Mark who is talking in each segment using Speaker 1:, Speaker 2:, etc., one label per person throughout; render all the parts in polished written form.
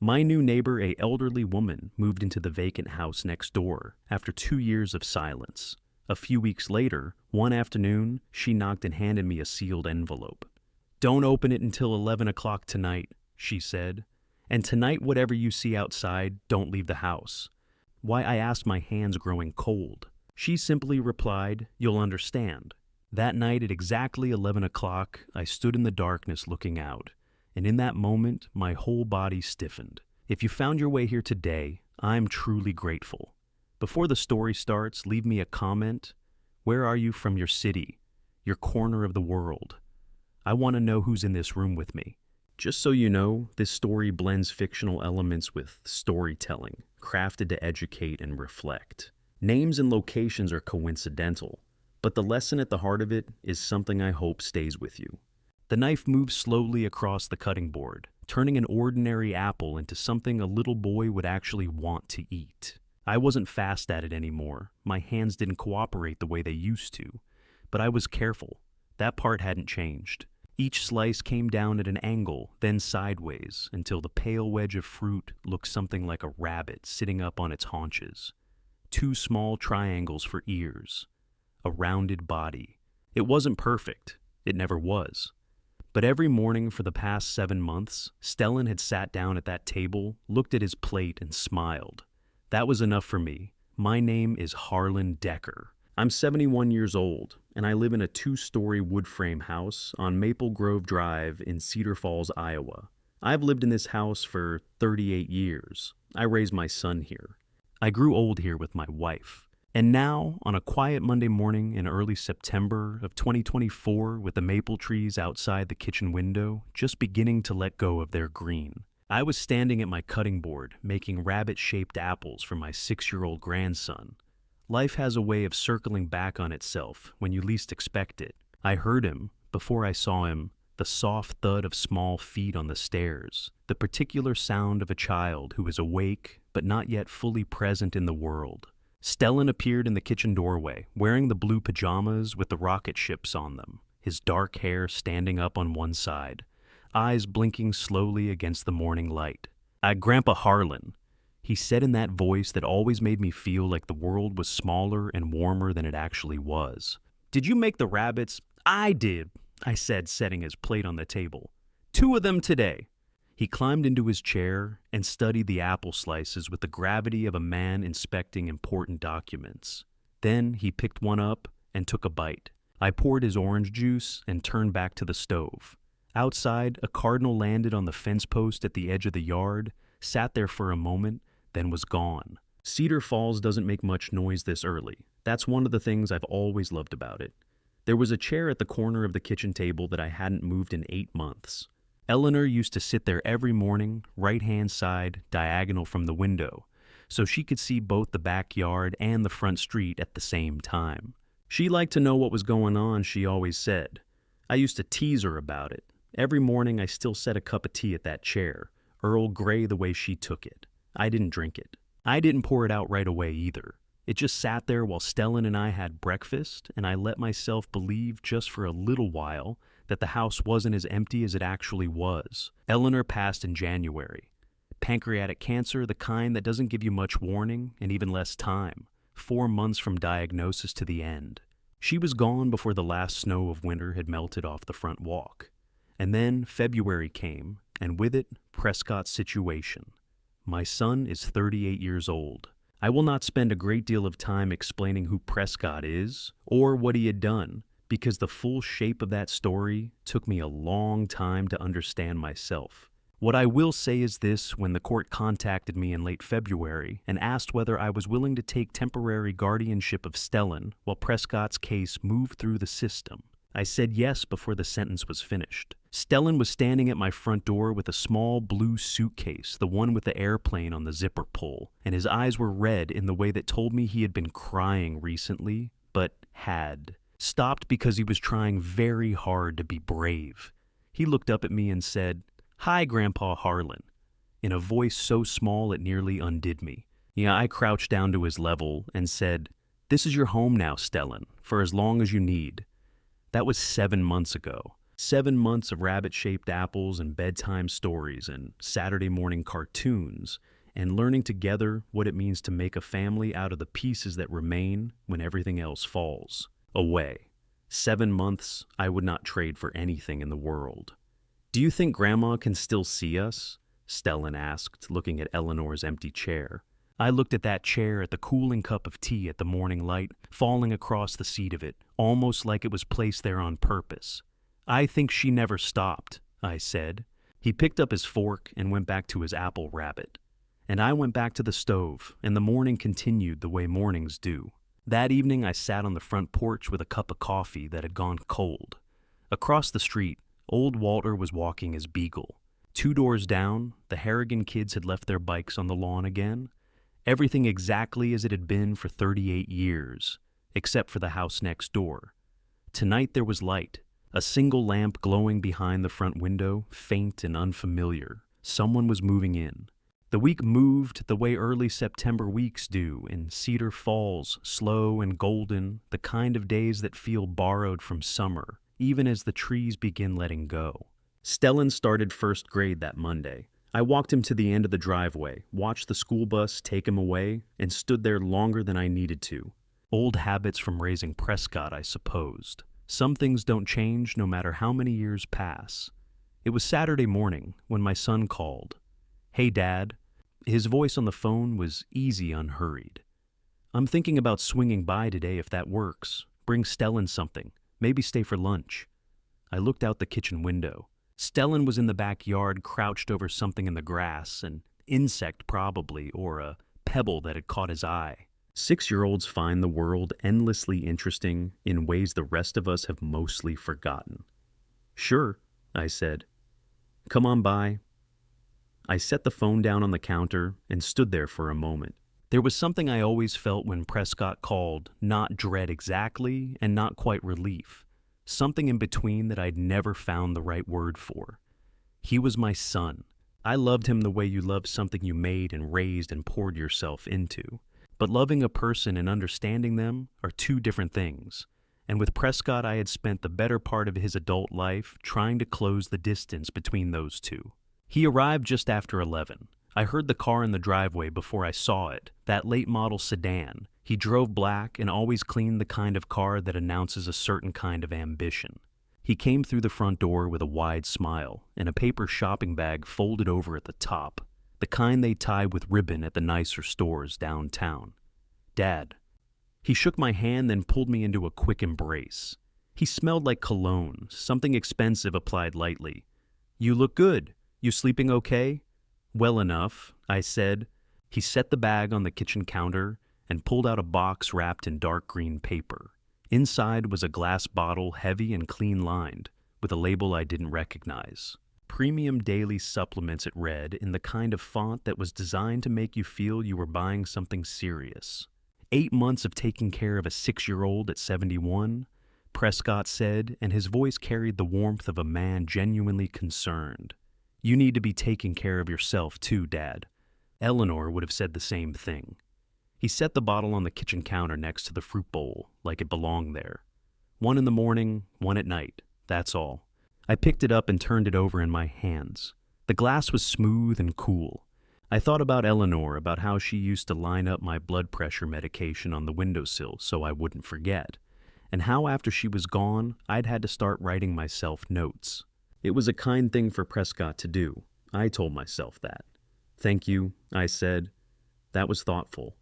Speaker 1: My new neighbor, a elderly woman, moved into the vacant house next door after 2 years of silence. A few weeks later, one afternoon, she knocked and handed me a sealed envelope. "Don't open it until 11 o'clock tonight," she said. "And tonight, whatever you see outside, don't leave the house." Why, I asked, my hands growing cold. She simply replied, "You'll understand." That night at exactly 11 o'clock, I stood in the darkness looking out, and in that moment, my whole body stiffened. If you found your way here today, I'm truly grateful. Before the story starts, leave me a comment. Where are you from your city, your corner of the world? I want to know who's in this room with me. Just so you know, this story blends fictional elements with storytelling, crafted to educate and reflect. Names and locations are coincidental, but the lesson at the heart of it is something I hope stays with you. The knife moves slowly across the cutting board, turning an ordinary apple into something a little boy would actually want to eat. I wasn't fast at it anymore. My hands didn't cooperate the way they used to, but I was careful. That part hadn't changed. Each slice came down at an angle, then sideways, until the pale wedge of fruit looked something like a rabbit sitting up on its haunches. 2 small triangles for ears. A rounded body. It wasn't perfect. It never was. But every morning for the past 7 months, Stellin had sat down at that table, looked at his plate, and smiled. That was enough for me. My name is Harlan Decker. I'm 71 years old, and I live in a 2-story wood frame house on Maple Grove Drive in Cedar Falls, Iowa. I've lived in this house for 38 years. I raised my son here. I grew old here with my wife. And now, on a quiet Monday morning in early September of 2024, with the maple trees outside the kitchen window just beginning to let go of their green, I was standing at my cutting board making rabbit-shaped apples for my 6-year-old grandson. Life has a way of circling back on itself when you least expect it. I heard him, before I saw him, the soft thud of small feet on the stairs, the particular sound of a child who is awake but not yet fully present in the world. Stellin appeared in the kitchen doorway, wearing the blue pajamas with the rocket ships on them, his dark hair standing up on one side, eyes blinking slowly against the morning light. "Grandpa Harlan," he said in that voice that always made me feel like the world was smaller and warmer than it actually was. "Did you make the rabbits?" "I did," I said, setting his plate on the table. "2 of them today." He climbed into his chair and studied the apple slices with the gravity of a man inspecting important documents. Then he picked one up and took a bite. I poured his orange juice and turned back to the stove. Outside, a cardinal landed on the fence post at the edge of the yard, sat there for a moment, then was gone. Cedar Falls doesn't make much noise this early. That's one of the things I've always loved about it. There was a chair at the corner of the kitchen table that I hadn't moved in 8 months. Eleanor used to sit there every morning, right-hand side, diagonal from the window, so she could see both the backyard and the front street at the same time. She liked to know what was going on, she always said. I used to tease her about it. Every morning I still set a cup of tea at that chair, Earl Grey the way she took it. I didn't drink it. I didn't pour it out right away either. It just sat there while Stellin and I had breakfast, and I let myself believe just for a little while that the house wasn't as empty as it actually was. Eleanor passed in January. Pancreatic cancer, the kind that doesn't give you much warning and even less time. 4 months from diagnosis to the end. She was gone before the last snow of winter had melted off the front walk. And then February came, and with it, Prescott's situation. My son is 38 years old. I will not spend a great deal of time explaining who Prescott is or what he had done, because the full shape of that story took me a long time to understand myself. What I will say is this: when the court contacted me in late February and asked whether I was willing to take temporary guardianship of Stellin while Prescott's case moved through the system, I said yes before the sentence was finished. Stellin was standing at my front door with a small blue suitcase, the one with the airplane on the zipper pull, and his eyes were red in the way that told me he had been crying recently, but had. Stopped because he was trying very hard to be brave. He looked up at me and said, "Hi, Grandpa Harlan," in a voice so small it nearly undid me. Yeah, I crouched down to his level and said, "This is your home now, Stellin, for as long as you need." That was 7 months ago. 7 months of rabbit-shaped apples and bedtime stories and Saturday morning cartoons, and learning together what it means to make a family out of the pieces that remain when everything else falls away. 7 months I would not trade for anything in the world. "Do you think Grandma can still see us?" Stellin asked, looking at Eleanor's empty chair. I looked at that chair, at the cooling cup of tea, at the morning light falling across the seat of it, almost like it was placed there on purpose. "I think she never stopped," I said. He picked up his fork and went back to his apple rabbit. And I went back to the stove, and the morning continued the way mornings do. That evening I sat on the front porch with a cup of coffee that had gone cold. Across the street, old Walter was walking his beagle. 2 doors down, the Harrigan kids had left their bikes on the lawn again. Everything exactly as it had been for 38 years, except for the house next door. Tonight there was light, a single lamp glowing behind the front window, faint and unfamiliar. Someone was moving in. The week moved the way early September weeks do in Cedar Falls, slow and golden, the kind of days that feel borrowed from summer, even as the trees begin letting go. Stellin started first grade that Monday. I walked him to the end of the driveway, watched the school bus take him away, and stood there longer than I needed to. Old habits from raising Prescott, I supposed. Some things don't change no matter how many years pass. It was Saturday morning when my son called. "Hey, Dad." His voice on the phone was easy, unhurried. "I'm thinking about swinging by today if that works. Bring Stellin something. Maybe stay for lunch." I looked out the kitchen window. Stellin was in the backyard, crouched over something in the grass, an insect probably, or a pebble that had caught his eye. 6-year-olds find the world endlessly interesting in ways the rest of us have mostly forgotten. "Sure," I said. "Come on by." I set the phone down on the counter and stood there for a moment. There was something I always felt when Prescott called, not dread exactly, and not quite relief. Something in between that I'd never found the right word for. He was my son. I loved him the way you love something you made and raised and poured yourself into. But loving a person and understanding them are 2 different things. And with Prescott, I had spent the better part of his adult life trying to close the distance between those 2. He arrived just after 11. I heard the car in the driveway before I saw it, that late-model sedan. He drove black and always cleaned the kind of car that announces a certain kind of ambition. He came through the front door with a wide smile and a paper shopping bag folded over at the top, the kind they tie with ribbon at the nicer stores downtown. "Dad." He shook my hand, then pulled me into a quick embrace. He smelled like cologne, something expensive applied lightly. "You look good. You sleeping okay?" "Well enough," I said. He set the bag on the kitchen counter and pulled out a box wrapped in dark green paper. Inside was a glass bottle, heavy and clean-lined, with a label I didn't recognize. Premium Daily Supplements, it read, in the kind of font that was designed to make you feel you were buying something serious. 8 months of taking care of a 6-year-old at 71, Prescott said, and his voice carried the warmth of a man genuinely concerned. "You need to be taking care of yourself too, Dad." Eleanor would have said the same thing. He set the bottle on the kitchen counter next to the fruit bowl, like it belonged there. 1 in the morning, 1 at night, that's all. I picked it up and turned it over in my hands. The glass was smooth and cool. I thought about Eleanor, about how she used to line up my blood pressure medication on the windowsill so I wouldn't forget, and how after she was gone, I'd had to start writing myself notes. It was a kind thing for Prescott to do. I told myself that. "Thank you," I said. "That was thoughtful."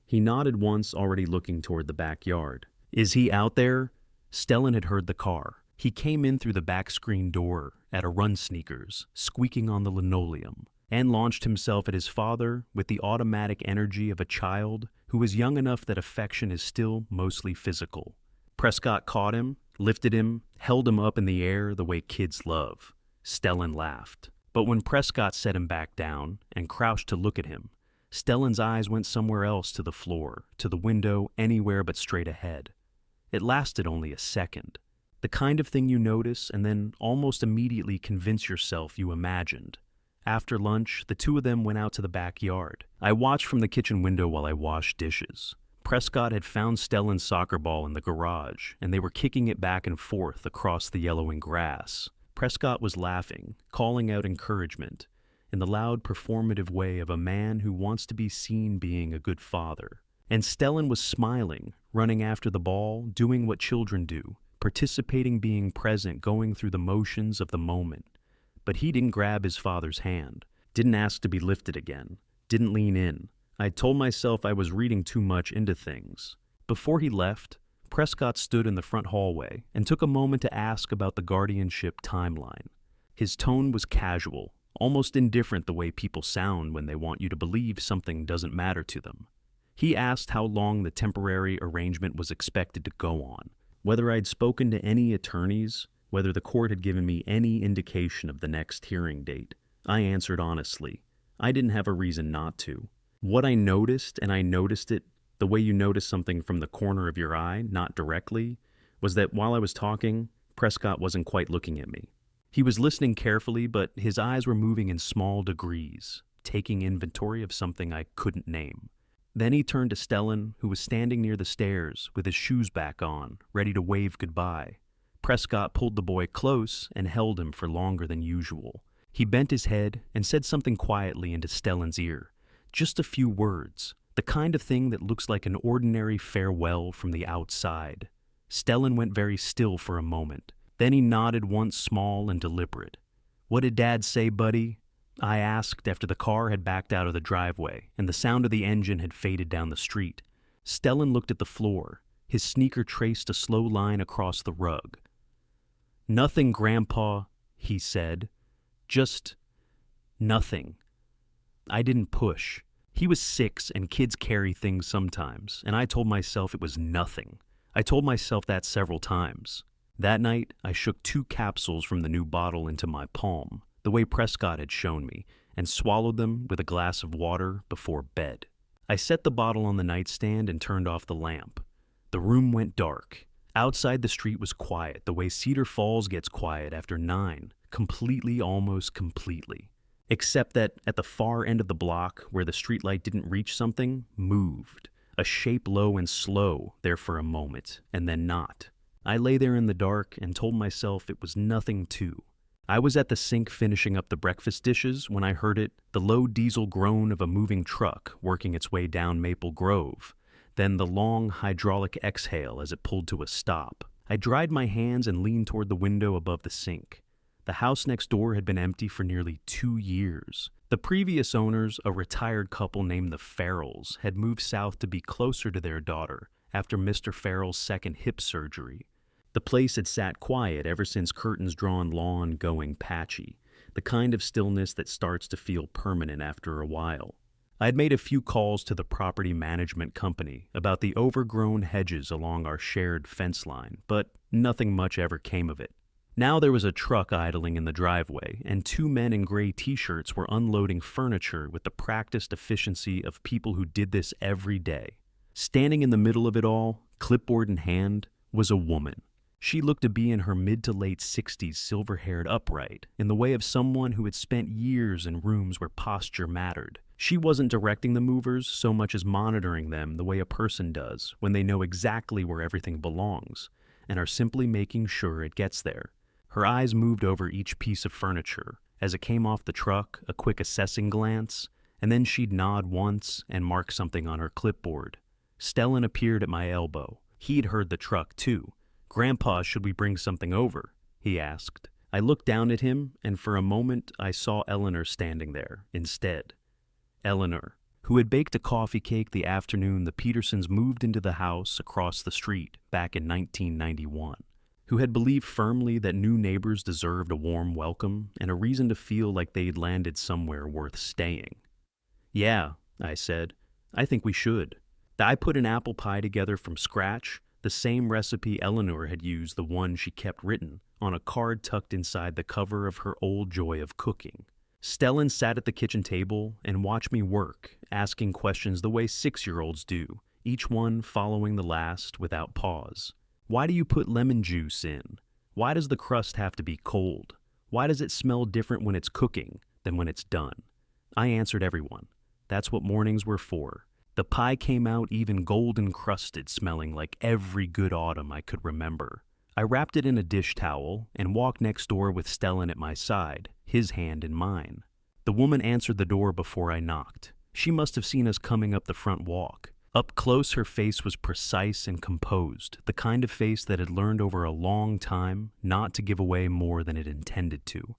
Speaker 1: He nodded once, already looking toward the backyard. "Is he out there?" Stellin had heard the car. He came in through the back screen door at a run sneakers, squeaking on the linoleum, and launched himself at his father with the automatic energy of a child who is young enough that affection is still mostly physical. Prescott caught him, lifted him, held him up in the air the way kids love. Stellin laughed. But when Prescott set him back down and crouched to look at him, Stellin's eyes went somewhere else, to the floor, to the window, anywhere but straight ahead. It lasted only a second. The kind of thing you notice and then almost immediately convince yourself you imagined. After lunch, the 2 of them went out to the backyard. I watched from the kitchen window while I washed dishes. Prescott had found Stellin's soccer ball in the garage, and they were kicking it back and forth across the yellowing grass. Prescott was laughing, calling out encouragement, in the loud performative way of a man who wants to be seen being a good father. And Stellin was smiling, running after the ball, doing what children do, participating, being present, going through the motions of the moment. But he didn't grab his father's hand, didn't ask to be lifted again, didn't lean in. I told myself I was reading too much into things. Before he left, Prescott stood in the front hallway and took a moment to ask about the guardianship timeline. His tone was casual, almost indifferent, the way people sound when they want you to believe something doesn't matter to them. He asked how long the temporary arrangement was expected to go on, whether I'd spoken to any attorneys, whether the court had given me any indication of the next hearing date. I answered honestly. I didn't have a reason not to. What I noticed, and I noticed it the way you notice something from the corner of your eye, not directly, was that while I was talking, Prescott wasn't quite looking at me. He was listening carefully, but his eyes were moving in small degrees, taking inventory of something I couldn't name. Then he turned to Stellin, who was standing near the stairs with his shoes back on, ready to wave goodbye. Prescott pulled the boy close and held him for longer than usual. He bent his head and said something quietly into Stellin's ear. Just a few words, the kind of thing that looks like an ordinary farewell from the outside. Stellin went very still for a moment. Then he nodded once, small and deliberate. "What did Dad say, buddy?" I asked after the car had backed out of the driveway and the sound of the engine had faded down the street. Stellin looked at the floor. His sneaker traced a slow line across the rug. "Nothing, Grandpa," he said. "Just nothing." I didn't push. He was 6 and kids carry things sometimes, and I told myself it was nothing. I told myself that several times. That night, I shook 2 capsules from the new bottle into my palm, the way Prescott had shown me, and swallowed them with a glass of water before bed. I set the bottle on the nightstand and turned off the lamp. The room went dark. Outside, the street was quiet, the way Cedar Falls gets quiet after 9, completely, almost completely. Except that at the far end of the block, where the streetlight didn't reach, something moved, a shape low and slow there for a moment, and then not. I lay there in the dark and told myself it was nothing too. I was at the sink finishing up the breakfast dishes when I heard it, the low diesel groan of a moving truck working its way down Maple Grove, then the long hydraulic exhale as it pulled to a stop. I dried my hands and leaned toward the window above the sink. The house next door had been empty for nearly 2 years. The previous owners, a retired couple named the Farrells, had moved south to be closer to their daughter after Mr. Farrell's second hip surgery. The place had sat quiet ever since curtains-drawn lawn going patchy, the kind of stillness that starts to feel permanent after a while. I had made a few calls to the property management company about the overgrown hedges along our shared fence line, but nothing much ever came of it. Now there was a truck idling in the driveway, and 2 men in gray t-shirts were unloading furniture with the practiced efficiency of people who did this every day. Standing in the middle of it all, clipboard in hand, was a woman. She looked to be in her mid to late 60s, silver-haired, upright, in the way of someone who had spent years in rooms where posture mattered. She wasn't directing the movers so much as monitoring them the way a person does when they know exactly where everything belongs and are simply making sure it gets there. Her eyes moved over each piece of furniture. As it came off the truck, a quick assessing glance, and then she'd nod once and mark something on her clipboard. Stellin appeared at my elbow. He'd heard the truck, too. "Grandpa, should we bring something over?" he asked. I looked down at him, and for a moment I saw Eleanor standing there instead. Eleanor, who had baked a coffee cake the afternoon the Petersons moved into the house across the street back in 1991. Who had believed firmly that new neighbors deserved a warm welcome and a reason to feel like they'd landed somewhere worth staying. "Yeah," I said, "I think we should." I put an apple pie together from scratch, the same recipe Eleanor had used, the one she kept written, on a card tucked inside the cover of her old joy of cooking. Stellin sat at the kitchen table and watched me work, asking questions the way 6-year-olds do, each one following the last without pause. Why do you put lemon juice in? Why does the crust have to be cold? Why does it smell different when it's cooking than when it's done? I answered everyone. That's what mornings were for. The pie came out even golden crusted, smelling like every good autumn I could remember. I wrapped it in a dish towel and walked next door with Stellin at my side, his hand in mine. The woman answered the door before I knocked. She must have seen us coming up the front walk. Up close, her face was precise and composed, the kind of face that had learned over a long time not to give away more than it intended to.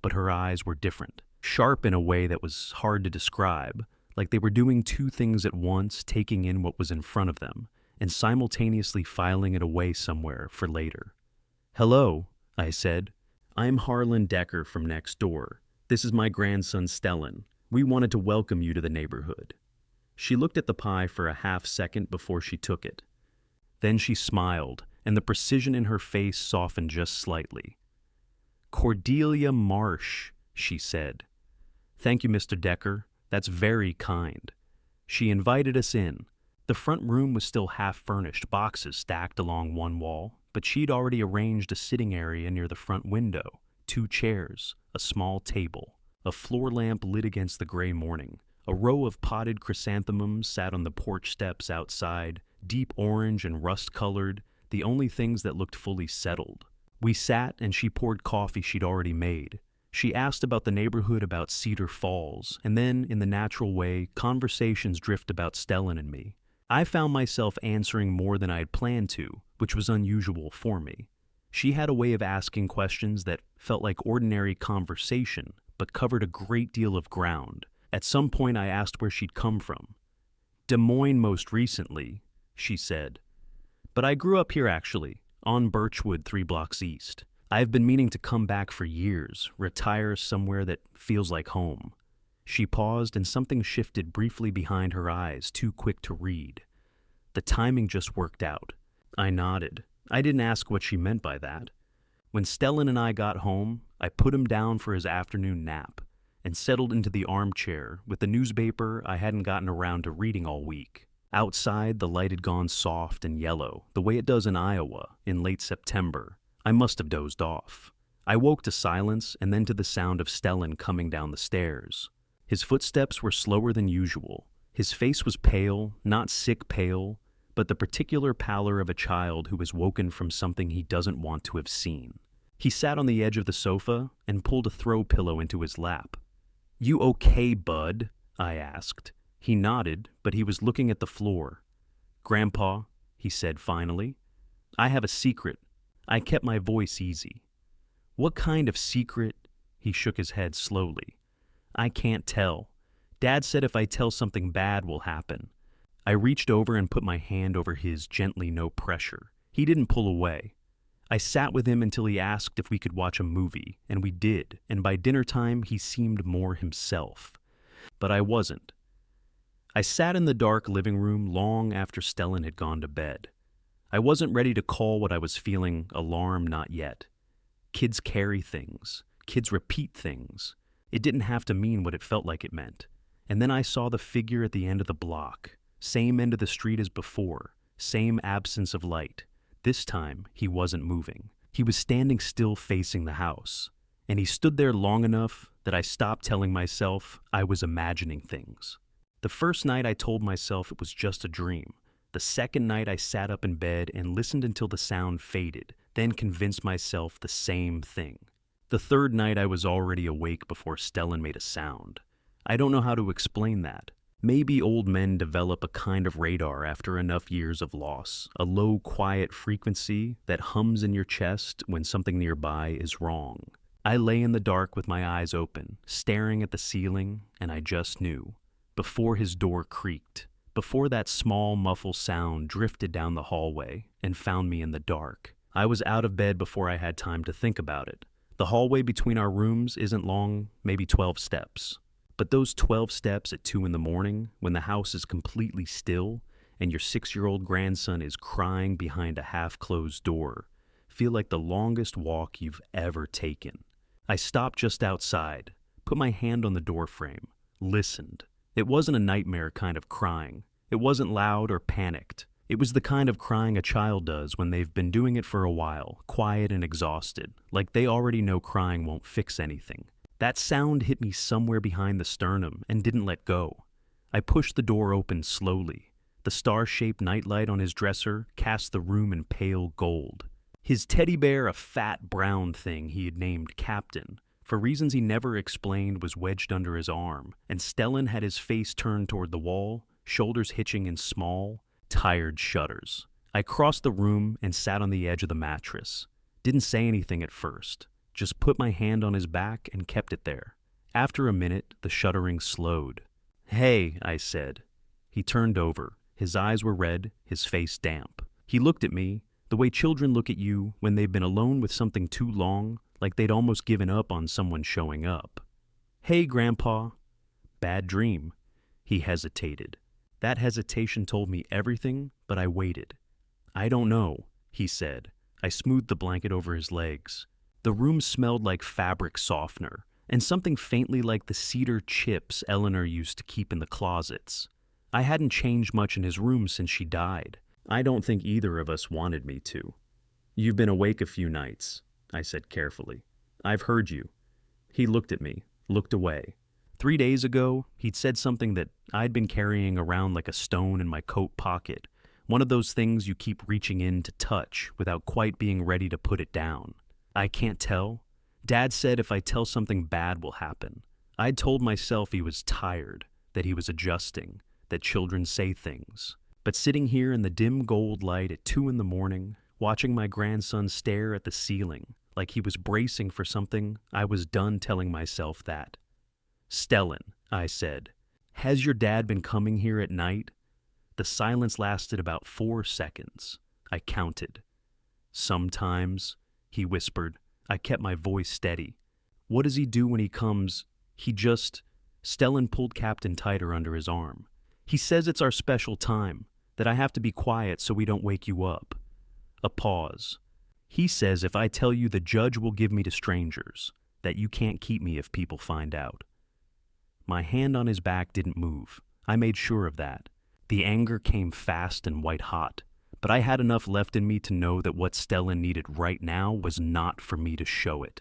Speaker 1: But her eyes were different, sharp in a way that was hard to describe, like they were doing two things at once, taking in what was in front of them, and simultaneously filing it away somewhere for later. "Hello," I said. "I'm Harlan Decker from next door. This is my grandson Stellin. We wanted to welcome you to the neighborhood." She looked at the pie for a half-second before she took it. Then she smiled, and the precision in her face softened just slightly. "Cordelia Marsh," she said. "Thank you, Mr. Decker. That's very kind." She invited us in. The front room was still half-furnished, boxes stacked along one wall, but she'd already arranged a sitting area near the front window, 2 chairs, a small table. A floor lamp lit against the gray morning. A row of potted chrysanthemums sat on the porch steps outside, deep orange and rust-colored, the only things that looked fully settled. We sat and she poured coffee she'd already made. She asked about the neighborhood, about Cedar Falls, and then, in the natural way, conversations drift about Stellin and me. I found myself answering more than I had planned to, which was unusual for me. She had a way of asking questions that felt like ordinary conversation, but covered a great deal of ground. At some point I asked where she'd come from. "Des Moines most recently," she said. "But I grew up here actually, on Birchwood 3 blocks east. I've been meaning to come back for years, retire somewhere that feels like home." She paused and something shifted briefly behind her eyes, too quick to read. The timing just worked out. I nodded. I didn't ask what she meant by that. When Stellin and I got home, I put him down for his afternoon nap and settled into the armchair with the newspaper I hadn't gotten around to reading all week. Outside, the light had gone soft and yellow, the way it does in Iowa in late September. I must have dozed off. I woke to silence and then to the sound of Stellin coming down the stairs. His footsteps were slower than usual. His face was pale, not sick pale, but the particular pallor of a child who has woken from something he doesn't want to have seen. He sat on the edge of the sofa and pulled a throw pillow into his lap. "You okay, bud?" I asked. He nodded, but he was looking at the floor. "Grandpa," he said finally, "I have a secret." I kept my voice easy. "What kind of secret?" He shook his head slowly. "I can't tell. Dad said if I tell something bad will happen." I reached over and put my hand over his, gently, no pressure. He didn't pull away. I sat with him until he asked if we could watch a movie, and we did, and by dinner time he seemed more himself. But I wasn't. I sat in the dark living room long after Stellin had gone to bed. I wasn't ready to call what I was feeling alarm, not yet. Kids carry things. Kids repeat things. It didn't have to mean what it felt like it meant. And then I saw the figure at the end of the block. Same end of the street as before. Same absence of light. This time, he wasn't moving. He was standing still facing the house. And he stood there long enough that I stopped telling myself I was imagining things. The first night I told myself it was just a dream. The second night I sat up in bed and listened until the sound faded, then convinced myself the same thing. The third night I was already awake before Stellin made a sound. I don't know how to explain that. Maybe old men develop a kind of radar after enough years of loss, a low, quiet frequency that hums in your chest when something nearby is wrong. I lay in the dark with my eyes open, staring at the ceiling, and I just knew. Before his door creaked, before that small, muffled sound drifted down the hallway and found me in the dark, I was out of bed before I had time to think about it. The hallway between our rooms isn't long, maybe 12 steps. But those 12 steps at 2 in the morning, when the house is completely still and your 6-year-old grandson is crying behind a half-closed door, feel like the longest walk you've ever taken. I stopped just outside, put my hand on the doorframe, listened. It wasn't a nightmare kind of crying. It wasn't loud or panicked. It was the kind of crying a child does when they've been doing it for a while, quiet and exhausted, like they already know crying won't fix anything. That sound hit me somewhere behind the sternum and didn't let go. I pushed the door open slowly. The star-shaped nightlight on his dresser cast the room in pale gold. His teddy bear, a fat brown thing he had named Captain, for reasons he never explained, was wedged under his arm, and Stellin had his face turned toward the wall, shoulders hitching in small, tired shudders. I crossed the room and sat on the edge of the mattress. Didn't say anything at first, just put my hand on his back and kept it there. After a minute, the shuddering slowed. "Hey," I said. He turned over. His eyes were red, his face damp. He looked at me, the way children look at you when they've been alone with something too long, like they'd almost given up on someone showing up. "Hey, Grandpa." "Bad dream." He hesitated. That hesitation told me everything, but I waited. "I don't know," he said. I smoothed the blanket over his legs. The room smelled like fabric softener, and something faintly like the cedar chips Eleanor used to keep in the closets. I hadn't changed much in his room since she died. I don't think either of us wanted me to. "You've been awake a few nights," I said carefully. "I've heard you." He looked at me, looked away. 3 days ago, he'd said something that I'd been carrying around like a stone in my coat pocket, one of those things you keep reaching in to touch without quite being ready to put it down. "I can't tell." Dad said if I tell something bad will happen. I'd told myself he was tired, that he was adjusting, that children say things. But sitting here in the dim gold light at 2 in the morning, watching my grandson stare at the ceiling like he was bracing for something, I was done telling myself that. "Stellin," I said, "has your dad been coming here at night?" The silence lasted about 4 seconds. I counted. "Sometimes," he whispered. I kept my voice steady. "What does he do when he comes? He just..." Stellin pulled Captain tighter under his arm. "He says it's our special time, that I have to be quiet so we don't wake you up." A pause. "He says if I tell you the judge will give me to strangers, that you can't keep me if people find out." My hand on his back didn't move. I made sure of that. The anger came fast and white hot, but I had enough left in me to know that what Stellin needed right now was not for me to show it.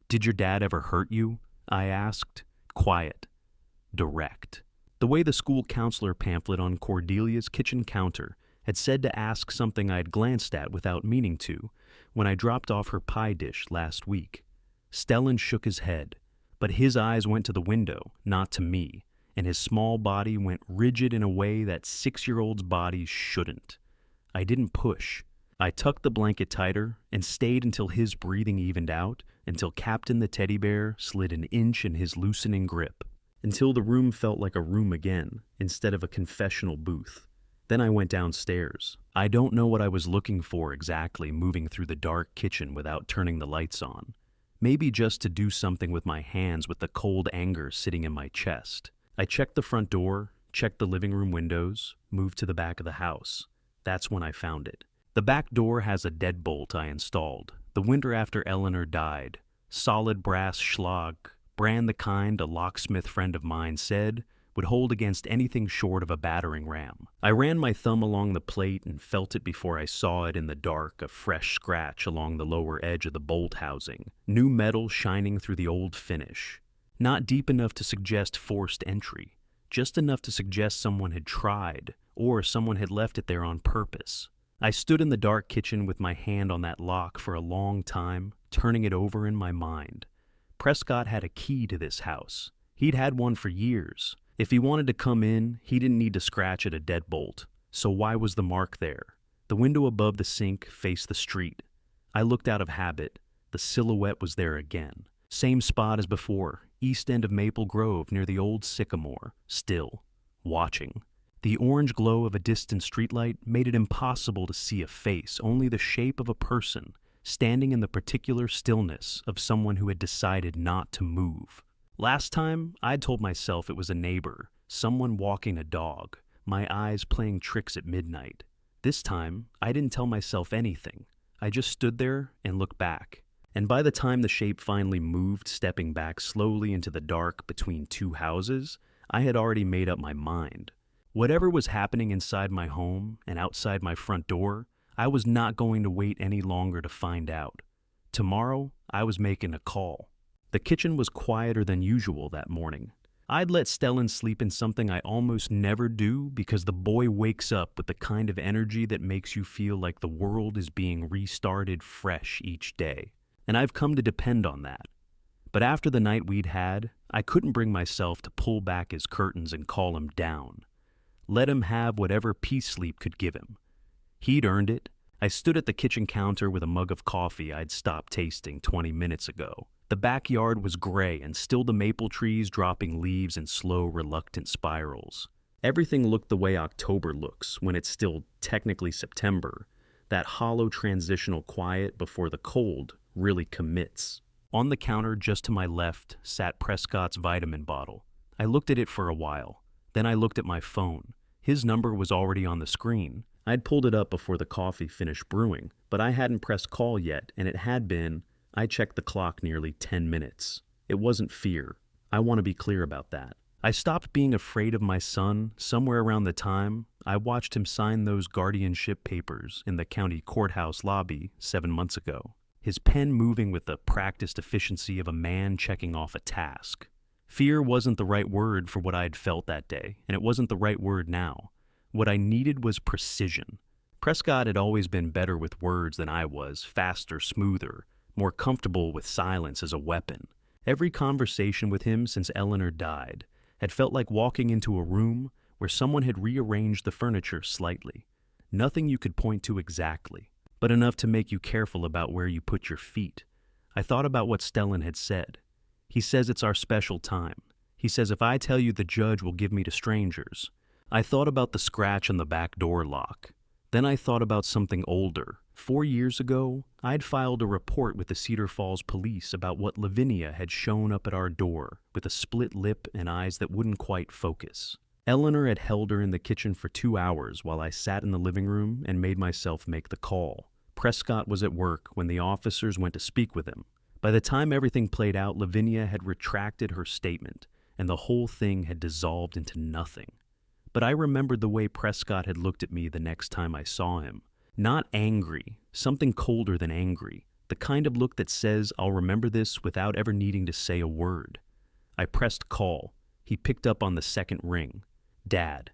Speaker 1: "Did your dad ever hurt you?" I asked. Quiet. Direct. The way the school counselor pamphlet on Cordelia's kitchen counter had said to ask something I had glanced at without meaning to when I dropped off her pie dish last week. Stellin shook his head, but his eyes went to the window, not to me, and his small body went rigid in a way that 6-year-olds' bodies shouldn't. I didn't push. I tucked the blanket tighter and stayed until his breathing evened out, until Captain the teddy bear slid an inch in his loosening grip, until the room felt like a room again, instead of a confessional booth. Then I went downstairs. I don't know what I was looking for exactly moving through the dark kitchen without turning the lights on. Maybe just to do something with my hands with the cold anger sitting in my chest. I checked the front door, checked the living room windows, moved to the back of the house. That's when I found it. The back door has a deadbolt I installed, the winter after Eleanor died. Solid brass schlag, brand the kind a locksmith friend of mine said would hold against anything short of a battering ram. I ran my thumb along the plate and felt it before I saw it in the dark, a fresh scratch along the lower edge of the bolt housing, new metal shining through the old finish. Not deep enough to suggest forced entry, just enough to suggest someone had tried, or someone had left it there on purpose. I stood in the dark kitchen with my hand on that lock for a long time, turning it over in my mind. Prescott had a key to this house. He'd had one for years. If he wanted to come in, he didn't need to scratch at a deadbolt. So why was the mark there? The window above the sink faced the street. I looked out of habit. The silhouette was there again. Same spot as before, east end of Maple Grove near the old sycamore. Still. Watching. The orange glow of a distant streetlight made it impossible to see a face, only the shape of a person, standing in the particular stillness of someone who had decided not to move. Last time, I'd told myself it was a neighbor, someone walking a dog, my eyes playing tricks at midnight. This time, I didn't tell myself anything. I just stood there and looked back. And by the time the shape finally moved, stepping back slowly into the dark between two houses, I had already made up my mind. Whatever was happening inside my home and outside my front door, I was not going to wait any longer to find out. Tomorrow, I was making a call. The kitchen was quieter than usual that morning. I'd let Stellin sleep in something I almost never do because the boy wakes up with the kind of energy that makes you feel like the world is being restarted fresh each day. And I've come to depend on that. But after the night we'd had, I couldn't bring myself to pull back his curtains and call him down. Let him have whatever peace sleep could give him. He'd earned it. I stood at the kitchen counter with a mug of coffee I'd stopped tasting 20 minutes ago. The backyard was gray and still the maple trees dropping leaves in slow, reluctant spirals. Everything looked the way October looks when it's still technically September, that hollow transitional quiet before the cold really commits. On the counter just to my left sat Prescott's vitamin bottle. I looked at it for a while. Then I looked at my phone. His number was already on the screen. I'd pulled it up before the coffee finished brewing, but I hadn't pressed call yet, and it had been, I checked the clock, nearly 10 minutes. It wasn't fear. I want to be clear about that. I stopped being afraid of my son somewhere around the time I watched him sign those guardianship papers in the county courthouse lobby 7 months ago. His pen moving with the practiced efficiency of a man checking off a task. Fear wasn't the right word for what I'd felt that day, and it wasn't the right word now. What I needed was precision. Prescott had always been better with words than I was, faster, smoother, more comfortable with silence as a weapon. Every conversation with him since Eleanor died had felt like walking into a room where someone had rearranged the furniture slightly. Nothing you could point to exactly, but enough to make you careful about where you put your feet. I thought about what Stellin had said. He says it's our special time. He says if I tell you the judge will give me to strangers. I thought about the scratch on the back door lock. Then I thought about something older. 4 years ago, I'd filed a report with the Cedar Falls police about what Levvenia had shown up at our door with a split lip and eyes that wouldn't quite focus. Eleanor had held her in the kitchen for 2 hours while I sat in the living room and made myself make the call. Prescott was at work when the officers went to speak with him. By the time everything played out, Levvenia had retracted her statement, and the whole thing had dissolved into nothing. But I remembered the way Prescott had looked at me the next time I saw him. Not angry, something colder than angry. The kind of look that says, I'll remember this without ever needing to say a word. I pressed call. He picked up on the second ring. Dad.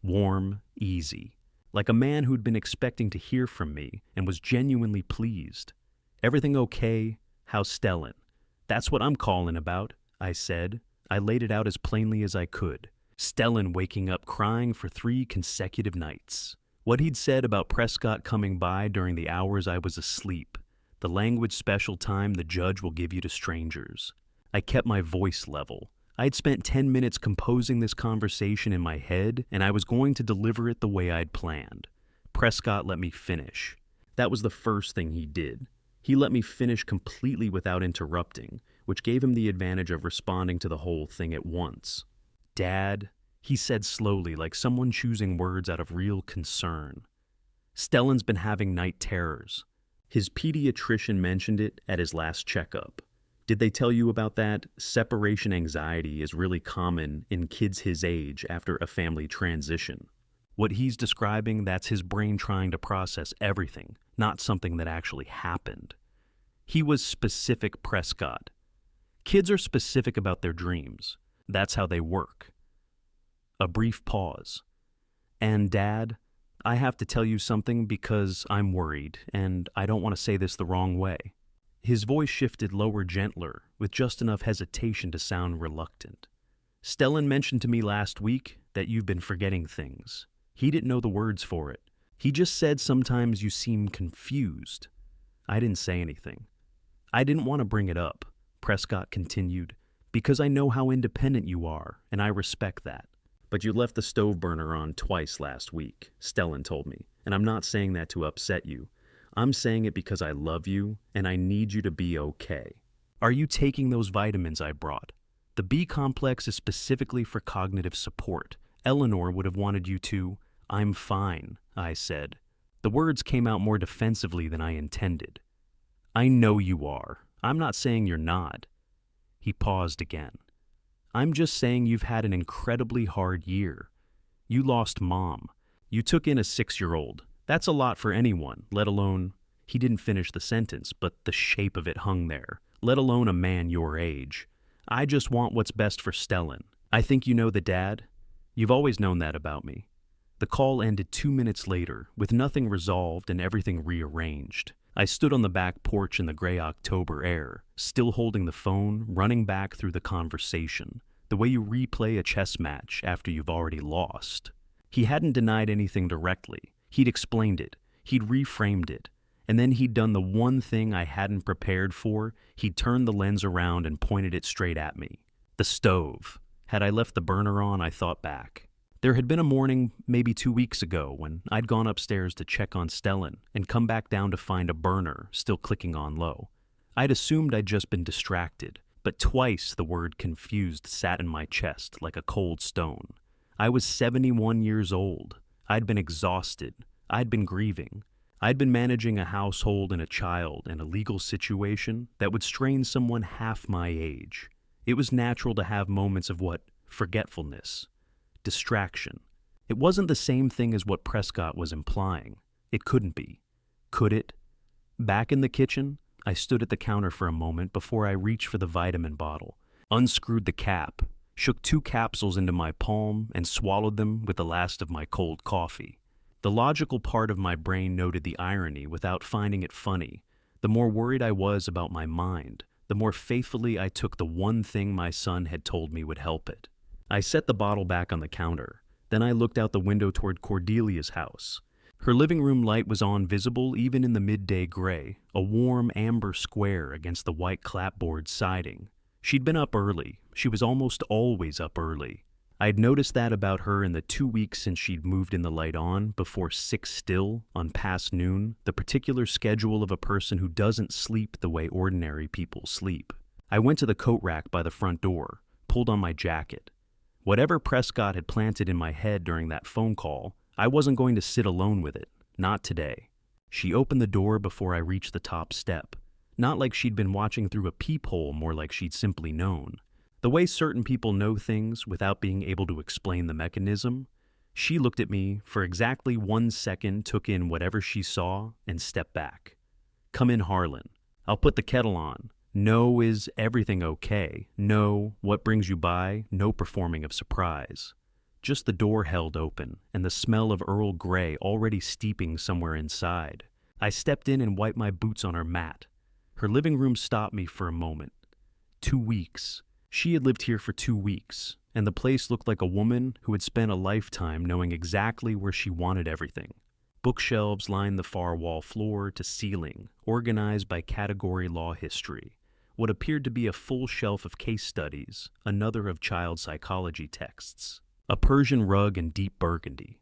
Speaker 1: Warm, easy. Like a man who'd been expecting to hear from me and was genuinely pleased. Everything okay? How's Stellin? That's what I'm calling about, I said. I laid it out as plainly as I could. Stellin waking up crying for 3 consecutive nights. What he'd said about Prescott coming by during the hours I was asleep. The language special time the judge will give you to strangers. I kept my voice level. I'd spent 10 minutes composing this conversation in my head, and I was going to deliver it the way I'd planned. Prescott let me finish. That was the first thing he did. He let me finish completely without interrupting, which gave him the advantage of responding to the whole thing at once. Dad, he said slowly, like someone choosing words out of real concern. Stellin's been having night terrors. His pediatrician mentioned it at his last checkup. Did they tell you about that? Separation anxiety is really common in kids his age after a family transition. What he's describing, that's his brain trying to process everything, not something that actually happened. He was specific, Prescott. Kids are specific about their dreams. That's how they work. A brief pause. And Dad, I have to tell you something because I'm worried, and I don't want to say this the wrong way. His voice shifted lower, gentler, with just enough hesitation to sound reluctant. Stellin mentioned to me last week that you've been forgetting things. He didn't know the words for it. He just said sometimes you seem confused. I didn't say anything. I didn't want to bring it up, Prescott continued, because I know how independent you are, and I respect that. But you left the stove burner on twice last week, Stellin told me, and I'm not saying that to upset you. I'm saying it because I love you, and I need you to be okay. Are you taking those vitamins I brought? The B complex is specifically for cognitive support. Eleanor would have wanted you to. I'm fine, I said. The words came out more defensively than I intended. I know you are. I'm not saying you're not. He paused again. I'm just saying you've had an incredibly hard year. You lost Mom. You took in a 6-year-old. That's a lot for anyone, let alone... He didn't finish the sentence, but the shape of it hung there. Let alone a man your age. I just want what's best for Stellin. I think you know the dad. You've always known that about me. The call ended 2 minutes later, with nothing resolved and everything rearranged. I stood on the back porch in the gray October air, still holding the phone, running back through the conversation, the way you replay a chess match after you've already lost. He hadn't denied anything directly. He'd explained it. He'd reframed it. And then he'd done the one thing I hadn't prepared for. He'd turned the lens around and pointed it straight at me. The stove. Had I left the burner on, I thought back. There had been a morning, maybe 2 weeks ago, when I'd gone upstairs to check on Stellin and come back down to find a burner still clicking on low. I'd assumed I'd just been distracted, but twice the word confused sat in my chest like a cold stone. I was 71 years old. I'd been exhausted. I'd been grieving. I'd been managing a household and a child and a legal situation that would strain someone half my age. It was natural to have moments of forgetfulness. Distraction. It wasn't the same thing as what Prescott was implying. It couldn't be. Could it? Back in the kitchen, I stood at the counter for a moment before I reached for the vitamin bottle, unscrewed the cap, shook 2 capsules into my palm, and swallowed them with the last of my cold coffee. The logical part of my brain noted the irony without finding it funny. The more worried I was about my mind, the more faithfully I took the one thing my son had told me would help it. I set the bottle back on the counter. Then I looked out the window toward Cordelia's house. Her living room light was on, visible even in the midday gray, a warm amber square against the white clapboard siding. She'd been up early. She was almost always up early. I'd noticed that about her in the 2 weeks since she'd moved in the light on, before 6 still, on past noon, the particular schedule of a person who doesn't sleep the way ordinary people sleep. I went to the coat rack by the front door, pulled on my jacket. Whatever Prescott had planted in my head during that phone call, I wasn't going to sit alone with it. Not today. She opened the door before I reached the top step. Not like she'd been watching through a peephole, more like she'd simply known. The way certain people know things without being able to explain the mechanism. She looked at me for exactly 1 second, took in whatever she saw, and stepped back. Come in, Harlan. I'll put the kettle on. No, is everything okay? No, what brings you by? No performing of surprise. Just the door held open, and the smell of Earl Grey already steeping somewhere inside. I stepped in and wiped my boots on her mat. Her living room stopped me for a moment. 2 weeks. She had lived here for 2 weeks, and the place looked like a woman who had spent a lifetime knowing exactly where she wanted everything. Bookshelves lined the far wall floor to ceiling, organized by category law history. What appeared to be a full shelf of case studies, another of child psychology texts. A Persian rug in deep burgundy.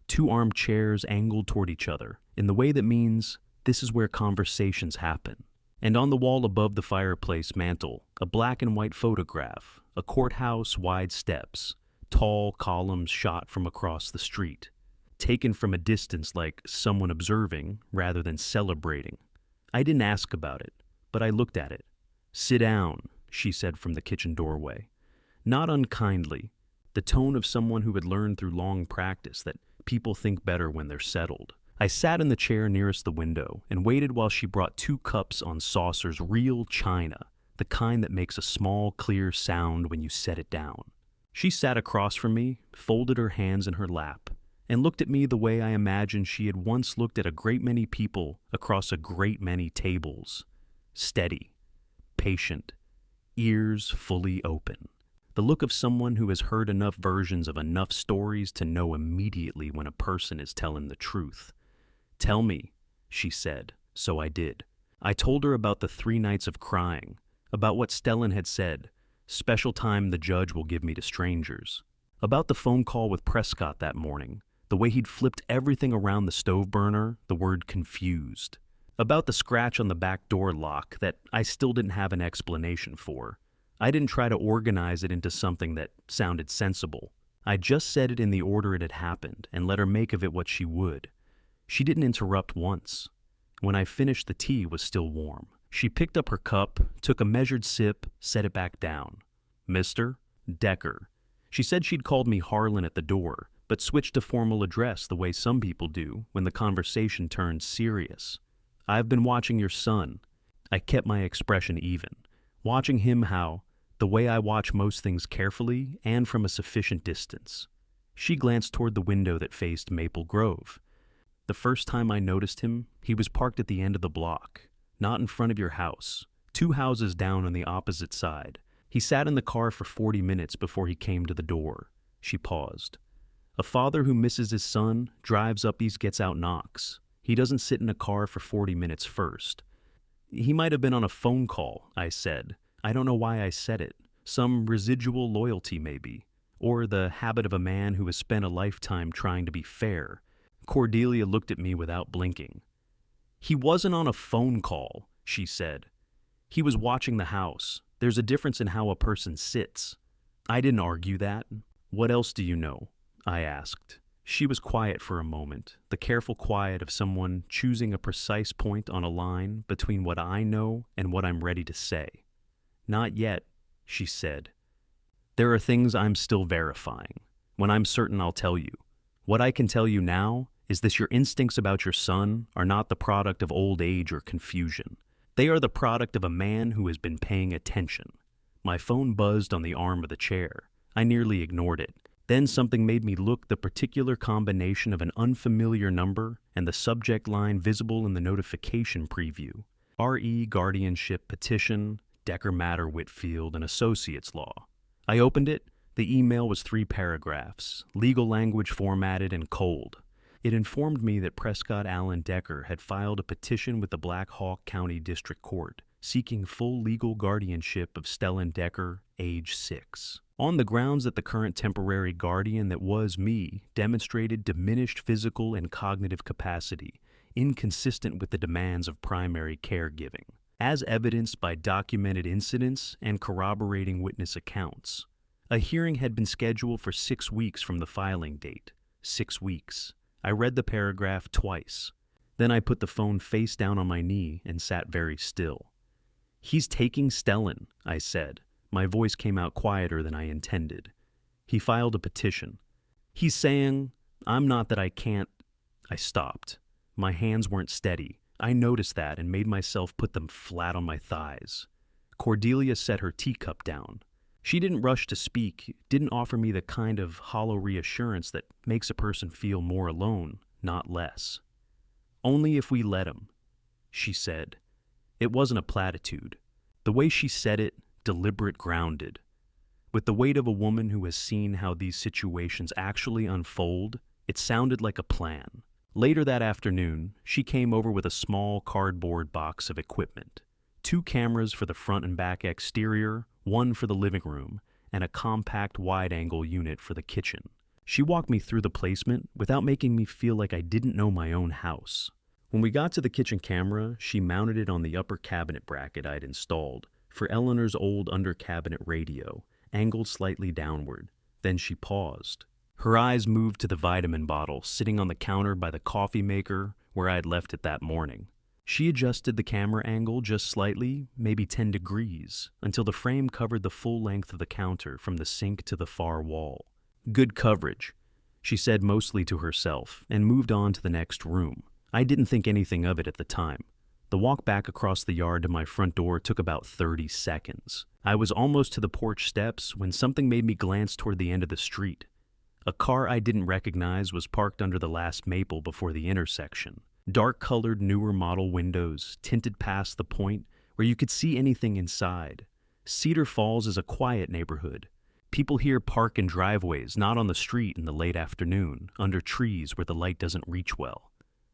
Speaker 1: 2 armchairs angled toward each other, in the way that means this is where conversations happen. And on the wall above the fireplace mantel, a black and white photograph, a courthouse, wide steps, tall columns shot from across the street, taken from a distance like someone observing rather than celebrating. I didn't ask about it, but I looked at it. Sit down, she said from the kitchen doorway. Not unkindly, the tone of someone who had learned through long practice that people think better when they're settled. I sat in the chair nearest the window and waited while she brought 2 cups on saucers, real china, the kind that makes a small, clear sound when you set it down. She sat across from me, folded her hands in her lap, and looked at me the way I imagined she had once looked at a great many people across a great many tables. Steady. Patient, ears fully open. The look of someone who has heard enough versions of enough stories to know immediately when a person is telling the truth. Tell me, she said, so I did. I told her about the 3 nights of crying, about what Stellin had said, special time the judge will give me to strangers, about the phone call with Prescott that morning, the way he'd flipped everything around the stove burner, the word confused. About the scratch on the back door lock that I still didn't have an explanation for. I didn't try to organize it into something that sounded sensible. I just said it in the order it had happened and let her make of it what she would. She didn't interrupt once. When I finished, the tea was still warm. She picked up her cup, took a measured sip, set it back down. Mr. Decker. She said she'd called me Harlan at the door, but switched to formal address the way some people do when the conversation turns serious. I've been watching your son. I kept my expression even. Watching him how the way I watch most things carefully and from a sufficient distance. She glanced toward the window that faced Maple Grove. The first time I noticed him, he was parked at the end of the block, not in front of your house, 2 houses down on the opposite side. He sat in the car for 40 minutes before he came to the door. She paused. A father who misses his son drives up, gets out, knocks. He doesn't sit in a car for 40 minutes first. He might have been on a phone call, I said. I don't know why I said it. Some residual loyalty, maybe. Or the habit of a man who has spent a lifetime trying to be fair. Cordelia looked at me without blinking. He wasn't on a phone call, she said. He was watching the house. There's a difference in how a person sits. I didn't argue that. What else do you know? I asked. She was quiet for a moment, the careful quiet of someone choosing a precise point on a line between what I know and what I'm ready to say. Not yet, she said. There are things I'm still verifying. When I'm certain, I'll tell you. What I can tell you now is that your instincts about your son are not the product of old age or confusion. They are the product of a man who has been paying attention. My phone buzzed on the arm of the chair. I nearly ignored it. Then something made me look. The particular combination of an unfamiliar number and the subject line visible in the notification preview. R.E. Guardianship Petition, Decker Matter Whitfield and Associates Law. I opened it. The email was 3 paragraphs, legal language formatted and cold. It informed me that Prescott Allen Decker had filed a petition with the Black Hawk County District Court seeking full legal guardianship of Stellin Decker, age 6. On the grounds that the current temporary guardian that was me demonstrated diminished physical and cognitive capacity, inconsistent with the demands of primary caregiving, as evidenced by documented incidents and corroborating witness accounts. A hearing had been scheduled for 6 weeks from the filing date. 6 weeks. I read the paragraph twice. Then I put the phone face down on my knee and sat very still. He's taking Stellin, I said. My voice came out quieter than I intended. He filed a petition. He's saying, I'm not that I can't. I stopped. My hands weren't steady. I noticed that and made myself put them flat on my thighs. Cordelia set her teacup down. She didn't rush to speak, didn't offer me the kind of hollow reassurance that makes a person feel more alone, not less. Only if we let him, she said. It wasn't a platitude. The way she said it, deliberate, grounded. With the weight of a woman who has seen how these situations actually unfold, it sounded like a plan. Later that afternoon, she came over with a small cardboard box of equipment. 2 cameras for the front and back exterior, 1 for the living room, and a compact wide-angle unit for the kitchen. She walked me through the placement without making me feel like I didn't know my own house. When we got to the kitchen camera, she mounted it on the upper cabinet bracket I'd installed for Eleanor's old under-cabinet radio, angled slightly downward. Then she paused. Her eyes moved to the vitamin bottle sitting on the counter by the coffee maker where I had left it that morning. She adjusted the camera angle just slightly, maybe 10 degrees, until the frame covered the full length of the counter from the sink to the far wall. Good coverage, she said mostly to herself, and moved on to the next room. I didn't think anything of it at the time. The walk back across the yard to my front door took about 30 seconds. I was almost to the porch steps when something made me glance toward the end of the street. A car I didn't recognize was parked under the last maple before the intersection. Dark-colored newer model windows tinted past the point where you could see anything inside. Cedar Falls is a quiet neighborhood. People here park in driveways, not on the street in the late afternoon, under trees where the light doesn't reach well.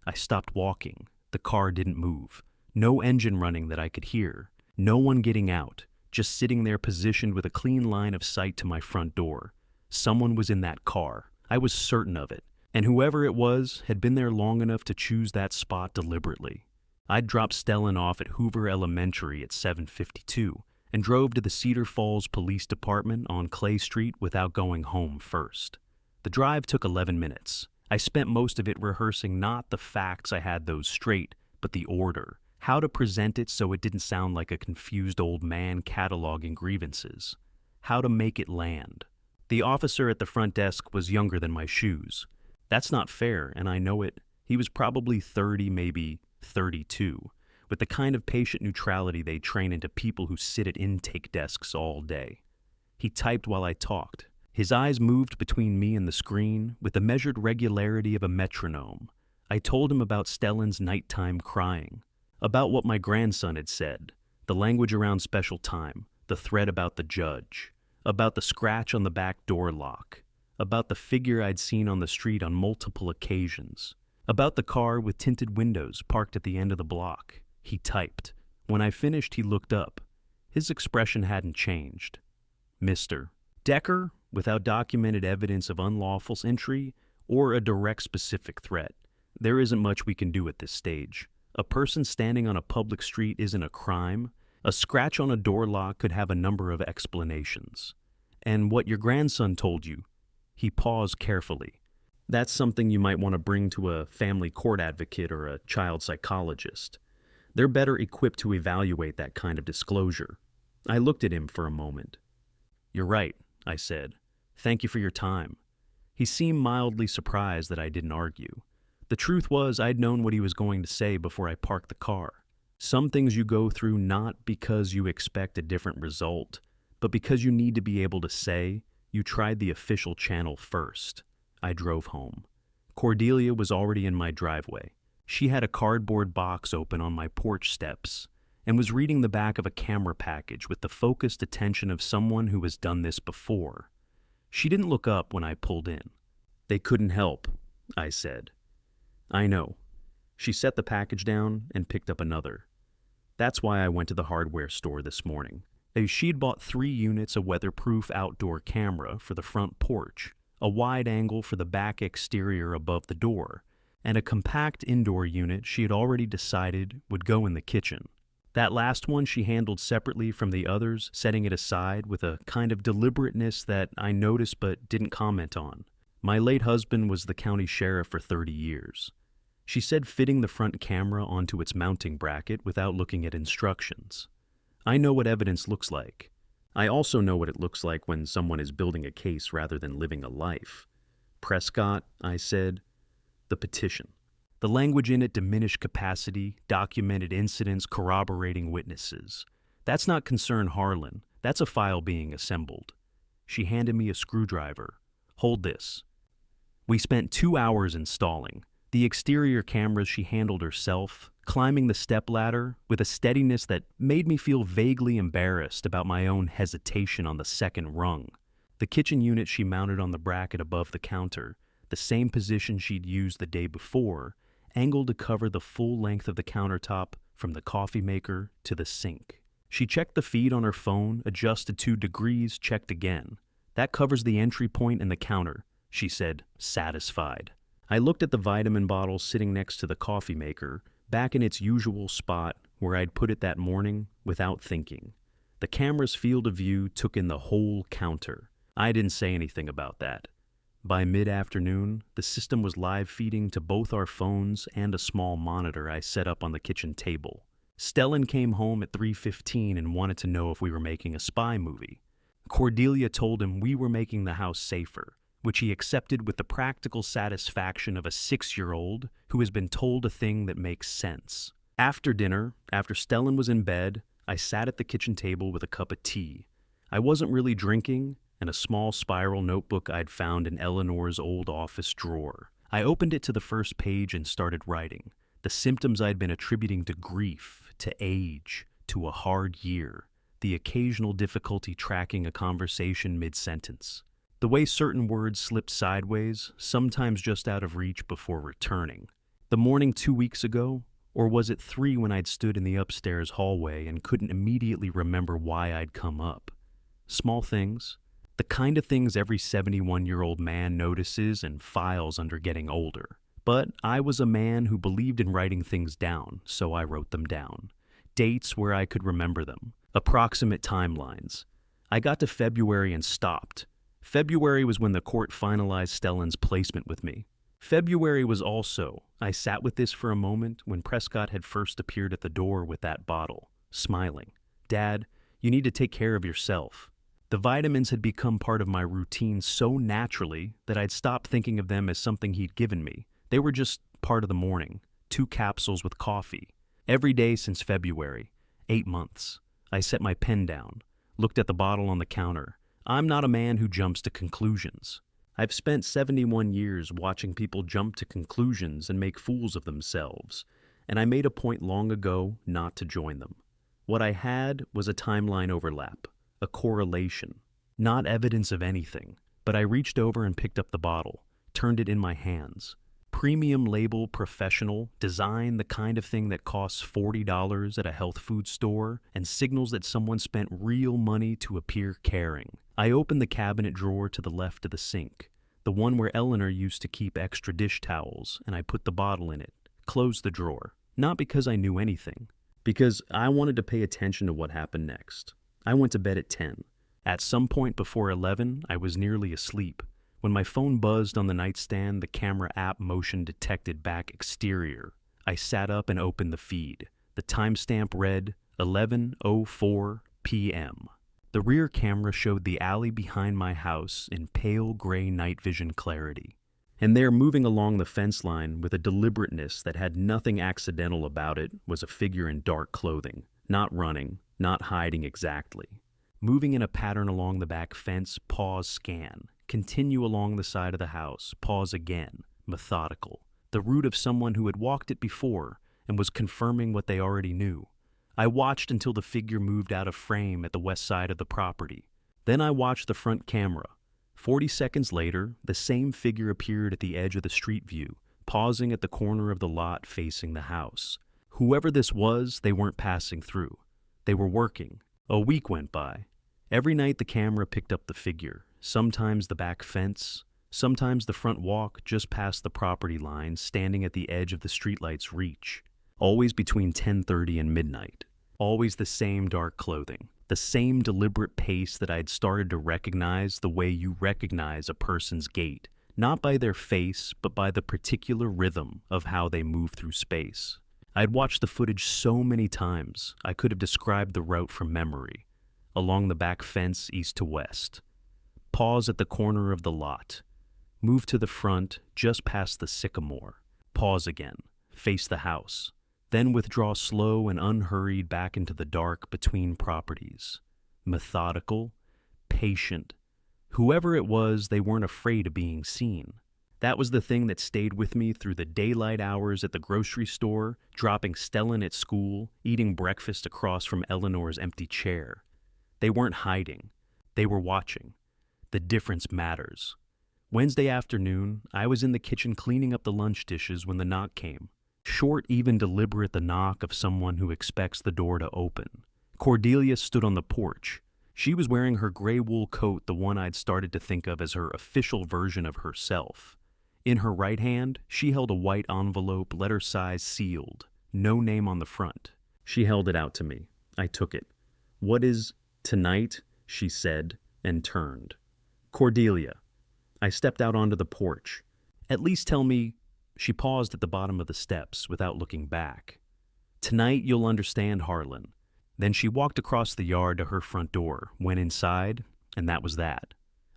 Speaker 1: I stopped walking. The car didn't move. No engine running that I could hear. No one getting out, just sitting there positioned with a clean line of sight to my front door. Someone was in that car. I was certain of it. And whoever it was had been there long enough to choose that spot deliberately. I'd dropped Stellin off at Hoover Elementary at 7:52 and drove to the Cedar Falls Police Department on Clay Street without going home first. The drive took 11 minutes. I spent most of it rehearsing not the facts, I had those straight, but the order, how to present it so it didn't sound like a confused old man cataloging grievances, how to make it land. The officer at the front desk was younger than my shoes. That's not fair, and I know it. He was probably 30, maybe 32, with the kind of patient neutrality they train into people who sit at intake desks all day. He typed while I talked. His eyes moved between me and the screen with the measured regularity of a metronome. I told him about Stellin's nighttime crying, about what my grandson had said, the language around special time, the thread about the judge, about the scratch on the back door lock, about the figure I'd seen on the street on multiple occasions, about the car with tinted windows parked at the end of the block. He typed. When I finished, he looked up. His expression hadn't changed. Mr. Decker, without documented evidence of unlawful entry or a direct specific threat. There isn't much we can do at this stage. A person standing on a public street isn't a crime. A scratch on a door lock could have a number of explanations. And what your grandson told you, he paused carefully. That's something you might want to bring to a family court advocate or a child psychologist. They're better equipped to evaluate that kind of disclosure. I looked at him for a moment. You're right, I said. Thank you for your time. He seemed mildly surprised that I didn't argue. The truth was, I'd known what he was going to say before I parked the car. Some things you go through not because you expect a different result, but because you need to be able to say, you tried the official channel first. I drove home. Cordelia was already in my driveway. She had a cardboard box open on my porch steps and was reading the back of a camera package with the focused attention of someone who has done this before. She didn't look up when I pulled in. They couldn't help, I said. I know. She set the package down and picked up another. That's why I went to the hardware store this morning. She'd bought 3 units of weatherproof outdoor camera for the front porch, a wide angle for the back exterior above the door, and a compact indoor unit she had already decided would go in the kitchen. That last one she handled separately from the others, setting it aside with a kind of deliberateness that I noticed but didn't comment on. My late husband was the county sheriff for 30 years. She said fitting the front camera onto its mounting bracket without looking at instructions. I know what evidence looks like. I also know what it looks like when someone is building a case rather than living a life. Prescott, I said. The petition. The language in it diminished capacity, documented incidents, corroborating witnesses. That's not concern Harlan. That's a file being assembled. She handed me a screwdriver. Hold this. We spent 2 hours installing. The exterior cameras she handled herself, climbing the stepladder with a steadiness that made me feel vaguely embarrassed about my own hesitation on the second rung. The kitchen unit she mounted on the bracket above the counter, the same position she'd used the day before, angled to cover the full length of the countertop from the coffee maker to the sink. She checked the feed on her phone, adjusted 2 degrees, checked again. That covers the entry point and the counter, she said, satisfied. I looked at the vitamin bottle sitting next to the coffee maker, back in its usual spot where I'd put it that morning without thinking. The camera's field of view took in the whole counter. I didn't say anything about that. By mid-afternoon, the system was live feeding to both our phones and a small monitor I set up on the kitchen table. Stellin came home at 3:15 and wanted to know if we were making a spy movie. Cordelia told him we were making the house safer, which he accepted with the practical satisfaction of a 6-year-old who has been told a thing that makes sense. After dinner, after Stellin was in bed, I sat at the kitchen table with a cup of tea. I wasn't really drinking, and a small spiral notebook I'd found in Eleanor's old office drawer. I opened it to the first page and started writing. The symptoms I'd been attributing to grief, to age, to a hard year, the occasional difficulty tracking a conversation mid-sentence. The way certain words slipped sideways, sometimes just out of reach before returning. The morning 2 weeks ago, or was it 3 when I'd stood in the upstairs hallway and couldn't immediately remember why I'd come up? Small things. The kind of things every 71-year-old man notices and files under getting older. But I was a man who believed in writing things down, so I wrote them down. Dates where I could remember them. Approximate timelines. I got to February and stopped. February was when the court finalized Stellin's placement with me. February was also, I sat with this for a moment when Prescott had first appeared at the door with that bottle, smiling. Dad, you need to take care of yourself. The vitamins had become part of my routine so naturally that I'd stopped thinking of them as something he'd given me. They were just part of the morning, 2 capsules with coffee. Every day since February, 8 months. I set my pen down, looked at the bottle on the counter. I'm not a man who jumps to conclusions. I've spent 71 years watching people jump to conclusions and make fools of themselves, and I made a point long ago not to join them. What I had was a timeline overlap, a correlation, not evidence of anything, but I reached over and picked up the bottle, turned it in my hands. Premium label, professional, design, the kind of thing that costs $40 at a health food store and signals that someone spent real money to appear caring. I opened the cabinet drawer to the left of the sink, the one where Eleanor used to keep extra dish towels, and I put the bottle in it, closed the drawer, not because I knew anything, because I wanted to pay attention to what happened next. I went to bed at 10. At some point before 11, I was nearly asleep. When my phone buzzed on the nightstand, the camera app motion detected back exterior. I sat up and opened the feed. The timestamp read 11:04 p.m. The rear camera showed the alley behind my house in pale gray night vision clarity. And there, moving along the fence line with a deliberateness that had nothing accidental about it, was a figure in dark clothing, not running, not hiding exactly. Moving in a pattern along the back fence, pause, scan. Continue along the side of the house, pause again, methodical. The route of someone who had walked it before and was confirming what they already knew. I watched until the figure moved out of frame at the west side of the property. Then I watched the front camera. 40 seconds later, the same figure appeared at the edge of the street view, pausing at the corner of the lot facing the house. Whoever this was, they weren't passing through. They were working. A week went by. Every night the camera picked up the figure. Sometimes the back fence, sometimes the front walk just past the property line, standing at the edge of the streetlight's reach. Always between 10:30 and midnight. Always the same dark clothing, the same deliberate pace that I'd started to recognize the way you recognize a person's gait, not by their face, but by the particular rhythm of how they move through space. I'd watched the footage so many times, I could have described the route from memory. Along the back fence, east to west. Pause at the corner of the lot. Move to the front, just past the sycamore. Pause again. Face the house. Then withdraw slow and unhurried back into the dark between properties. Methodical, patient. Whoever it was, they weren't afraid of being seen. That was the thing that stayed with me through the daylight hours at the grocery store, dropping Stellin at school, eating breakfast across from Eleanor's empty chair. They weren't hiding. They were watching. The difference matters. Wednesday afternoon, I was in the kitchen cleaning up the lunch dishes when the knock came. Short, even deliberate, the knock of someone who expects the door to open. Cordelia stood on the porch. She was wearing her gray wool coat, the one I'd started to think of as her official version of herself. In her right hand, she held a white envelope, letter size sealed, no name on the front. She held it out to me. I took it. "What is tonight?" she said, and turned. "Cordelia." I stepped out onto the porch. "At least tell me..." She paused at the bottom of the steps without looking back. "Tonight you'll understand, Harlan." Then she walked across the yard to her front door, went inside, and that was that.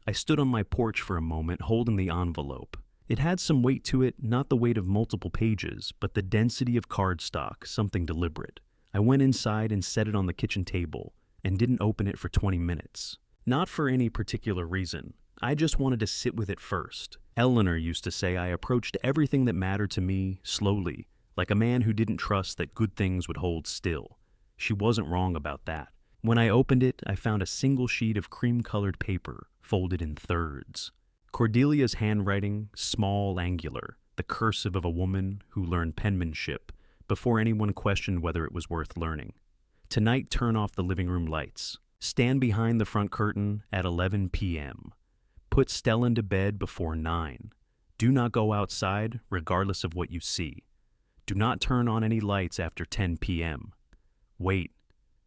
Speaker 1: I stood on my porch for a moment, holding the envelope. It had some weight to it, not the weight of multiple pages, but the density of cardstock, something deliberate. I went inside and set it on the kitchen table, and didn't open it for 20 minutes. Not for any particular reason. I just wanted to sit with it first. Eleanor used to say I approached everything that mattered to me slowly, like a man who didn't trust that good things would hold still. She wasn't wrong about that. When I opened it, I found a single sheet of cream-colored paper, folded in thirds. Cordelia's handwriting, small, angular, the cursive of a woman who learned penmanship before anyone questioned whether it was worth learning. "Tonight, turn off the living room lights. Stand behind the front curtain at 11 p.m. Put Stellin to bed before 9. Do not go outside, regardless of what you see. Do not turn on any lights after 10 p.m. Wait.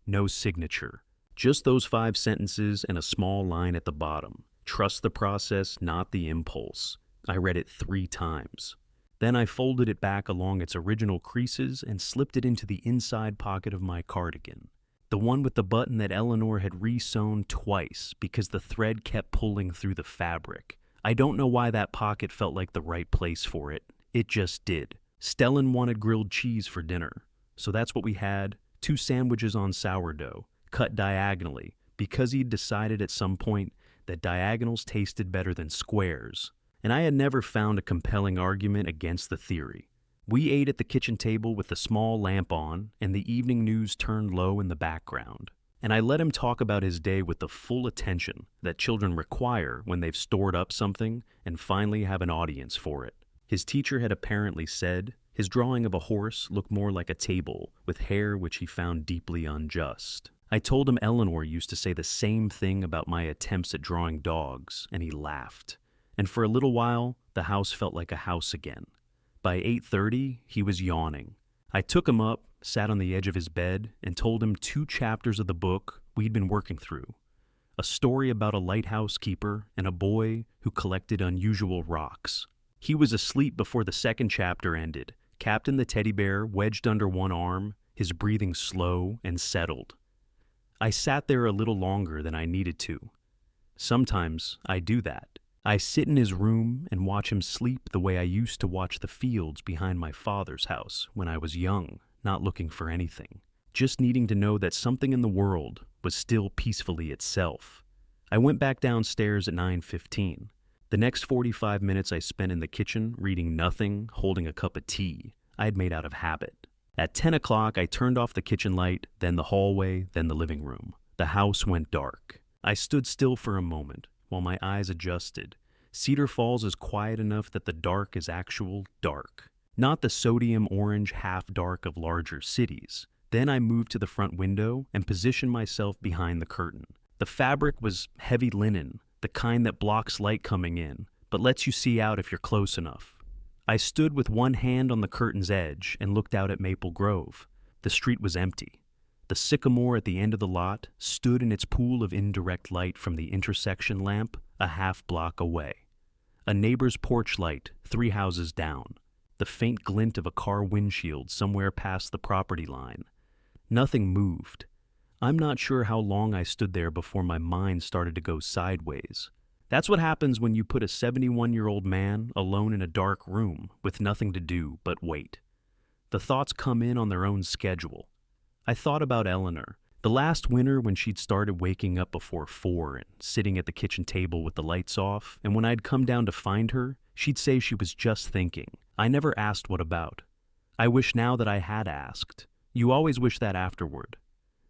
Speaker 1: No signature. Just those 5 sentences and a small line at the bottom. Trust the process, not the impulse." I read it 3 times. Then I folded it back along its original creases and slipped it into the inside pocket of my cardigan. The one with the button that Eleanor had re-sewn twice because the thread kept pulling through the fabric. I don't know why that pocket felt like the right place for it. It just did. Stellin wanted grilled cheese for dinner. So that's what we had, 2 sandwiches on sourdough, cut diagonally, because he'd decided at some point that diagonals tasted better than squares, and I had never found a compelling argument against the theory. We ate at the kitchen table with the small lamp on and the evening news turned low in the background, and I let him talk about his day with the full attention that children require when they've stored up something and finally have an audience for it. His teacher had apparently said his drawing of a horse looked more like a table with hair which he found deeply unjust. I told him Eleanor used to say the same thing about my attempts at drawing dogs, and he laughed. And for a little while, the house felt like a house again. By 8:30, he was yawning. I took him up, sat on the edge of his bed, and told him 2 chapters of the book we'd been working through. A story about a lighthouse keeper and a boy who collected unusual rocks. He was asleep before the 2nd chapter ended, Captain the teddy bear wedged under one arm, his breathing slow and settled. I sat there a little longer than I needed to. Sometimes I do that. I sit in his room and watch him sleep the way I used to watch the fields behind my father's house when I was young, not looking for anything, just needing to know that something in the world was still peacefully itself. I went back downstairs at 9:15. The next 45 minutes I spent in the kitchen reading nothing, holding a cup of tea I had made out of habit. At 10 o'clock, I turned off the kitchen light, then the hallway, then the living room. The house went dark. I stood still for a moment while my eyes adjusted. Cedar Falls is quiet enough that the dark is actual dark, not the sodium orange half-dark of larger cities. Then I moved to the front window and positioned myself behind the curtain. The fabric was heavy linen, the kind that blocks light coming in, but lets you see out if you're close enough. I stood with one hand on the curtain's edge and looked out at Maple Grove. The street was empty. The sycamore at the end of the lot stood in its pool of indirect light from the intersection lamp a half-block away. A neighbor's porch light 3 houses down. The faint glint of a car windshield somewhere past the property line. Nothing moved. I'm not sure how long I stood there before my mind started to go sideways. That's what happens when you put a 71-year-old man alone in a dark room with nothing to do but wait. The thoughts come in on their own schedule. I thought about Eleanor. The last winter when she'd started waking up before 4 and sitting at the kitchen table with the lights off, and when I'd come down to find her, she'd say she was just thinking. I never asked what about. I wish now that I had asked. You always wish that afterward.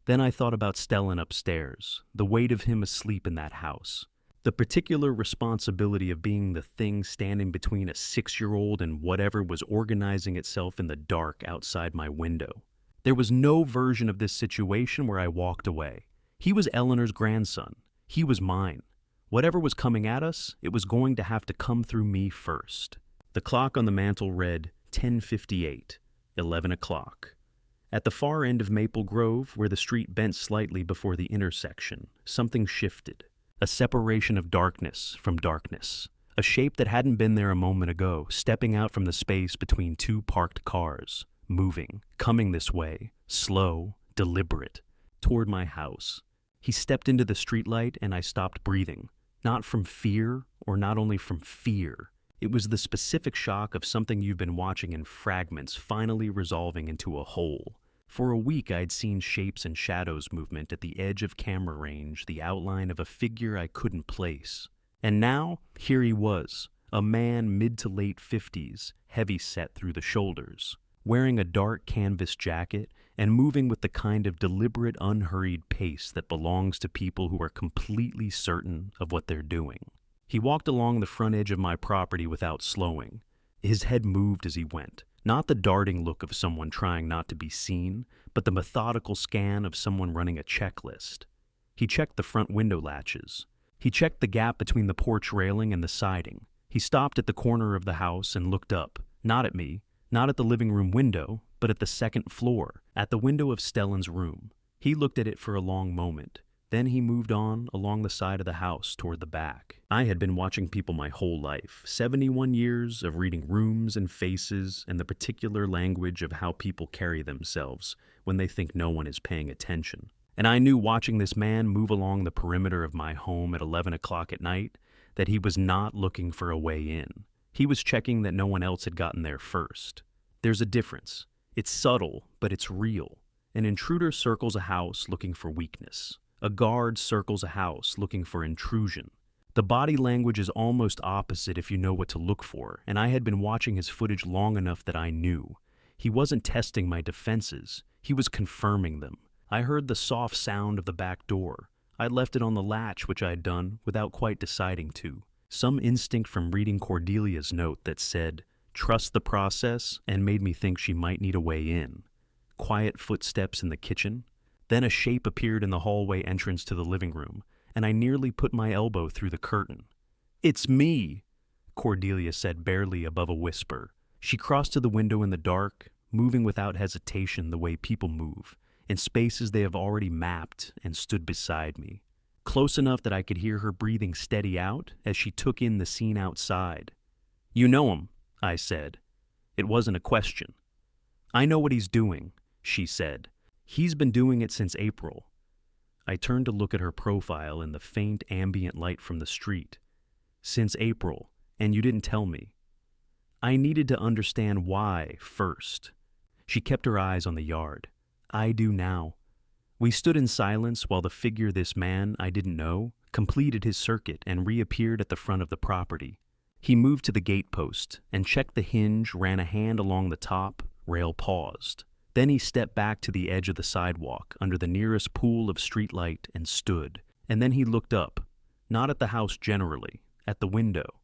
Speaker 1: Then I thought about Stellin upstairs, the weight of him asleep in that house. The particular responsibility of being the thing standing between a 6-year-old and whatever was organizing itself in the dark outside my window. There was no version of this situation where I walked away. He was Eleanor's grandson. He was mine. Whatever was coming at us, it was going to have to come through me first. The clock on the mantel read 10:58, 11 o'clock. At the far end of Maple Grove, where the street bent slightly before the intersection, something shifted. A separation of darkness from darkness. A shape that hadn't been there a moment ago, stepping out from the space between 2 parked cars, moving, coming this way, slow, deliberate, toward my house. He stepped into the streetlight and I stopped breathing. Not from fear, or not only from fear. It was the specific shock of something you've been watching in fragments finally resolving into a whole. For a week I'd seen shapes and shadows movement at the edge of camera range, the outline of a figure I couldn't place. And now, here he was, a man mid to late 50s, heavy set through the shoulders, wearing a dark canvas jacket and moving with the kind of deliberate, unhurried pace that belongs to people who are completely certain of what they're doing. He walked along the front edge of my property without slowing. His head moved as he went. Not the darting look of someone trying not to be seen, but the methodical scan of someone running a checklist. He checked the front window latches. He checked the gap between the porch railing and the siding. He stopped at the corner of the house and looked up, not at me, not at the living room window, but at the 2nd floor, at the window of Stellin's room. He looked at it for a long moment. Then he moved on along the side of the house toward the back. I had been watching people my whole life, 71 years of reading rooms and faces and the particular language of how people carry themselves when they think no one is paying attention. And I knew watching this man move along the perimeter of my home at 11 o'clock at night that he was not looking for a way in. He was checking that no one else had gotten there first. There's a difference. It's subtle, but it's real. An intruder circles a house looking for weakness. A guard circles a house looking for intrusion. The body language is almost opposite if you know what to look for, and I had been watching his footage long enough that I knew. He wasn't testing my defenses. He was confirming them. I heard the soft sound of the back door. I left it on the latch, which I had done without quite deciding to. Some instinct from reading Cordelia's note that said, "Trust the process," and made me think she might need a way in. Quiet footsteps in the kitchen. Then a shape appeared in the hallway entrance to the living room, and I nearly put my elbow through the curtain. "It's me," Cordelia said barely above a whisper. She crossed to the window in the dark, moving without hesitation the way people move, in spaces they have already mapped, and stood beside me. Close enough that I could hear her breathing steady out as she took in the scene outside. "You know him," I said. It wasn't a question. "I know what he's doing," she said. "He's been doing it since April." I turned to look at her profile in the faint ambient light from the street. "Since April, and you didn't tell me." I needed to understand why first. She kept her eyes on the yard. "I do now." We stood in silence while the figure, this man I didn't know, completed his circuit and reappeared at the front of the property. He moved to the gatepost and checked the hinge, ran a hand along the top, rail paused. Then he stepped back to the edge of the sidewalk under the nearest pool of streetlight and stood. And then he looked up, not at the house generally, at the window,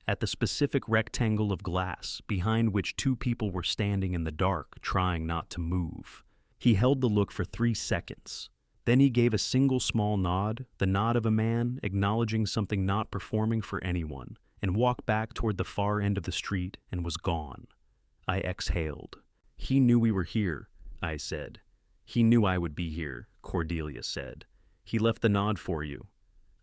Speaker 1: at the specific rectangle of glass behind which two people were standing in the dark trying not to move. He held the look for 3 seconds. Then he gave a single small nod, the nod of a man acknowledging something not performing for anyone, and walked back toward the far end of the street and was gone. I exhaled. "He knew we were here," I said. "He knew I would be here," Cordelia said. "He left the nod for you."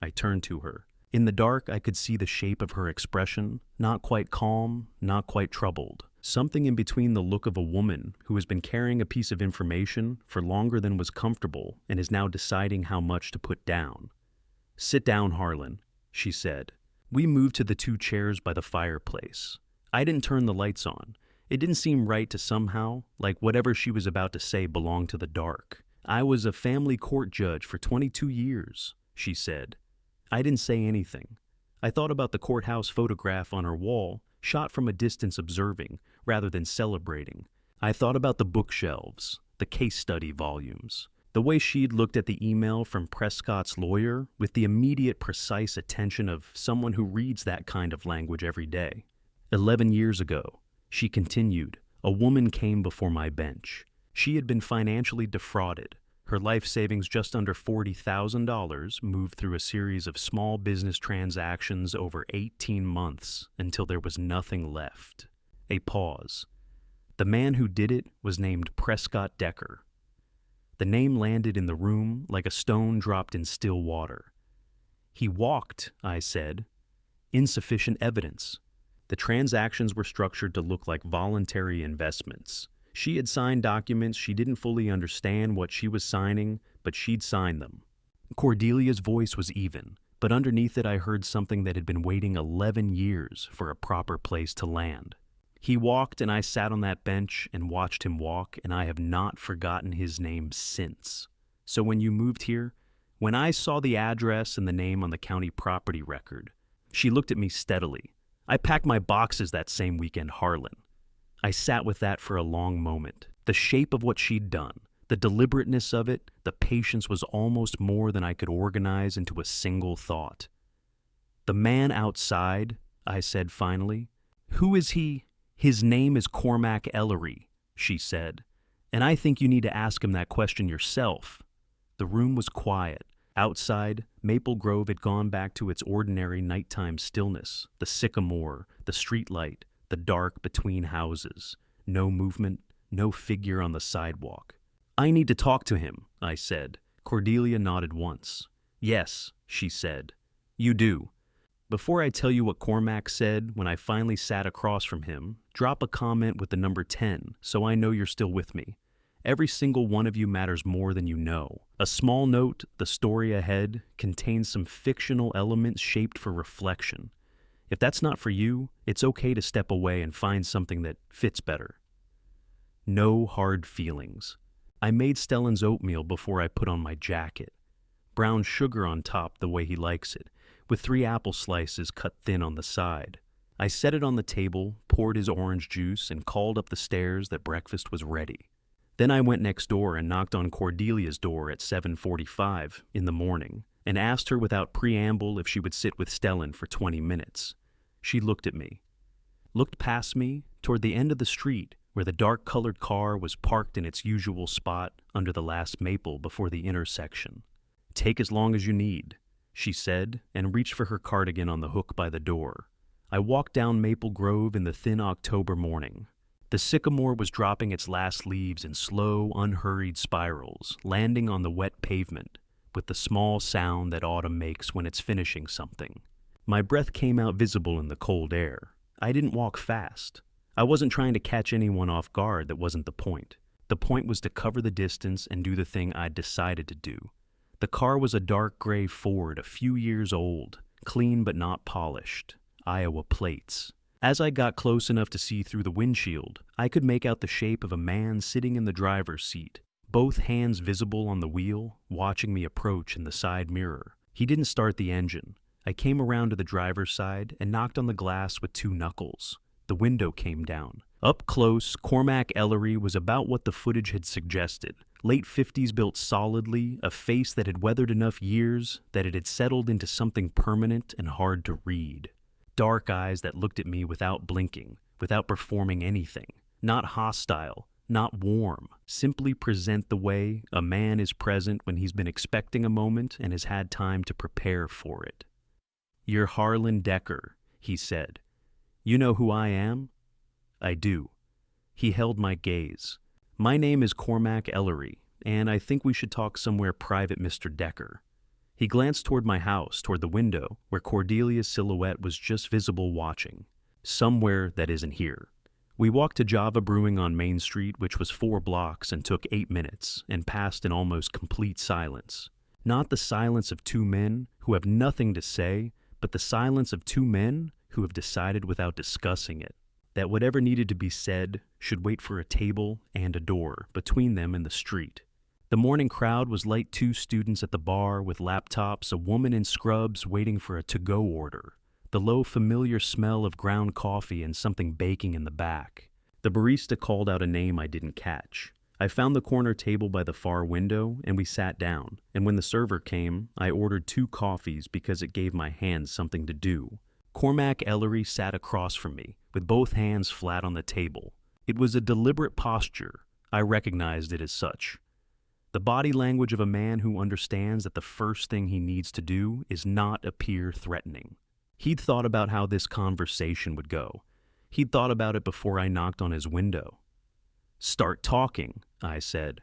Speaker 1: I turned to her. In the dark, I could see the shape of her expression, not quite calm, not quite troubled. Something in between the look of a woman who has been carrying a piece of information for longer than was comfortable and is now deciding how much to put down. "Sit down, Harlan," she said. We moved to the 2 chairs by the fireplace. I didn't turn the lights on. It didn't seem right to somehow, like whatever she was about to say belonged to the dark. "I was a family court judge for 22 years, she said. I didn't say anything. I thought about the courthouse photograph on her wall, shot from a distance observing, rather than celebrating. I thought about the bookshelves, the case study volumes, the way she'd looked at the email from Prescott's lawyer with the immediate precise attention of someone who reads that kind of language every day. 11 years ago, she continued, a woman came before my bench. She had been financially defrauded. Her life savings, just under $40,000, moved through a series of small business transactions over 18 months until there was nothing left. A pause. The man who did it was named Prescott Decker. The name landed in the room like a stone dropped in still water. He walked, I said. Insufficient evidence. The transactions were structured to look like voluntary investments. She had signed documents she didn't fully understand what she was signing, but she'd signed them. Cordelia's voice was even, but underneath it I heard something that had been waiting 11 years for a proper place to land. He walked and I sat on that bench and watched him walk, and I have not forgotten his name since. So when you moved here, when I saw the address and the name on the county property record, she looked at me steadily. I packed my boxes that same weekend, Harlan. I sat with that for a long moment. The shape of what she'd done, the deliberateness of it, the patience was almost more than I could organize into a single thought. "The man outside," I said finally. "Who is he?" "His name is Cormack Ellery," she said. "And I think you need to ask him that question yourself." The room was quiet. Outside, Maple Grove had gone back to its ordinary nighttime stillness, the sycamore, the streetlight, the dark between houses. No movement, no figure on the sidewalk. "I need to talk to him," I said. Cordelia nodded once. "Yes," she said. "You do. Before I tell you what Cormack said when I finally sat across from him, drop a comment with the number 10 so I know you're still with me. Every single one of you matters more than you know. A small note, the story ahead, contains some fictional elements shaped for reflection. If that's not for you, it's okay to step away and find something that fits better." No hard feelings. I made Stellin's oatmeal before I put on my jacket. Brown sugar on top the way he likes it, with 3 apple slices cut thin on the side. I set it on the table, poured his orange juice, and called up the stairs that breakfast was ready. Then I went next door and knocked on Cordelia's door at 7:45 in the morning and asked her without preamble if she would sit with Stellin for 20 minutes. She looked at me, looked past me toward the end of the street where the dark-colored car was parked in its usual spot under the last maple before the intersection. "Take as long as you need," she said, and reached for her cardigan on the hook by the door. I walked down Maple Grove in the thin October morning. The sycamore was dropping its last leaves in slow, unhurried spirals, landing on the wet pavement with the small sound that autumn makes when it's finishing something. My breath came out visible in the cold air. I didn't walk fast. I wasn't trying to catch anyone off guard. That wasn't the point. The point was to cover the distance and do the thing I'd decided to do. The car was a dark gray Ford, a few years old, clean but not polished, Iowa plates. As I got close enough to see through the windshield, I could make out the shape of a man sitting in the driver's seat, both hands visible on the wheel, watching me approach in the side mirror. He didn't start the engine. I came around to the driver's side and knocked on the glass with 2 knuckles. The window came down. Up close, Cormack Ellery was about what the footage had suggested. Late 50s built solidly, a face that had weathered enough years that it had settled into something permanent and hard to read. Dark eyes that looked at me without blinking, without performing anything. Not hostile, not warm. Simply present the way a man is present when he's been expecting a moment and has had time to prepare for it. "You're Harlan Decker," he said. "You know who I am?" "I do." He held my gaze. "My name is Cormack Ellery, and I think we should talk somewhere private, Mr. Decker." He glanced toward my house, toward the window, where Cordelia's silhouette was just visible watching. "Somewhere that isn't here." We walked to Java Brewing on Main Street, which was 4 blocks and took 8 minutes, and passed in almost complete silence. Not the silence of 2 men who have nothing to say, but the silence of 2 men who have decided without discussing it that whatever needed to be said should wait for a table and a door between them and the street. The morning crowd was like 2 students at the bar with laptops, a woman in scrubs waiting for a to-go order, the low familiar smell of ground coffee and something baking in the back. The barista called out a name I didn't catch. I found the corner table by the far window, and we sat down, and when the server came, I ordered 2 coffees because it gave my hands something to do. Cormack Ellery sat across from me, with both hands flat on the table. It was a deliberate posture. I recognized it as such. The body language of a man who understands that the first thing he needs to do is not appear threatening. He'd thought about how this conversation would go. He'd thought about it before I knocked on his window. "Start talking," I said.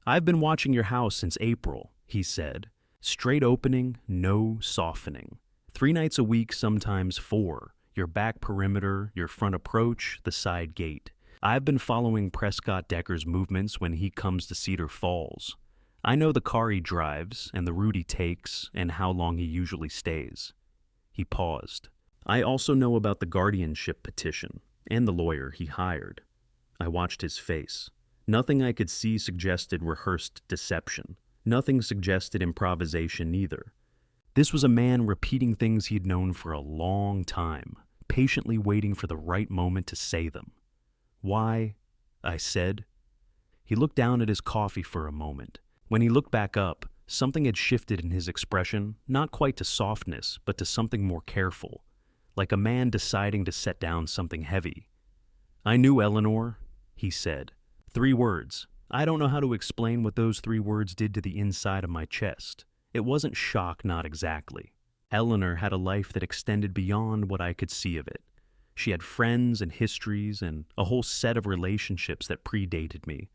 Speaker 1: "I've been watching your house since April," he said. "Straight opening, no softening. 3 nights a week, sometimes 4. Your back perimeter, your front approach, the side gate. I've been following Prescott Decker's movements when he comes to Cedar Falls. I know the car he drives, and the route he takes, and how long he usually stays." He paused. "I also know about the guardianship petition, and the lawyer he hired." I watched his face. Nothing I could see suggested rehearsed deception. Nothing suggested improvisation either. This was a man repeating things he'd known for a long time, patiently waiting for the right moment to say them. "Why?" I said. He looked down at his coffee for a moment. When he looked back up, something had shifted in his expression, not quite to softness, but to something more careful, like a man deciding to set down something heavy. "I knew Eleanor," he said. 3 words. I don't know how to explain what those 3 words did to the inside of my chest. It wasn't shock, not exactly. Eleanor had a life that extended beyond what I could see of it. She had friends and histories and a whole set of relationships that predated me,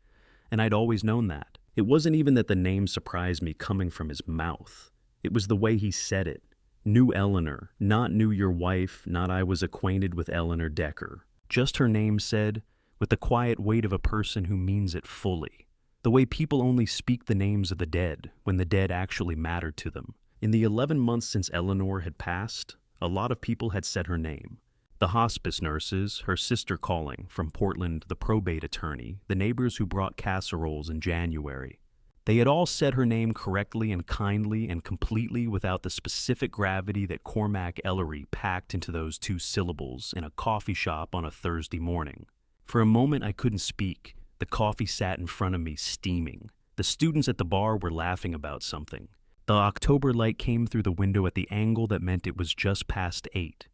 Speaker 1: and I'd always known that. It wasn't even that the name surprised me coming from his mouth. It was the way he said it. Knew Eleanor, not knew your wife, not I was acquainted with Eleanor Decker. Just her name said, with the quiet weight of a person who means it fully. The way people only speak the names of the dead when the dead actually mattered to them. In the 11 months since Eleanor had passed, a lot of people had said her name. The hospice nurses, her sister calling, from Portland the probate attorney, the neighbors who brought casseroles in January. They had all said her name correctly and kindly and completely without the specific gravity that Cormack Ellery packed into those two syllables in a coffee shop on a Thursday morning. For a moment I couldn't speak. The coffee sat in front of me steaming. The students at the bar were laughing about something. The October light came through the window at the angle that meant it was just past 8.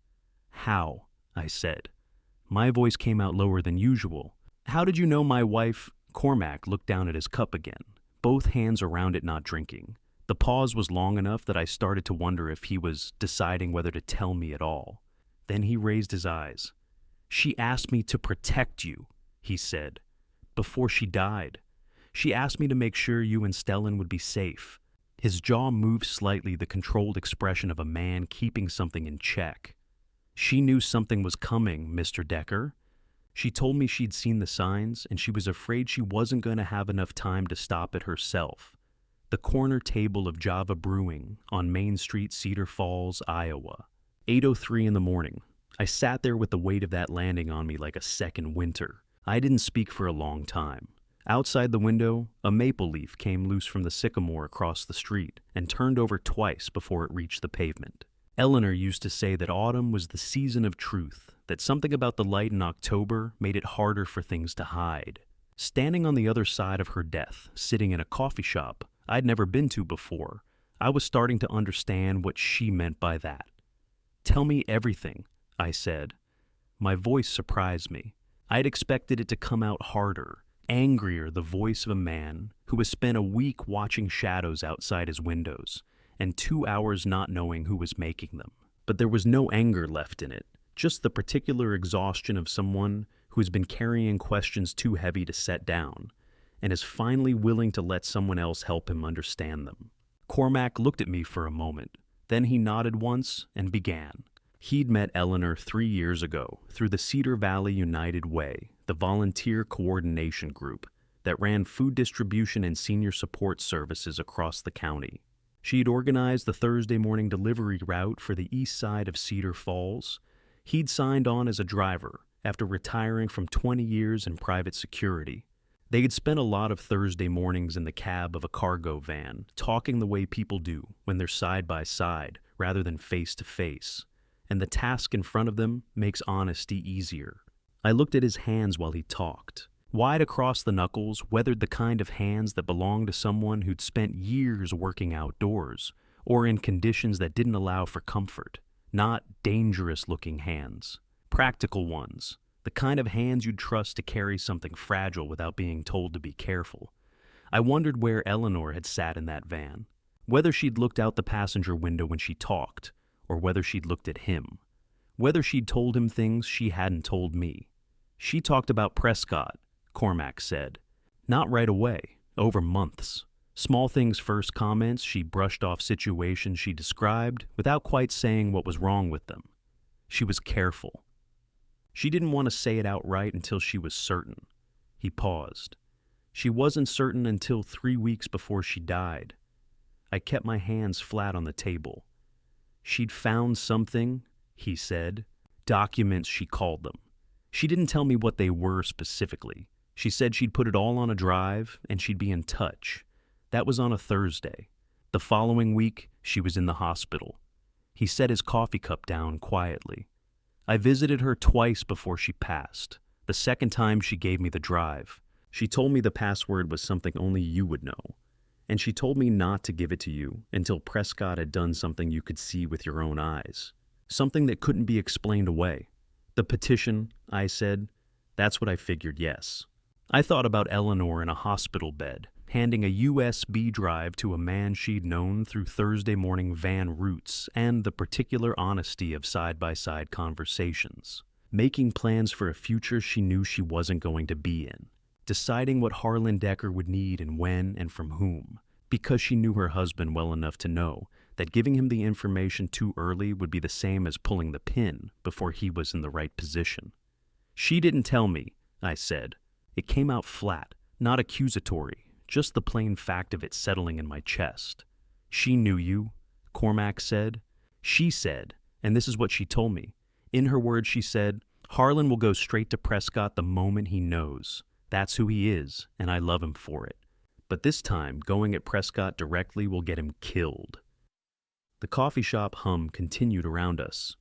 Speaker 1: "How?" I said. My voice came out lower than usual. "How did you know my wife?" Cormack looked down at his cup again, both hands around it, not drinking. The pause was long enough that I started to wonder if he was deciding whether to tell me at all. Then he raised his eyes. "She asked me to protect you," he said, "before she died. She asked me to make sure you and Stellin would be safe." His jaw moved slightly, the controlled expression of a man keeping something in check. "She knew something was coming, Mr. Decker. She told me she'd seen the signs, and she was afraid she wasn't going to have enough time to stop it herself. The corner table of Java Brewing on Main Street, Cedar Falls, Iowa. 8:03 in the morning. I sat there with the weight of that landing on me like a second winter. I didn't speak for a long time. Outside the window, a maple leaf came loose from the sycamore across the street and turned over twice before it reached the pavement. Eleanor used to say that autumn was the season of truth, that something about the light in October made it harder for things to hide. Standing on the other side of her death, sitting in a coffee shop I'd never been to before, I was starting to understand what she meant by that. "Tell me everything," I said. My voice surprised me. I'd expected it to come out harder, angrier, the voice of a man who has spent a week watching shadows outside his windows and 2 hours not knowing who was making them. But there was no anger left in it, just the particular exhaustion of someone who has been carrying questions too heavy to set down and is finally willing to let someone else help him understand them. Cormack looked at me for a moment. Then he nodded once and began. He'd met Eleanor 3 years ago through the Cedar Valley United Way, the volunteer coordination group that ran food distribution and senior support services across the county. She'd organized the Thursday morning delivery route for the east side of Cedar Falls. He'd signed on as a driver after retiring from 20 years in private security. They had spent a lot of Thursday mornings in the cab of a cargo van, talking the way people do when they're side by side rather than face to face. And the task in front of them makes honesty easier. I looked at his hands while he talked. Wide across the knuckles, weathered, the kind of hands that belonged to someone who'd spent years working outdoors, or in conditions that didn't allow for comfort. Not dangerous-looking hands. Practical ones. The kind of hands you'd trust to carry something fragile without being told to be careful. I wondered where Eleanor had sat in that van. Whether she'd looked out the passenger window when she talked, or whether she'd looked at him. Whether she'd told him things she hadn't told me. She talked about Prescott, Cormack said. Not right away, over months. Small things first, comments she brushed off, situations she described without quite saying what was wrong with them. She was careful. She didn't want to say it outright until she was certain. He paused. She wasn't certain until 3 weeks before she died. I kept my hands flat on the table. She'd found something, he said. Documents, she called them. She didn't tell me what they were specifically. She said she'd put it all on a drive and she'd be in touch. That was on a Thursday. The following week, she was in the hospital. He set his coffee cup down quietly. I visited her twice before she passed. The second time she gave me the drive. She told me the password was something only you would know. And she told me not to give it to you until Prescott had done something you could see with your own eyes. Something that couldn't be explained away. The petition, I said. That's what I figured, yes. I thought about Eleanor in a hospital bed, handing a USB drive to a man she'd known through Thursday morning van routes and the particular honesty of side-by-side conversations. Making plans for a future she knew she wasn't going to be in. Deciding what Harlan Decker would need and when and from whom, because she knew her husband well enough to know that giving him the information too early would be the same as pulling the pin before he was in the right position. She didn't tell me, I said. It came out flat, not accusatory, just the plain fact of it settling in my chest. She knew you, Cormack said. She said, and this is what she told me, In her words, she said, "Harlan will go straight to Prescott the moment he knows. That's who he is, and I love him for it. But this time, going at Prescott directly will get him killed." The coffee shop hum continued around us.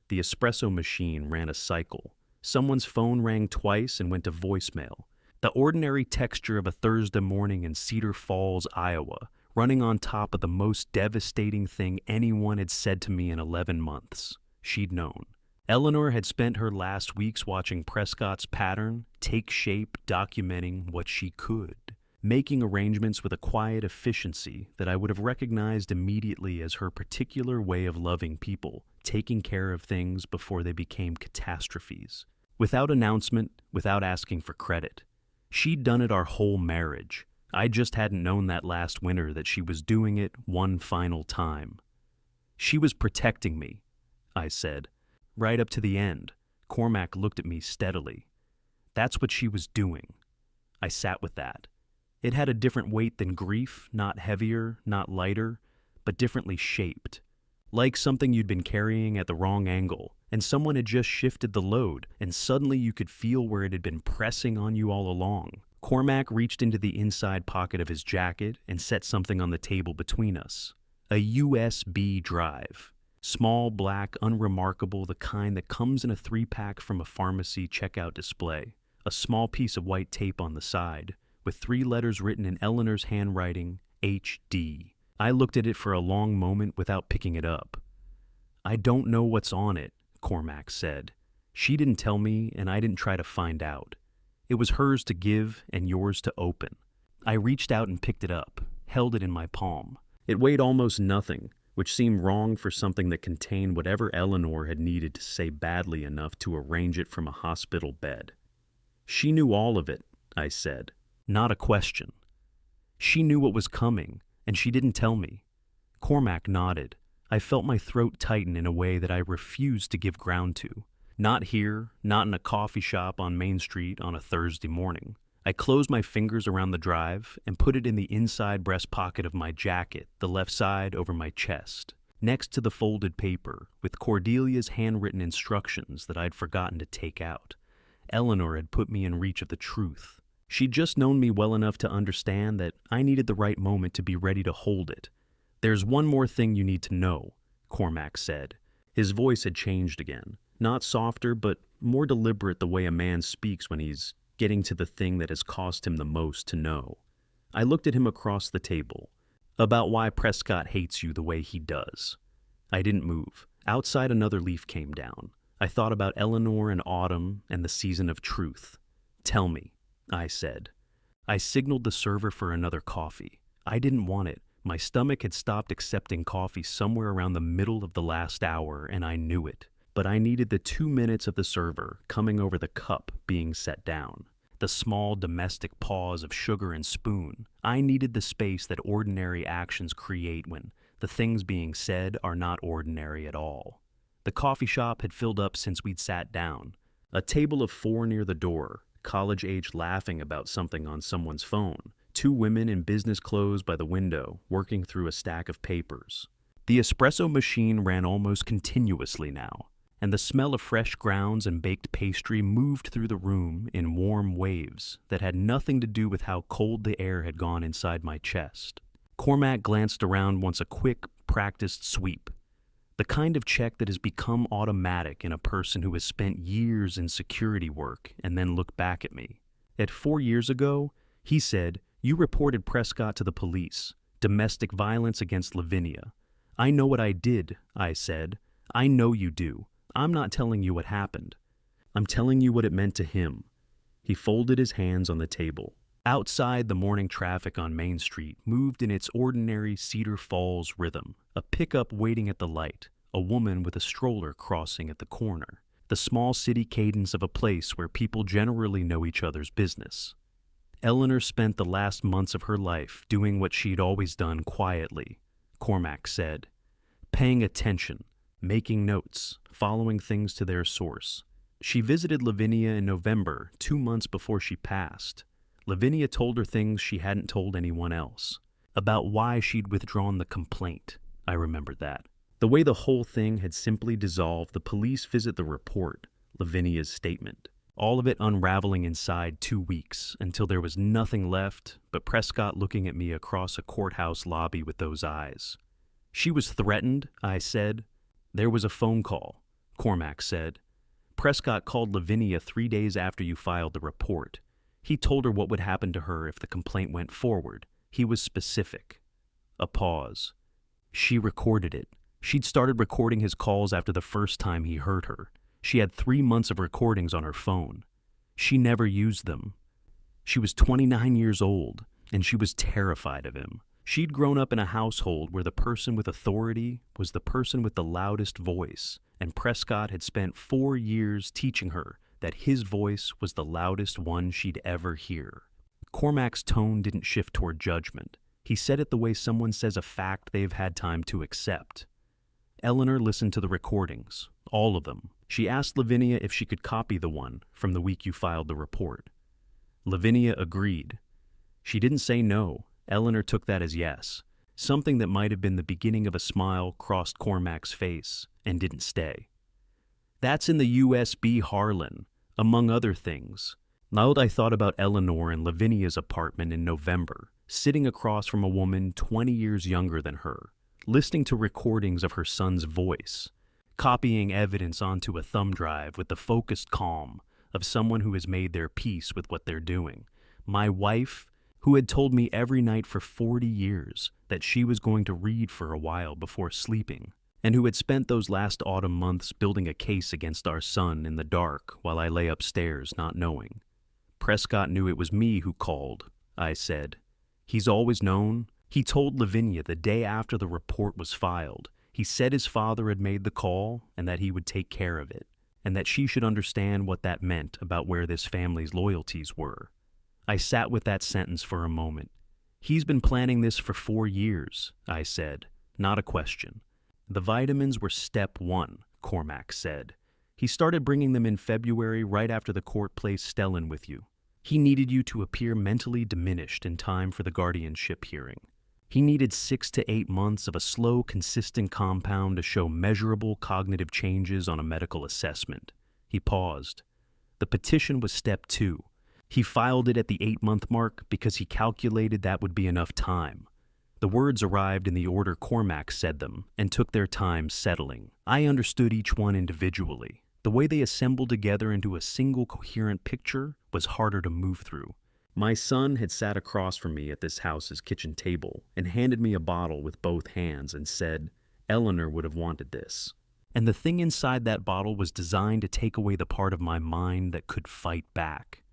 Speaker 1: The espresso machine ran a cycle. Someone's phone rang twice and went to voicemail. The ordinary texture of a Thursday morning in Cedar Falls, Iowa, running on top of the most devastating thing anyone had said to me in 11 months. She'd known. Eleanor had spent her last weeks watching Prescott's pattern take shape, documenting what she could, making arrangements with a quiet efficiency that I would have recognized immediately as her particular way of loving people, taking care of things before they became catastrophes. Without announcement, without asking for credit. She'd done it our whole marriage. I just hadn't known that last winter that she was doing it one final time. "She was protecting me," I said. "Right up to the end." Cormack looked at me steadily. "That's what she was doing." I sat with that. It had a different weight than grief, not heavier, not lighter, but differently shaped. Like something you'd been carrying at the wrong angle, and someone had just shifted the load, and suddenly you could feel where it had been pressing on you all along. Cormack reached into the inside pocket of his jacket and set something on the table between us. A USB drive. Small, black, unremarkable, the kind that comes in a 3-pack from a pharmacy checkout display. A small piece of white tape on the side, with 3 letters written in Eleanor's handwriting, HD. I looked at it for a long moment without picking it up. "I don't know what's on it," Cormack said. "She didn't tell me, and I didn't try to find out. It was hers to give and yours to open." I reached out and picked it up, held it in my palm. It weighed almost nothing, which seemed wrong for something that contained whatever Eleanor had needed to say badly enough to arrange it from a hospital bed. "She knew all of it," I said. Not a question. "She knew what was coming, and she didn't tell me." Cormack nodded. I felt my throat tighten in a way that I refused to give ground to. Not here, not in a coffee shop on Main Street on a Thursday morning. I closed my fingers around the drive and put it in the inside breast pocket of my jacket, the left side over my chest, next to the folded paper, with Cordelia's handwritten instructions that I'd forgotten to take out. Eleanor had put me in reach of the truth. She'd just known me well enough to understand that I needed the right moment to be ready to hold it. "There's one more thing you need to know," Cormack said. His voice had changed again. Not softer, but more deliberate, the way a man speaks when he's getting to the thing that has cost him the most to know. I looked at him across the table. "About why Prescott hates you the way he does." I didn't move. Outside, another leaf came down. I thought about Eleanor and autumn and the season of truth. "Tell me," I said. I signaled the server for another coffee. I didn't want it. My stomach had stopped accepting coffee somewhere around the middle of the last hour, and I knew it. But I needed the 2 minutes of the server coming over the cup being set down. The small domestic pause of sugar and spoon. I needed the space that ordinary actions create when the things being said are not ordinary at all. The coffee shop had filled up since we'd sat down. A table of 4 near the door, college-age laughing about something on someone's phone. 2 women in business clothes by the window, working through a stack of papers. The espresso machine ran almost continuously now, and the smell of fresh grounds and baked pastry moved through the room in warm waves that had nothing to do with how cold the air had gone inside my chest. Cormack glanced around once, a quick, practiced sweep. The kind of check that has become automatic in a person who has spent years in security work and then looked back at me. At 4 years ago, he said, "You reported Prescott to the police. Domestic violence against Levvenia." "I know what I did," I said. "I know you do. I'm not telling you what happened. I'm telling you what it meant to him." He folded his hands on the table. Outside, the morning traffic on Main Street moved in its ordinary Cedar Falls rhythm. A pickup waiting at the light, a woman with a stroller crossing at the corner. The small city cadence of a place where people generally know each other's business. Eleanor spent the last months of her life doing what she'd always done quietly, Cormack said. Paying attention, making notes, following things to their source. She visited Levvenia in November, 2 months before she passed. Levvenia told her things she hadn't told anyone else. About why she'd withdrawn the complaint. I remembered that. The way the whole thing had simply dissolved the police visit, the report, Levvenia's statement. All of it unraveling inside 2 weeks until there was nothing left but Prescott looking at me across a courthouse lobby with those eyes. She was threatened, I said. There was a phone call, Cormack said. Prescott called Levvenia 3 days after you filed the report. He told her what would happen to her if the complaint went forward. He was specific. A pause. She recorded it. She'd started recording his calls after the first time he heard her. She had 3 months of recordings on her phone. She never used them. She was 29 years old, and she was terrified of him. She'd grown up in a household where the person with authority was the person with the loudest voice, and Prescott had spent 4 years teaching her that his voice was the loudest one she'd ever hear. Cormack's tone didn't shift toward judgment. He said it the way someone says a fact they've had time to accept. Eleanor listened to the recordings, all of them. She asked Levvenia if she could copy the one from the week you filed the report. Levvenia agreed. She didn't say no. Eleanor took that as yes. Something that might have been the beginning of a smile crossed Cormack's face and didn't stay. That's in the USB Harlan, among other things. Now that I thought about Eleanor in Levvenia's apartment in November, sitting across from a woman 20 years younger than her, listening to recordings of her son's voice, copying evidence onto a thumb drive with the focused calm of someone who has made their peace with what they're doing. My wife, who had told me every night for 40 years that she was going to read for a while before sleeping, and who had spent those last autumn months building a case against our son in the dark while I lay upstairs not knowing. Prescott knew it was me who called, I said. He's always known. He told Levvenia the day after the report was filed. He said his father had made the call and that he would take care of it, and that she should understand what that meant about where this family's loyalties were. I sat with that sentence for a moment. He's been planning this for 4 years, I said, not a question. The vitamins were step 1, Cormack said. He started bringing them in February right after the court placed Stellin with you. He needed you to appear mentally diminished in time for the guardianship hearing. He needed 6 to 8 months of a slow, consistent compound to show measurable cognitive changes on a medical assessment. He paused. The petition was step 2. He filed it at the 8-month mark because he calculated that would be enough time. The words arrived in the order Cormack said them and took their time settling. I understood each one individually. The way they assembled together into a single coherent picture was harder to move through. My son had sat across from me at this house's kitchen table and handed me a bottle with both hands and said, Eleanor would have wanted this. And the thing inside that bottle was designed to take away the part of my mind that could fight back.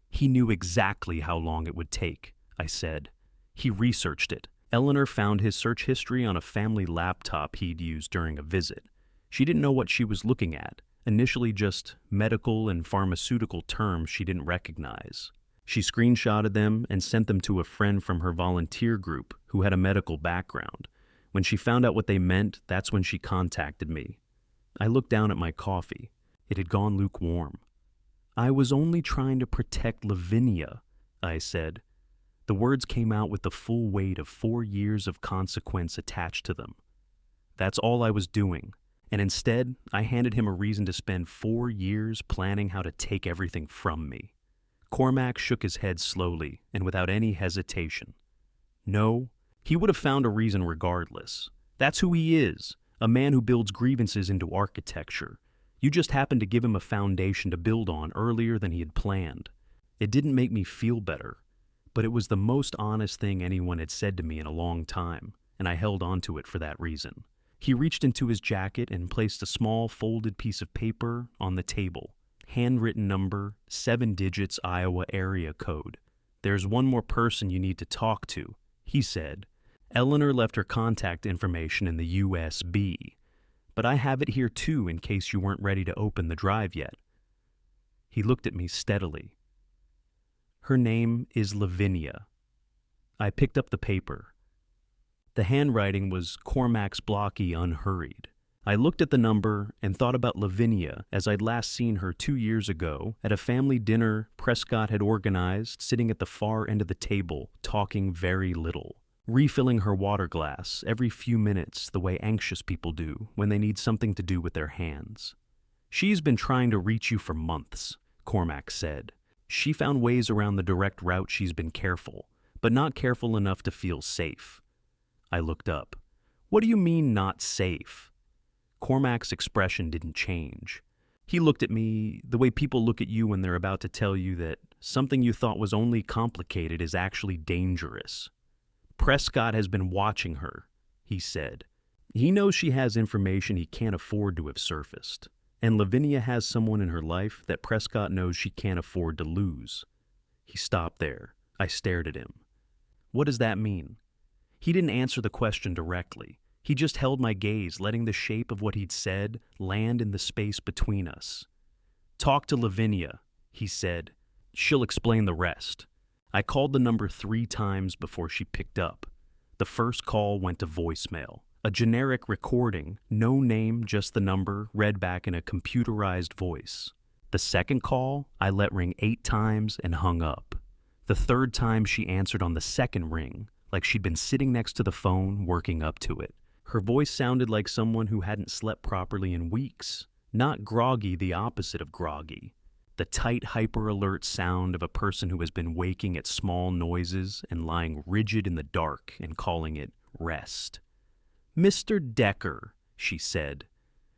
Speaker 1: He knew exactly how long it would take, I said. He researched it. Eleanor found his search history on a family laptop he'd used during a visit. She didn't know what she was looking at, initially just medical and pharmaceutical terms she didn't recognize. She screenshotted them and sent them to a friend from her volunteer group who had a medical background. When she found out what they meant, that's when she contacted me. I looked down at my coffee. It had gone lukewarm. I was only trying to protect Levvenia, I said. The words came out with the full weight of 4 years of consequence attached to them. That's all I was doing, and instead I handed him a reason to spend 4 years planning how to take everything from me. Cormack shook his head slowly and without any hesitation. No, he would have found a reason regardless. That's who he is, a man who builds grievances into architecture. You just happened to give him a foundation to build on earlier than he had planned. It didn't make me feel better, but it was the most honest thing anyone had said to me in a long time, and I held on to it for that reason. He reached into his jacket and placed a small folded piece of paper on the table. Handwritten number, 7 digits Iowa area code. There's one more person you need to talk to, he said. Eleanor left her contact information in the USB. But I have it here too in case you weren't ready to open the drive yet. He looked at me steadily. Her name is Levvenia. I picked up the paper. The handwriting was Cormack's blocky, unhurried. I looked at the number and thought about Levvenia as I'd last seen her 2 years ago at a family dinner Prescott had organized, sitting at the far end of the table, talking very little. refilling her water glass every few minutes the way anxious people do when they need something to do with their hands. "She's been trying to reach you for months," Cormack said. "She found ways around the direct route. She's been careful, but not careful enough to feel safe." I looked up. "What do you mean, not safe?" Cormack's expression didn't change. He looked at me the way people look at you when they're about to tell you that something you thought was only complicated is actually dangerous. "Prescott has been watching her," he said. "He knows she has information he can't afford to have surfaced. And Levvenia has someone in her life that Prescott knows she can't afford to lose." He stopped there. I stared at him. "What does that mean?" He didn't answer the question directly. He just held my gaze, letting the shape of what he'd said land in the space between us. "Talk to Levvenia," he said. "She'll explain the rest." I called the number 3 times before she picked up. The first call went to voicemail. A generic recording, no name, just the number, read back in a computerized voice. The second call, I let ring 8 times and hung up. The third time she answered on the second ring, like she'd been sitting next to the phone, working up to it. Her voice sounded like someone who hadn't slept properly in weeks. Not groggy, the opposite of groggy. The tight, hyper-alert sound of a person who has been waking at small noises and lying rigid in the dark and calling it rest. "Mr. Decker," she said.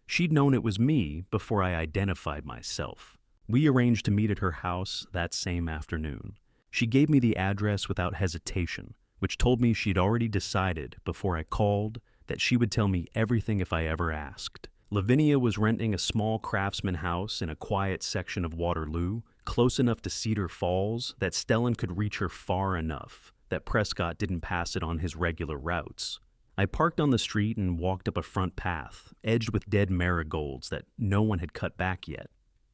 Speaker 1: She'd known it was me before I identified myself. We arranged to meet at her house that same afternoon. She gave me the address without hesitation, which told me she'd already decided before I called that she would tell me everything if I ever asked. Levvenia was renting a small craftsman house in a quiet section of Waterloo, close enough to Cedar Falls that Stellin could reach her far enough that Prescott didn't pass it on his regular routes. I parked on the street and walked up a front path, edged with dead marigolds that no one had cut back yet.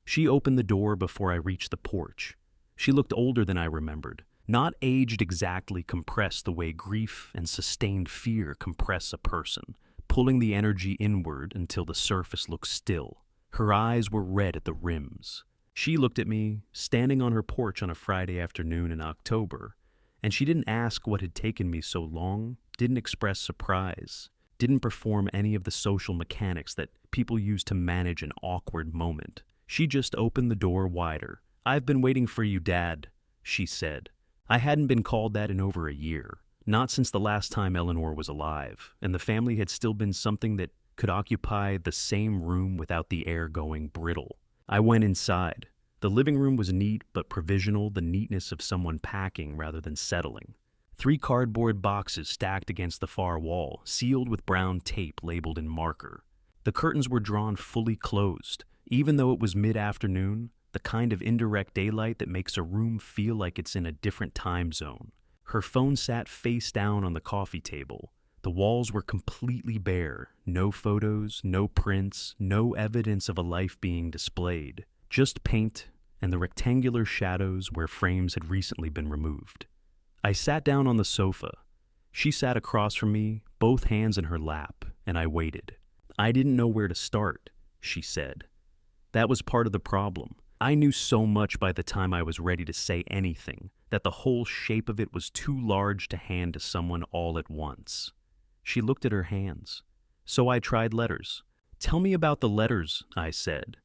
Speaker 1: She opened the door before I reached the porch. She looked older than I remembered, not aged exactly, compressed the way grief and sustained fear compress a person, pulling the energy inward until the surface looked still. Her eyes were red at the rims. She looked at me, standing on her porch on a Friday afternoon in October, and she didn't ask what had taken me so long, didn't express surprise, didn't perform any of the social mechanics that people use to manage an awkward moment. She just opened the door wider. "I've been waiting for you, Dad," she said. I hadn't been called that in over a year, not since the last time Eleanor was alive, and the family had still been something that could occupy the same room without the air going brittle. I went inside. The living room was neat but provisional, the neatness of someone packing rather than settling. 3 cardboard boxes stacked against the far wall, sealed with brown tape labeled in marker. The curtains were drawn fully closed, even though it was mid-afternoon, the kind of indirect daylight that makes a room feel like it's in a different time zone. Her phone sat face down on the coffee table. The walls were completely bare, no photos, no prints, no evidence of a life being displayed, just paint and the rectangular shadows where frames had recently been removed. I sat down on the sofa. She sat across from me, both hands in her lap, and I waited. "I didn't know where to start," she said. That was part of the problem. I knew so much by the time I was ready to say anything that the whole shape of it was too large to hand to someone all at once. She looked at her hands. So I tried letters. "Tell me about the letters," I said.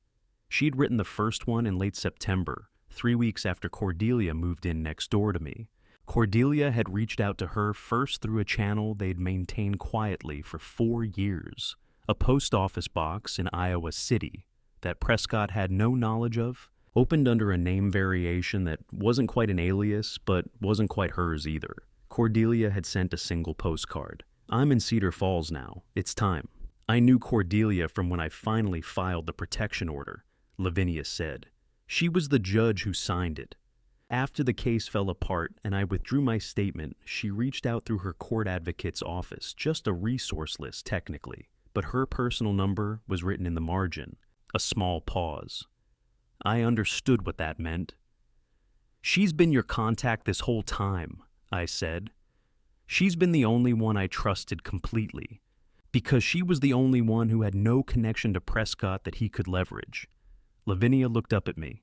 Speaker 1: She'd written the first one in late September, 3 weeks after Cordelia moved in next door to me. Cordelia had reached out to her first through a channel they'd maintained quietly for 4 years, a post office box in Iowa City that Prescott had no knowledge of, opened under a name variation that wasn't quite an alias, but wasn't quite hers either. Cordelia had sent a single postcard. "I'm in Cedar Falls now. It's time." I knew Cordelia from when I finally filed the protection order, Levvenia said. She was the judge who signed it. After the case fell apart and I withdrew my statement, she reached out through her court advocate's office, just a resource list technically, but her personal number was written in the margin. A small pause. I understood what that meant. "She's been your contact this whole time," I said. "She's been the only one I trusted completely, because she was the only one who had no connection to Prescott that he could leverage." Levvenia looked up at me.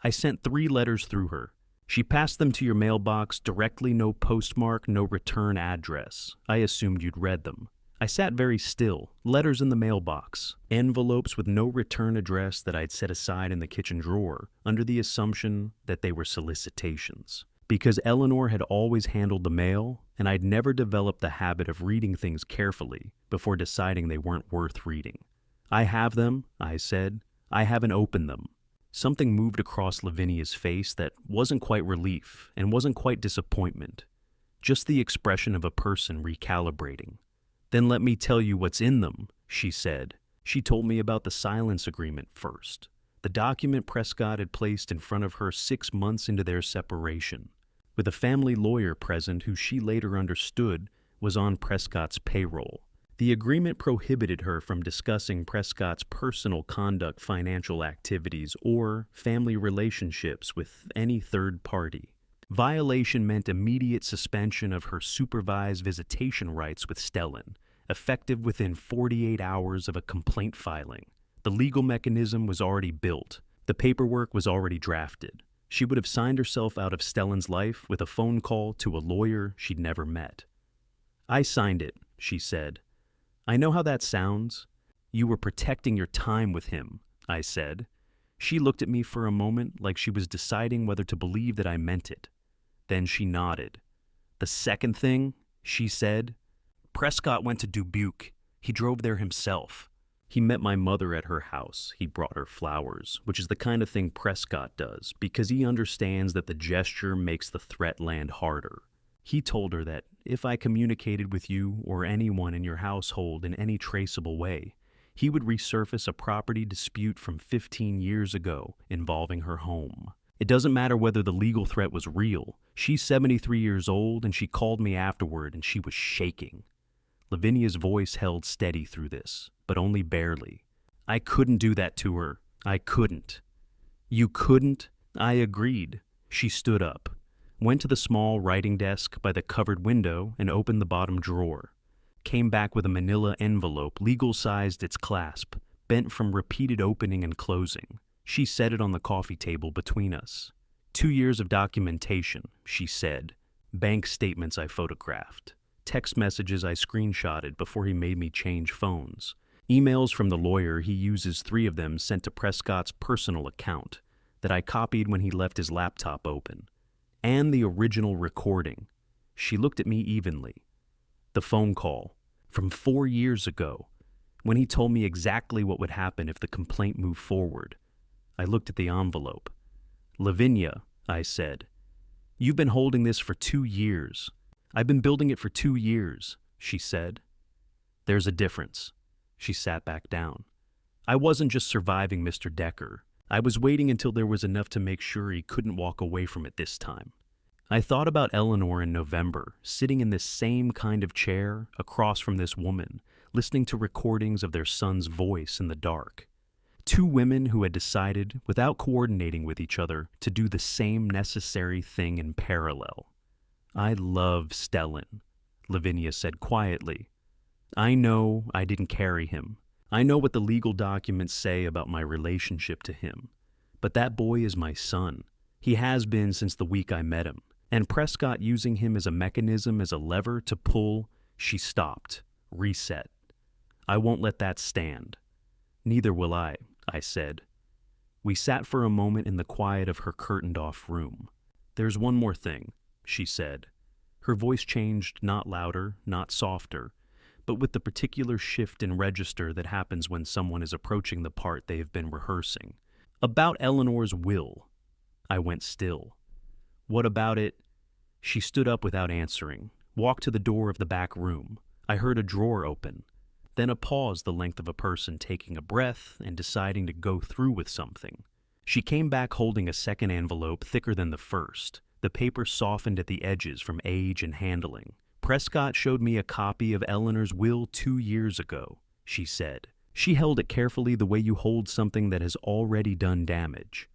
Speaker 1: "I sent 3 letters through her. She passed them to your mailbox directly, no postmark, no return address. I assumed you'd read them. I sat very still, letters in the mailbox, envelopes with no return address that I'd set aside in the kitchen drawer, under the assumption that they were solicitations. Because Eleanor had always handled the mail, and I'd never developed the habit of reading things carefully before deciding they weren't worth reading. I have them, I said. I haven't opened them. Something moved across Levvenia's face that wasn't quite relief and wasn't quite disappointment, just the expression of a person recalibrating. Then let me tell you what's in them, she said. She told me about the silence agreement first, the document Prescott had placed in front of her 6 months into their separation, with a family lawyer present who she later understood was on Prescott's payroll. The agreement prohibited her from discussing Prescott's personal conduct, financial activities, or family relationships with any third party. Violation meant immediate suspension of her supervised visitation rights with Stellin, effective within 48 hours of a complaint filing. The legal mechanism was already built. The paperwork was already drafted. She would have signed herself out of Stellin's life with a phone call to a lawyer she'd never met. I signed it, she said. I know how that sounds. You were protecting your time with him, I said. She looked at me for a moment like she was deciding whether to believe that I meant it. Then she nodded. The second thing, she said, Prescott went to Dubuque. He drove there himself. He met my mother at her house. He brought her flowers, which is the kind of thing Prescott does, because he understands that the gesture makes the threat land harder. He told her that if I communicated with you or anyone in your household in any traceable way, he would resurface a property dispute from 15 years ago involving her home. It doesn't matter whether the legal threat was real. She's 73 years old, and she called me afterward, and she was shaking. Levvenia's voice held steady through this, but only barely. I couldn't do that to her. I couldn't. You couldn't? I agreed. She stood up, went to the small writing desk by the covered window and opened the bottom drawer. Came back with a manila envelope, legal-sized its clasp, bent from repeated opening and closing. She set it on the coffee table between us. 2 years of documentation, she said. Bank statements I photographed. Text messages I screenshotted before he made me change phones. Emails from the lawyer, he uses 3 of them sent to Prescott's personal account that I copied when he left his laptop open. And the original recording. She looked at me evenly. The phone call from 4 years ago, when he told me exactly what would happen if the complaint moved forward. I looked at the envelope. Levvenia, I said, you've been holding this for 2 years. I've been building it for 2 years, she said. There's a difference. She sat back down. I wasn't just surviving Mr. Decker. I was waiting until there was enough to make sure he couldn't walk away from it this time. I thought about Eleanor in November, sitting in this same kind of chair across from this woman, listening to recordings of their son's voice in the dark. 2 women who had decided, without coordinating with each other, to do the same necessary thing in parallel. I love Stellin, Levvenia said quietly. I know I didn't carry him. I know what the legal documents say about my relationship to him. But that boy is my son. He has been since the week I met him. And Prescott using him as a mechanism, as a lever to pull, she stopped, reset. I won't let that stand. Neither will I said. We sat for a moment in the quiet of her curtained-off room. There's one more thing, she said. Her voice changed, not louder, not softer, but with the particular shift in register that happens when someone is approaching the part they have been rehearsing. About Eleanor's will. I went still. What about it? She stood up without answering, walked to the door of the back room. I heard a drawer open, then a pause the length of a person taking a breath and deciding to go through with something. She came back holding a second envelope thicker than the first. The paper softened at the edges from age and handling. Prescott showed me a copy of Eleanor's will 2 years ago, she said. She held it carefully the way you hold something that has already done damage.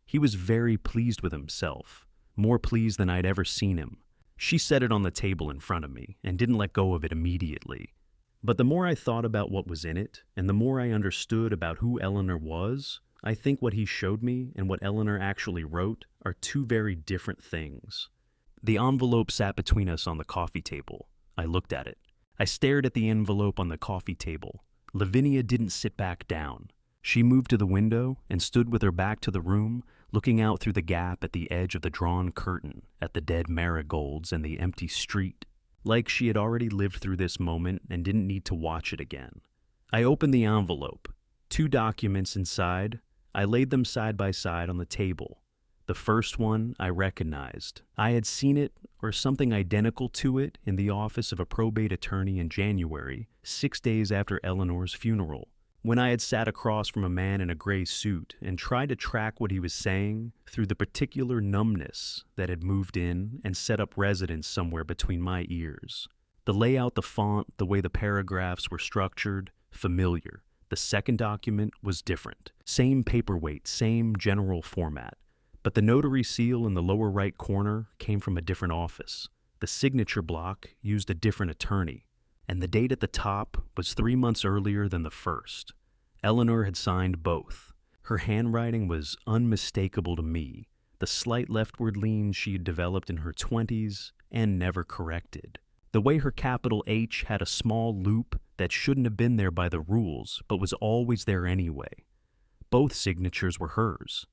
Speaker 1: He was very pleased with himself, more pleased than I'd ever seen him. She set it on the table in front of me and didn't let go of it immediately. But the more I thought about what was in it, and the more I understood about who Eleanor was, I think what he showed me and what Eleanor actually wrote are two very different things. The envelope sat between us on the coffee table. I looked at it. I stared at the envelope on the coffee table. Levvenia didn't sit back down. She moved to the window and stood with her back to the room, looking out through the gap at the edge of the drawn curtain, at the dead marigolds and the empty street, like she had already lived through this moment and didn't need to watch it again. I opened the envelope. 2 documents inside. I laid them side by side on the table. The first one I recognized. I had seen it, or something identical to it, in the office of a probate attorney in January, 6 days after Eleanor's funeral, when I had sat across from a man in a gray suit and tried to track what he was saying through the particular numbness that had moved in and set up residence somewhere between my ears. The layout, the font, the way the paragraphs were structured, familiar. The second document was different. Same paperweight, same general format. But the notary seal in the lower right corner came from a different office. The signature block used a different attorney. And the date at the top was 3 months earlier than the first. Eleanor had signed both. Her handwriting was unmistakable to me, the slight leftward lean she had developed in her 20s and never corrected. The way her capital H had a small loop that shouldn't have been there by the rules, but was always there anyway. Both signatures were hers,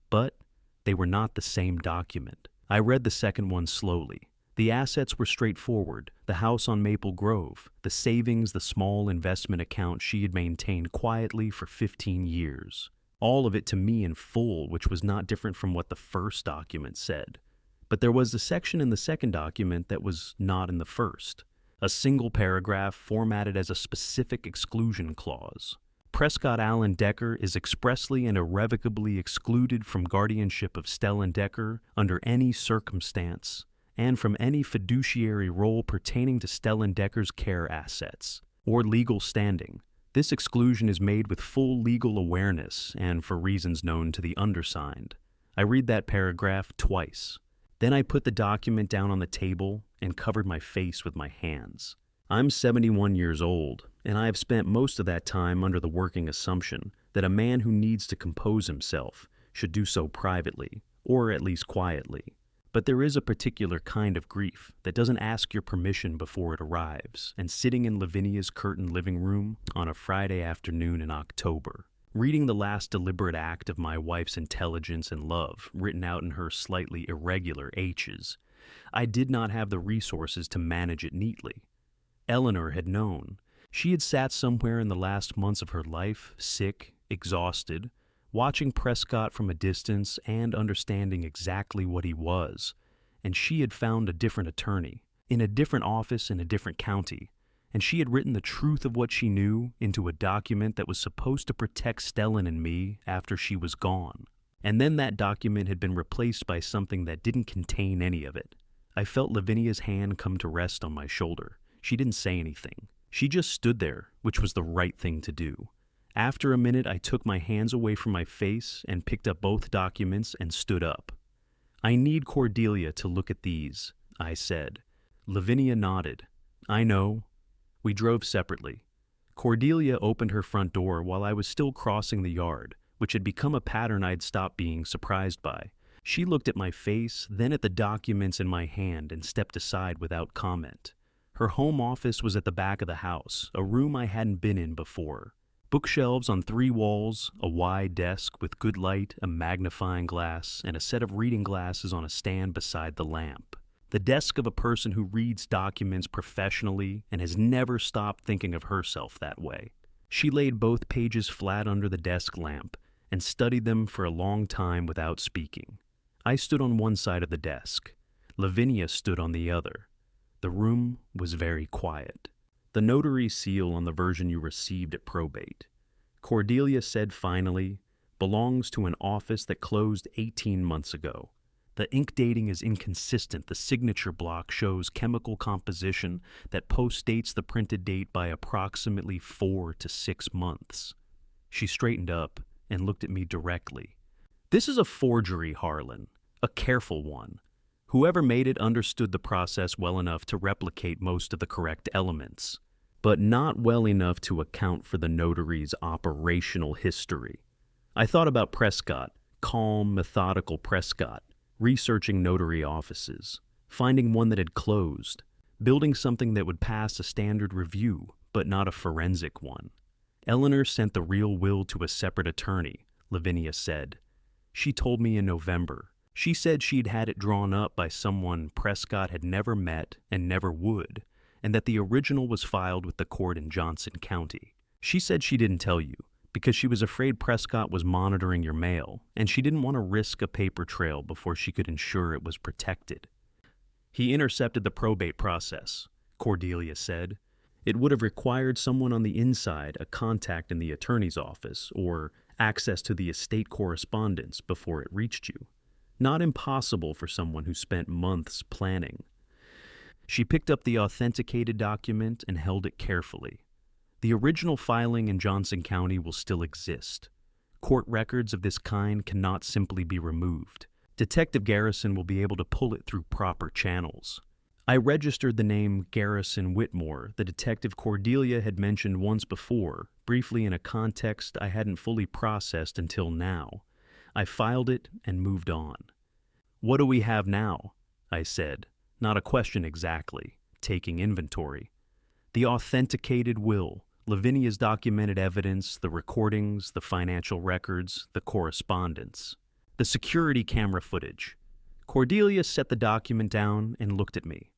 Speaker 1: but they were not the same document. I read the second one slowly. The assets were straightforward: the house on Maple Grove, the savings, the small investment account she had maintained quietly for 15 years. All of it to me in full, which was not different from what the first document said. But there was a section in the second document that was not in the first. A single paragraph formatted as a specific exclusion clause. Prescott Allen Decker is expressly and irrevocably excluded from guardianship of Stellin Decker under any circumstance, and from any fiduciary role pertaining to Stellin Decker's care assets, or legal standing. This exclusion is made with full legal awareness and for reasons known to the undersigned. I read that paragraph twice. Then I put the document down on the table and covered my face with my hands. I'm 71 years old, and I have spent most of that time under the working assumption that a man who needs to compose himself should do so privately, or at least quietly. But there is a particular kind of grief that doesn't ask your permission before it arrives, and sitting in Levvenia's curtained living room on a Friday afternoon in October, reading the last deliberate act of my wife's intelligence and love written out in her slightly irregular H's, I did not have the resources to manage it neatly. Eleanor had known. She had sat somewhere in the last months of her life, sick, exhausted, watching Prescott from a distance and understanding exactly what he was, and she had found a different attorney, in a different office in a different county, and she had written the truth of what she knew into a document that was supposed to protect Stellin and me after she was gone. And then that document had been replaced by something that didn't contain any of it. I felt Levvenia's hand come to rest on my shoulder. She didn't say anything. She just stood there, which was the right thing to do. After a minute, I took my hands away from my face and picked up both documents and stood up. "I need Cordelia to look at these," I said. Levvenia nodded. "I know." We drove separately. Cordelia opened her front door while I was still crossing the yard, which had become a pattern I'd stopped being surprised by. She looked at my face, then at the documents in my hand, and stepped aside without comment. Her home office was at the back of the house, a room I hadn't been in before. Bookshelves on 3 walls, a wide desk with good light, a magnifying glass, and a set of reading glasses on a stand beside the lamp. The desk of a person who reads documents professionally and has never stopped thinking of herself that way. She laid both pages flat under the desk lamp and studied them for a long time without speaking. I stood on one side of the desk. Levvenia stood on the other. The room was very quiet. The notary seal on the version you received at probate, Cordelia said finally, belongs to an office that closed 18 months ago. The ink dating is inconsistent. The signature block shows chemical composition that postdates the printed date by approximately 4 to 6 months. She straightened up and looked at me directly. "This is a forgery, Harlan, a careful one. Whoever made it understood the process well enough to replicate most of the correct elements, but not well enough to account for the notary's operational history. I thought about Prescott, calm, methodical Prescott, researching notary offices, finding one that had closed, building something that would pass a standard review, but not a forensic one. Eleanor sent the real will to a separate attorney, Levvenia said. She told me in November. She said she'd had it drawn up by someone Prescott had never met and never would, and that the original was filed with the court in Johnson County. She said she didn't tell you, because she was afraid Prescott was monitoring your mail, and she didn't want to risk a paper trail before she could ensure it was protected. He intercepted the probate process, Cordelia said. It would have required someone on the inside, a contact in the attorney's office, or access to the estate correspondence before it reached you. Not impossible for someone who spent months planning. She picked up the authenticated document and held it carefully. The original filing in Johnson County will still exist. Court records of this kind cannot simply be removed. Detective Garrison will be able to pull it through proper channels. I registered the name Garrison Whitmore, the detective Cordelia had mentioned once before, briefly in a context I hadn't fully processed until now. I filed it and moved on. "What do we have now?" I said, not a question exactly, taking inventory. The authenticated will, Levvenia's documented evidence, the recordings, the financial records, the correspondence. The security camera footage. Cordelia set the document down and looked at me.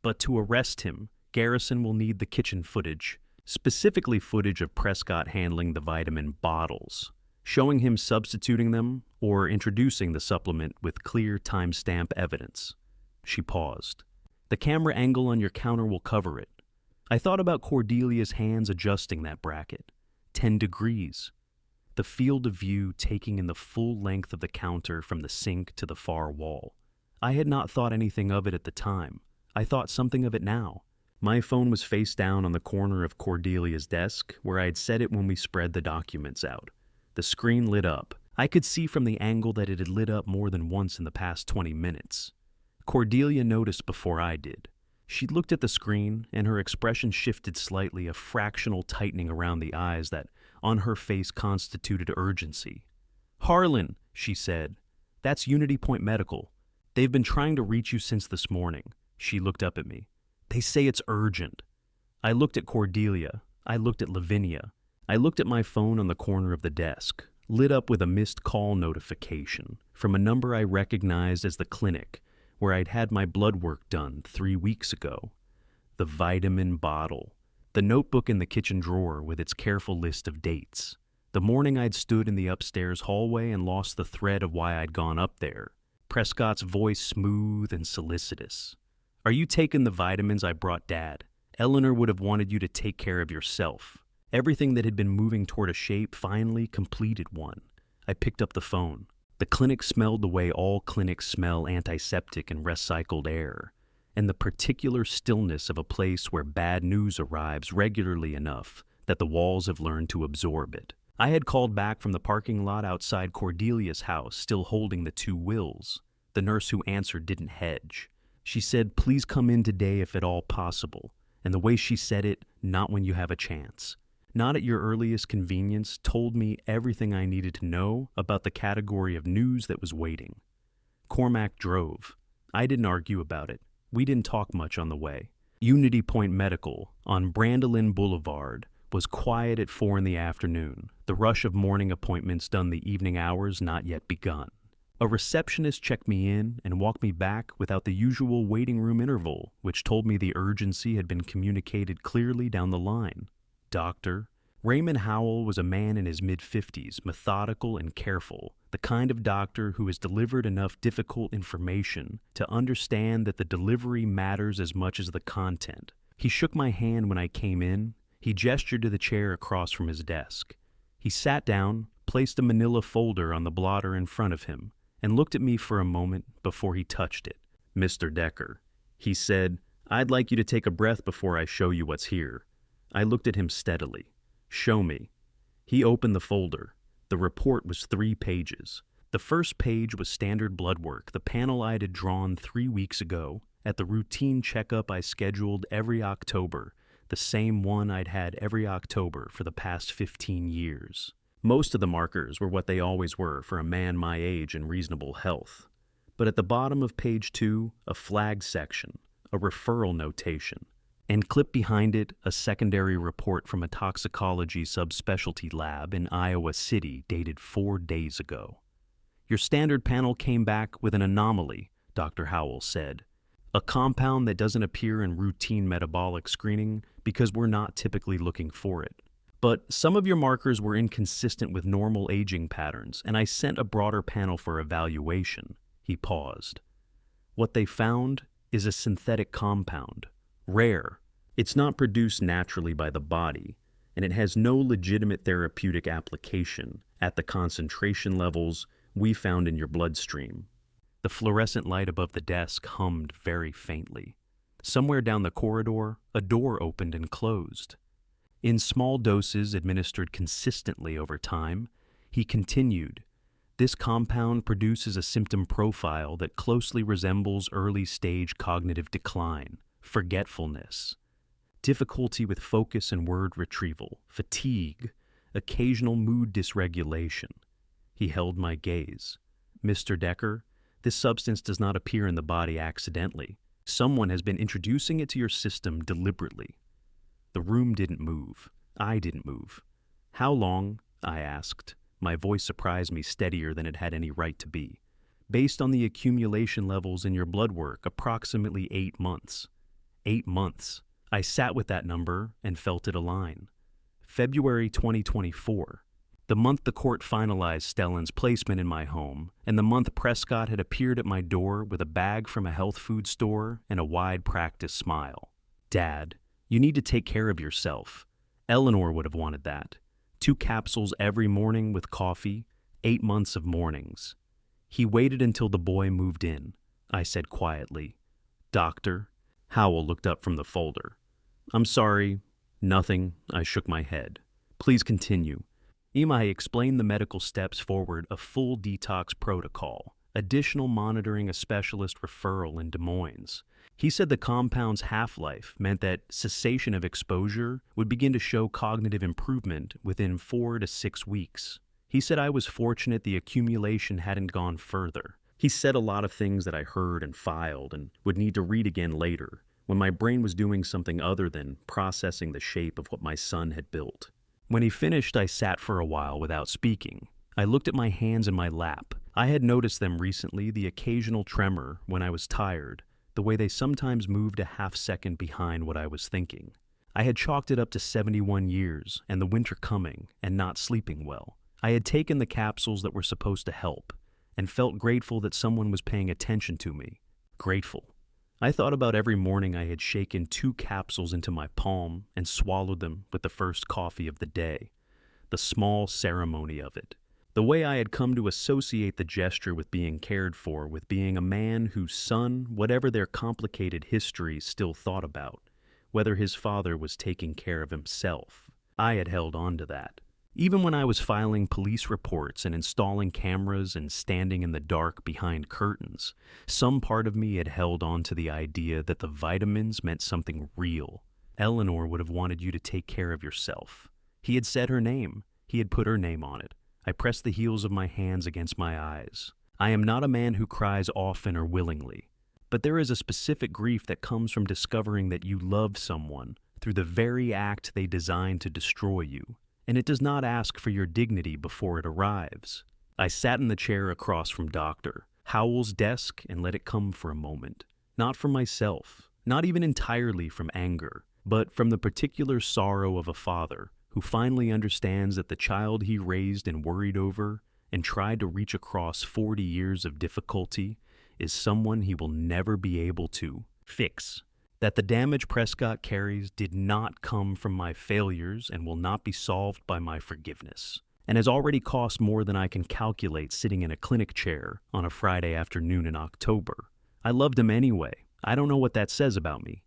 Speaker 1: But to arrest him, Garrison will need the kitchen footage, specifically footage of Prescott handling the vitamin bottles, showing him substituting them or introducing the supplement with clear timestamp evidence. She paused. The camera angle on your counter will cover it. I thought about Cordelia's hands adjusting that bracket. 10 degrees. The field of view taking in the full length of the counter from the sink to the far wall. I had not thought anything of it at the time. I thought something of it now. My phone was face down on the corner of Cordelia's desk, where I had set it when we spread the documents out. The screen lit up. I could see from the angle that it had lit up more than once in the past 20 minutes. Cordelia noticed before I did. She looked at the screen, and her expression shifted slightly, a fractional tightening around the eyes that, on her face, constituted urgency. "Harlan," she said, "that's Unity Point Medical. They've been trying to reach you since this morning." She looked up at me. "They say it's urgent." I looked at Cordelia. I looked at Levvenia. I looked at my phone on the corner of the desk, lit up with a missed call notification from a number I recognized as the clinic, where I'd had my blood work done 3 weeks ago. The vitamin bottle. The notebook in the kitchen drawer with its careful list of dates. The morning I'd stood in the upstairs hallway and lost the thread of why I'd gone up there. Prescott's voice smooth and solicitous. "Are you taking the vitamins I brought Dad? Eleanor would have wanted you to take care of yourself." Everything that had been moving toward a shape finally completed one. I picked up the phone. The clinic smelled the way all clinics smell, antiseptic and recycled air, and the particular stillness of a place where bad news arrives regularly enough that the walls have learned to absorb it. I had called back from the parking lot outside Cordelia's house, still holding the 2 wills. The nurse who answered didn't hedge. She said, "Please come in today if at all possible," and the way she said it, "not when you have a chance. Not at your earliest convenience," told me everything I needed to know about the category of news that was waiting. Cormack drove. I didn't argue about it. We didn't talk much on the way. Unity Point Medical on Brandolin Boulevard was quiet at 4 in the afternoon, the rush of morning appointments done the evening hours not yet begun. A receptionist checked me in and walked me back without the usual waiting room interval, which told me the urgency had been communicated clearly down the line. Doctor. Raymond Howell was a man in his mid-50s, methodical and careful, the kind of doctor who has delivered enough difficult information to understand that the delivery matters as much as the content. He shook my hand when I came in. He gestured to the chair across from his desk. He sat down, placed a manila folder on the blotter in front of him, and looked at me for a moment before he touched it. "Mr. Decker," he said, "I'd like you to take a breath before I show you what's here." I looked at him steadily. "Show me." He opened the folder. The report was 3 pages. The first page was standard blood work, the panel I had drawn 3 weeks ago at the routine checkup I scheduled every October, the same one I'd had every October for the past 15 years. Most of the markers were what they always were for a man my age in reasonable health. But at the bottom of page 2, a flag section, a referral notation, and clipped behind it a secondary report from a toxicology subspecialty lab in Iowa City dated 4 days ago. Your standard panel came back with an anomaly, Dr. Howell said. A compound that doesn't appear in routine metabolic screening because we're not typically looking for it. But some of your markers were inconsistent with normal aging patterns, and I sent a broader panel for evaluation. He paused. What they found is a synthetic compound. Rare. It's not produced naturally by the body, and it has no legitimate therapeutic application at the concentration levels we found in your bloodstream. The fluorescent light above the desk hummed very faintly. Somewhere down the corridor, a door opened and closed. In small doses administered consistently over time, he continued, this compound produces a symptom profile that closely resembles early-stage cognitive decline, forgetfulness, difficulty with focus and word retrieval, fatigue, occasional mood dysregulation. He held my gaze. Mr. Decker, this substance does not appear in the body accidentally. Someone has been introducing it to your system deliberately. The room didn't move. I didn't move. How long? I asked. My voice surprised me steadier than it had any right to be. Based on the accumulation levels in your blood work, approximately 8 months. 8 months. I sat with that number and felt it align. February 2024. The month the court finalized Stellin's placement in my home, and the month Prescott had appeared at my door with a bag from a health food store and a wide practice smile. Dad, you need to take care of yourself. Eleanor would have wanted that. 2 capsules every morning with coffee, 8 months of mornings. He waited until the boy moved in. I said quietly, Doctor? Howell looked up from the folder. I'm sorry. Nothing. I shook my head. Please continue. Imai explained the medical steps forward, a full detox protocol, additional monitoring, a specialist referral in Des Moines. He said the compound's half-life meant that cessation of exposure would begin to show cognitive improvement within 4 to 6 weeks. He said I was fortunate the accumulation hadn't gone further. He said a lot of things that I heard and filed and would need to read again later, when my brain was doing something other than processing the shape of what my son had built. When he finished, I sat for a while without speaking. I looked at my hands in my lap. I had noticed them recently, the occasional tremor when I was tired, the way they sometimes moved a half-second behind what I was thinking. I had chalked it up to 71 years, and the winter coming, and not sleeping well. I had taken the capsules that were supposed to help, and felt grateful that someone was paying attention to me. Grateful. I thought about every morning I had shaken 2 capsules into my palm and swallowed them with the first coffee of the day. The small ceremony of it. The way I had come to associate the gesture with being cared for, with being a man whose son, whatever their complicated history, still thought about, whether his father was taking care of himself. I had held on to that. Even when I was filing police reports and installing cameras and standing in the dark behind curtains, some part of me had held on to the idea that the vitamins meant something real. Eleanor would have wanted you to take care of yourself. He had said her name. He had put her name on it. I pressed the heels of my hands against my eyes. I am not a man who cries often or willingly, but there is a specific grief that comes from discovering that you love someone through the very act they designed to destroy you, and it does not ask for your dignity before it arrives. I sat in the chair across from Dr. Howell's desk and let it come for a moment. Not from myself, not even entirely from anger, but from the particular sorrow of a father who finally understands that the child he raised and worried over and tried to reach across 40 years of difficulty is someone he will never be able to fix. That the damage Prescott carries did not come from my failures and will not be solved by my forgiveness, and has already cost more than I can calculate sitting in a clinic chair on a Friday afternoon in October. I loved him anyway. I don't know what that says about me.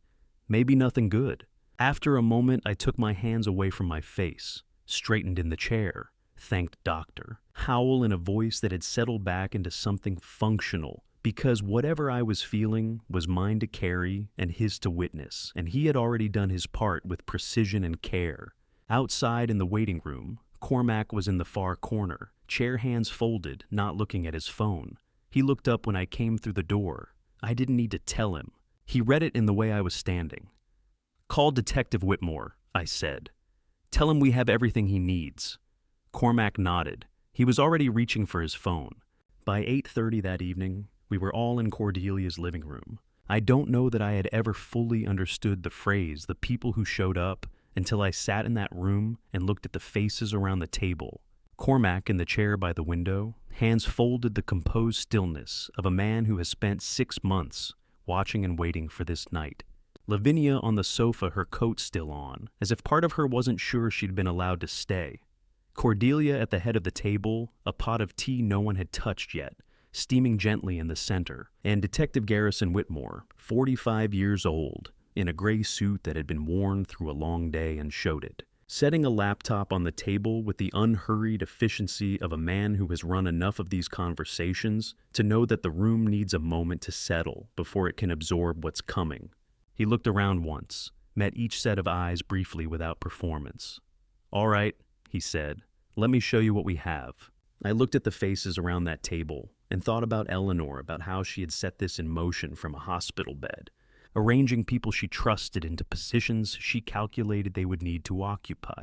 Speaker 1: Maybe nothing good. After a moment, I took my hands away from my face, straightened in the chair, thanked Dr. Howell in a voice that had settled back into something functional, because whatever I was feeling was mine to carry and his to witness, and he had already done his part with precision and care. Outside in the waiting room, Cormack was in the far corner, chair hands folded, not looking at his phone. He looked up when I came through the door. I didn't need to tell him. He read it in the way I was standing. "Call Detective Whitmore," I said. "Tell him we have everything he needs." Cormack nodded. He was already reaching for his phone. By 8:30 that evening, we were all in Cordelia's living room. I don't know that I had ever fully understood the phrase, "the people who showed up," until I sat in that room and looked at the faces around the table. Cormack in the chair by the window, hands folded, the composed stillness of a man who has spent 6 months watching and waiting for this night. Levvenia on the sofa, her coat still on, as if part of her wasn't sure she'd been allowed to stay. Cordelia at the head of the table, a pot of tea no one had touched yet, steaming gently in the center, and Detective Garrison Whitmore, 45 years old, in a gray suit that had been worn through a long day and showed it, setting a laptop on the table with the unhurried efficiency of a man who has run enough of these conversations to know that the room needs a moment to settle before it can absorb what's coming. He looked around once, met each set of eyes briefly without performance. "All right," he said, "let me show you what we have." I looked at the faces around that table and thought about Eleanor, about how she had set this in motion from a hospital bed, arranging people she trusted into positions she calculated they would need to occupy.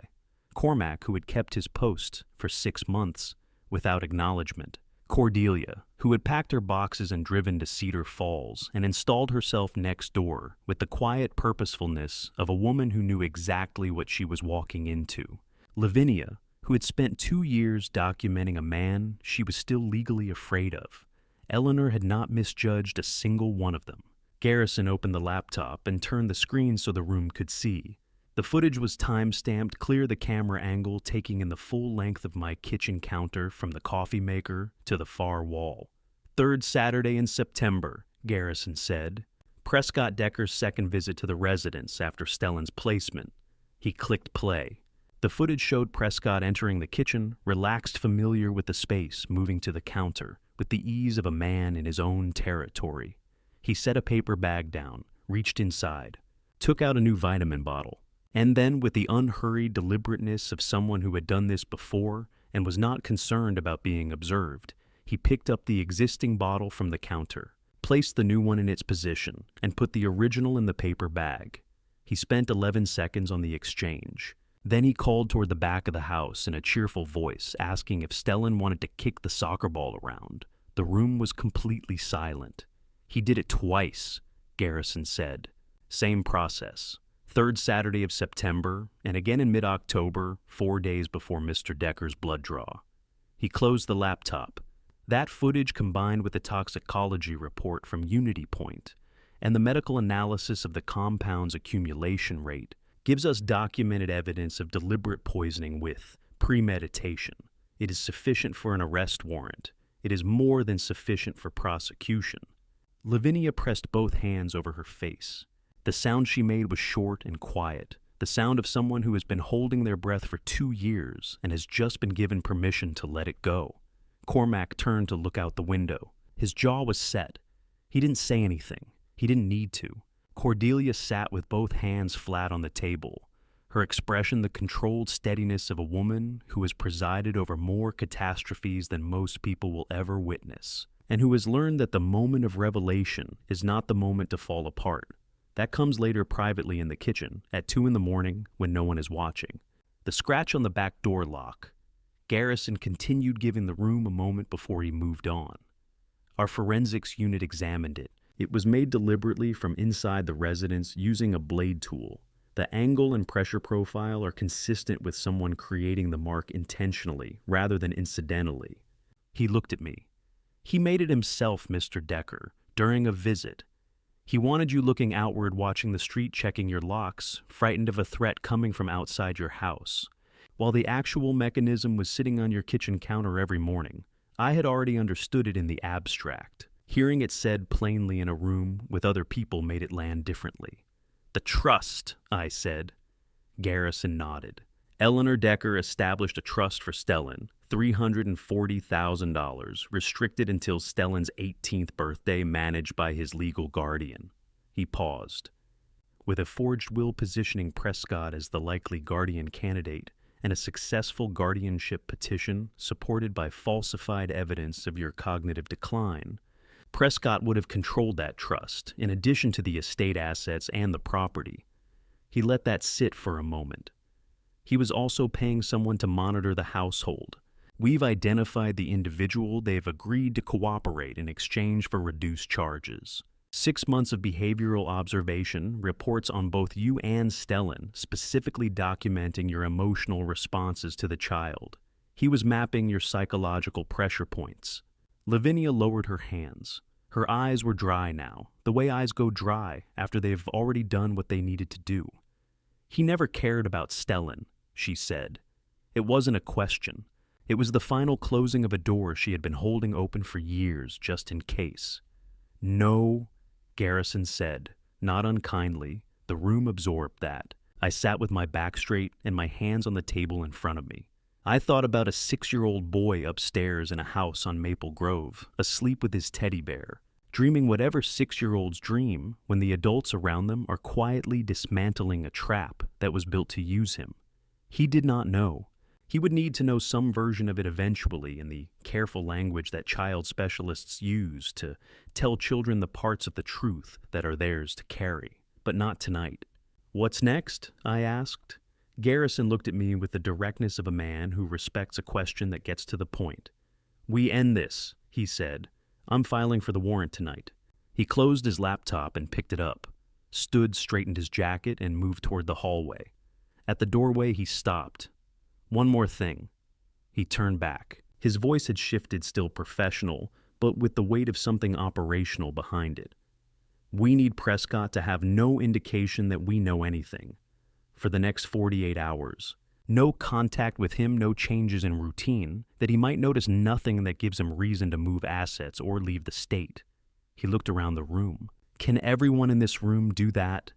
Speaker 1: Cormack, who had kept his post for 6 months without acknowledgement. Cordelia, who had packed her boxes and driven to Cedar Falls and installed herself next door with the quiet purposefulness of a woman who knew exactly what she was walking into. Levvenia, who had spent 2 years documenting a man she was still legally afraid of. Eleanor had not misjudged a single one of them. Garrison opened the laptop and turned the screen so the room could see. The footage was time-stamped, clear the camera angle taking in the full length of my kitchen counter from the coffee maker to the far wall. "3rd Saturday in September," Garrison said. Prescott Decker's second visit to the residence after Stellin's placement. He clicked play. The footage showed Prescott entering the kitchen, relaxed, familiar with the space, moving to the counter, with the ease of a man in his own territory. He set a paper bag down, reached inside, took out a new vitamin bottle, and then, with the unhurried deliberateness of someone who had done this before and was not concerned about being observed, he picked up the existing bottle from the counter, placed the new one in its position, and put the original in the paper bag. He spent 11 seconds on the exchange. Then he called toward the back of the house in a cheerful voice, asking if Stellin wanted to kick the soccer ball around. The room was completely silent. "He did it twice," Garrison said. "Same process. 3rd Saturday of September, and again in mid-October, 4 days before Mr. Decker's blood draw." He closed the laptop. That footage, combined with the toxicology report from Unity Point and the medical analysis of the compound's accumulation rate, gives us documented evidence of deliberate poisoning with premeditation. It is sufficient for an arrest warrant. It is more than sufficient for prosecution. Levvenia pressed both hands over her face. The sound she made was short and quiet, the sound of someone who has been holding their breath for 2 years and has just been given permission to let it go. Cormack turned to look out the window. His jaw was set. He didn't say anything. He didn't need to. Cordelia sat with both hands flat on the table, her expression the controlled steadiness of a woman who has presided over more catastrophes than most people will ever witness, and who has learned that the moment of revelation is not the moment to fall apart. That comes later privately in the kitchen, at 2 in the morning when no one is watching. The scratch on the back door lock. Garrison continued, giving the room a moment before he moved on. Our forensics unit examined it. It was made deliberately from inside the residence using a blade tool. The angle and pressure profile are consistent with someone creating the mark intentionally rather than incidentally. He looked at me. "He made it himself, Mr. Decker, during a visit. He wanted you looking outward, watching the street, checking your locks, frightened of a threat coming from outside your house. While the actual mechanism was sitting on your kitchen counter every morning, I had already understood it in the abstract. Hearing it said plainly in a room with other people made it land differently." "The trust," I said. Garrison nodded. "Eleanor Decker established a trust for Stellin, $340,000, restricted until Stellin's 18th birthday, managed by his legal guardian." He paused. "With a forged will positioning Prescott as the likely guardian candidate, and a successful guardianship petition supported by falsified evidence of your cognitive decline, Prescott would have controlled that trust, in addition to the estate assets and the property. He let that sit for a moment. He was also paying someone to monitor the household. We've identified the individual. They've agreed to cooperate in exchange for reduced charges. 6 months of behavioral observation, reports on both you and Stellin, specifically documenting your emotional responses to the child. He was mapping your psychological pressure points. Levvenia lowered her hands. Her eyes were dry now, the way eyes go dry after they've already done what they needed to do. He never cared about Stellin, she said. It wasn't a question. It was the final closing of a door she had been holding open for years, just in case. No, Garrison said, not unkindly. The room absorbed that. I sat with my back straight and my hands on the table in front of me. I thought about a 6-year-old boy upstairs in a house on Maple Grove, asleep with his teddy bear, dreaming whatever 6-year-olds dream when the adults around them are quietly dismantling a trap that was built to use him. He did not know. He would need to know some version of it eventually in the careful language that child specialists use to tell children the parts of the truth that are theirs to carry, but not tonight. "What's next?" I asked. Garrison looked at me with the directness of a man who respects a question that gets to the point. "We end this," he said. "I'm filing for the warrant tonight." He closed his laptop and picked it up, stood, straightened his jacket, and moved toward the hallway. At the doorway, he stopped. "One more thing." He turned back. His voice had shifted, still professional, but with the weight of something operational behind it. "We need Prescott to have no indication that we know anything. For the next 48 hours. No contact with him, no changes in routine, that he might notice nothing that gives him reason to move assets or leave the state." He looked around the room. "Can everyone in this room do that?"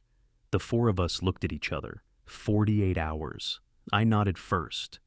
Speaker 1: The 4 of us looked at each other. 48 hours. I nodded first.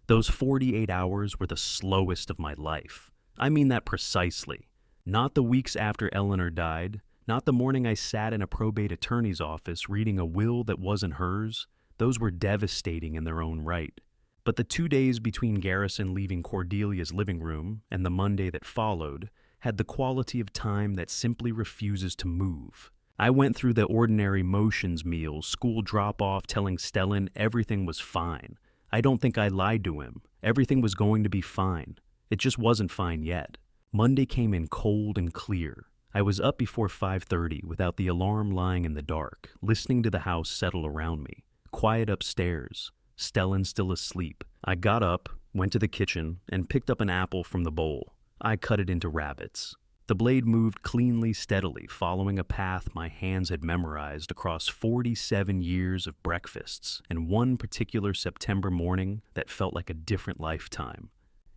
Speaker 1: Those 48 hours were the slowest of my life. I mean that precisely. Not the weeks after Eleanor died, not the morning I sat in a probate attorney's office reading a will that wasn't hers. Those were devastating in their own right. But the 2 days between Garrison leaving Cordelia's living room and the Monday that followed had the quality of time that simply refuses to move. I went through the ordinary motions, meals, school drop-off, telling Stellin everything was fine. I don't think I lied to him. Everything was going to be fine. It just wasn't fine yet. Monday came in cold and clear. I was up before 5:30 without the alarm, lying in the dark, listening to the house settle around me. Quiet upstairs. Stellin still asleep. I got up, went to the kitchen, and picked up an apple from the bowl. I cut it into rabbits. The blade moved cleanly, steadily, following a path my hands had memorized across 47 years of breakfasts and one particular September morning that felt like a different lifetime.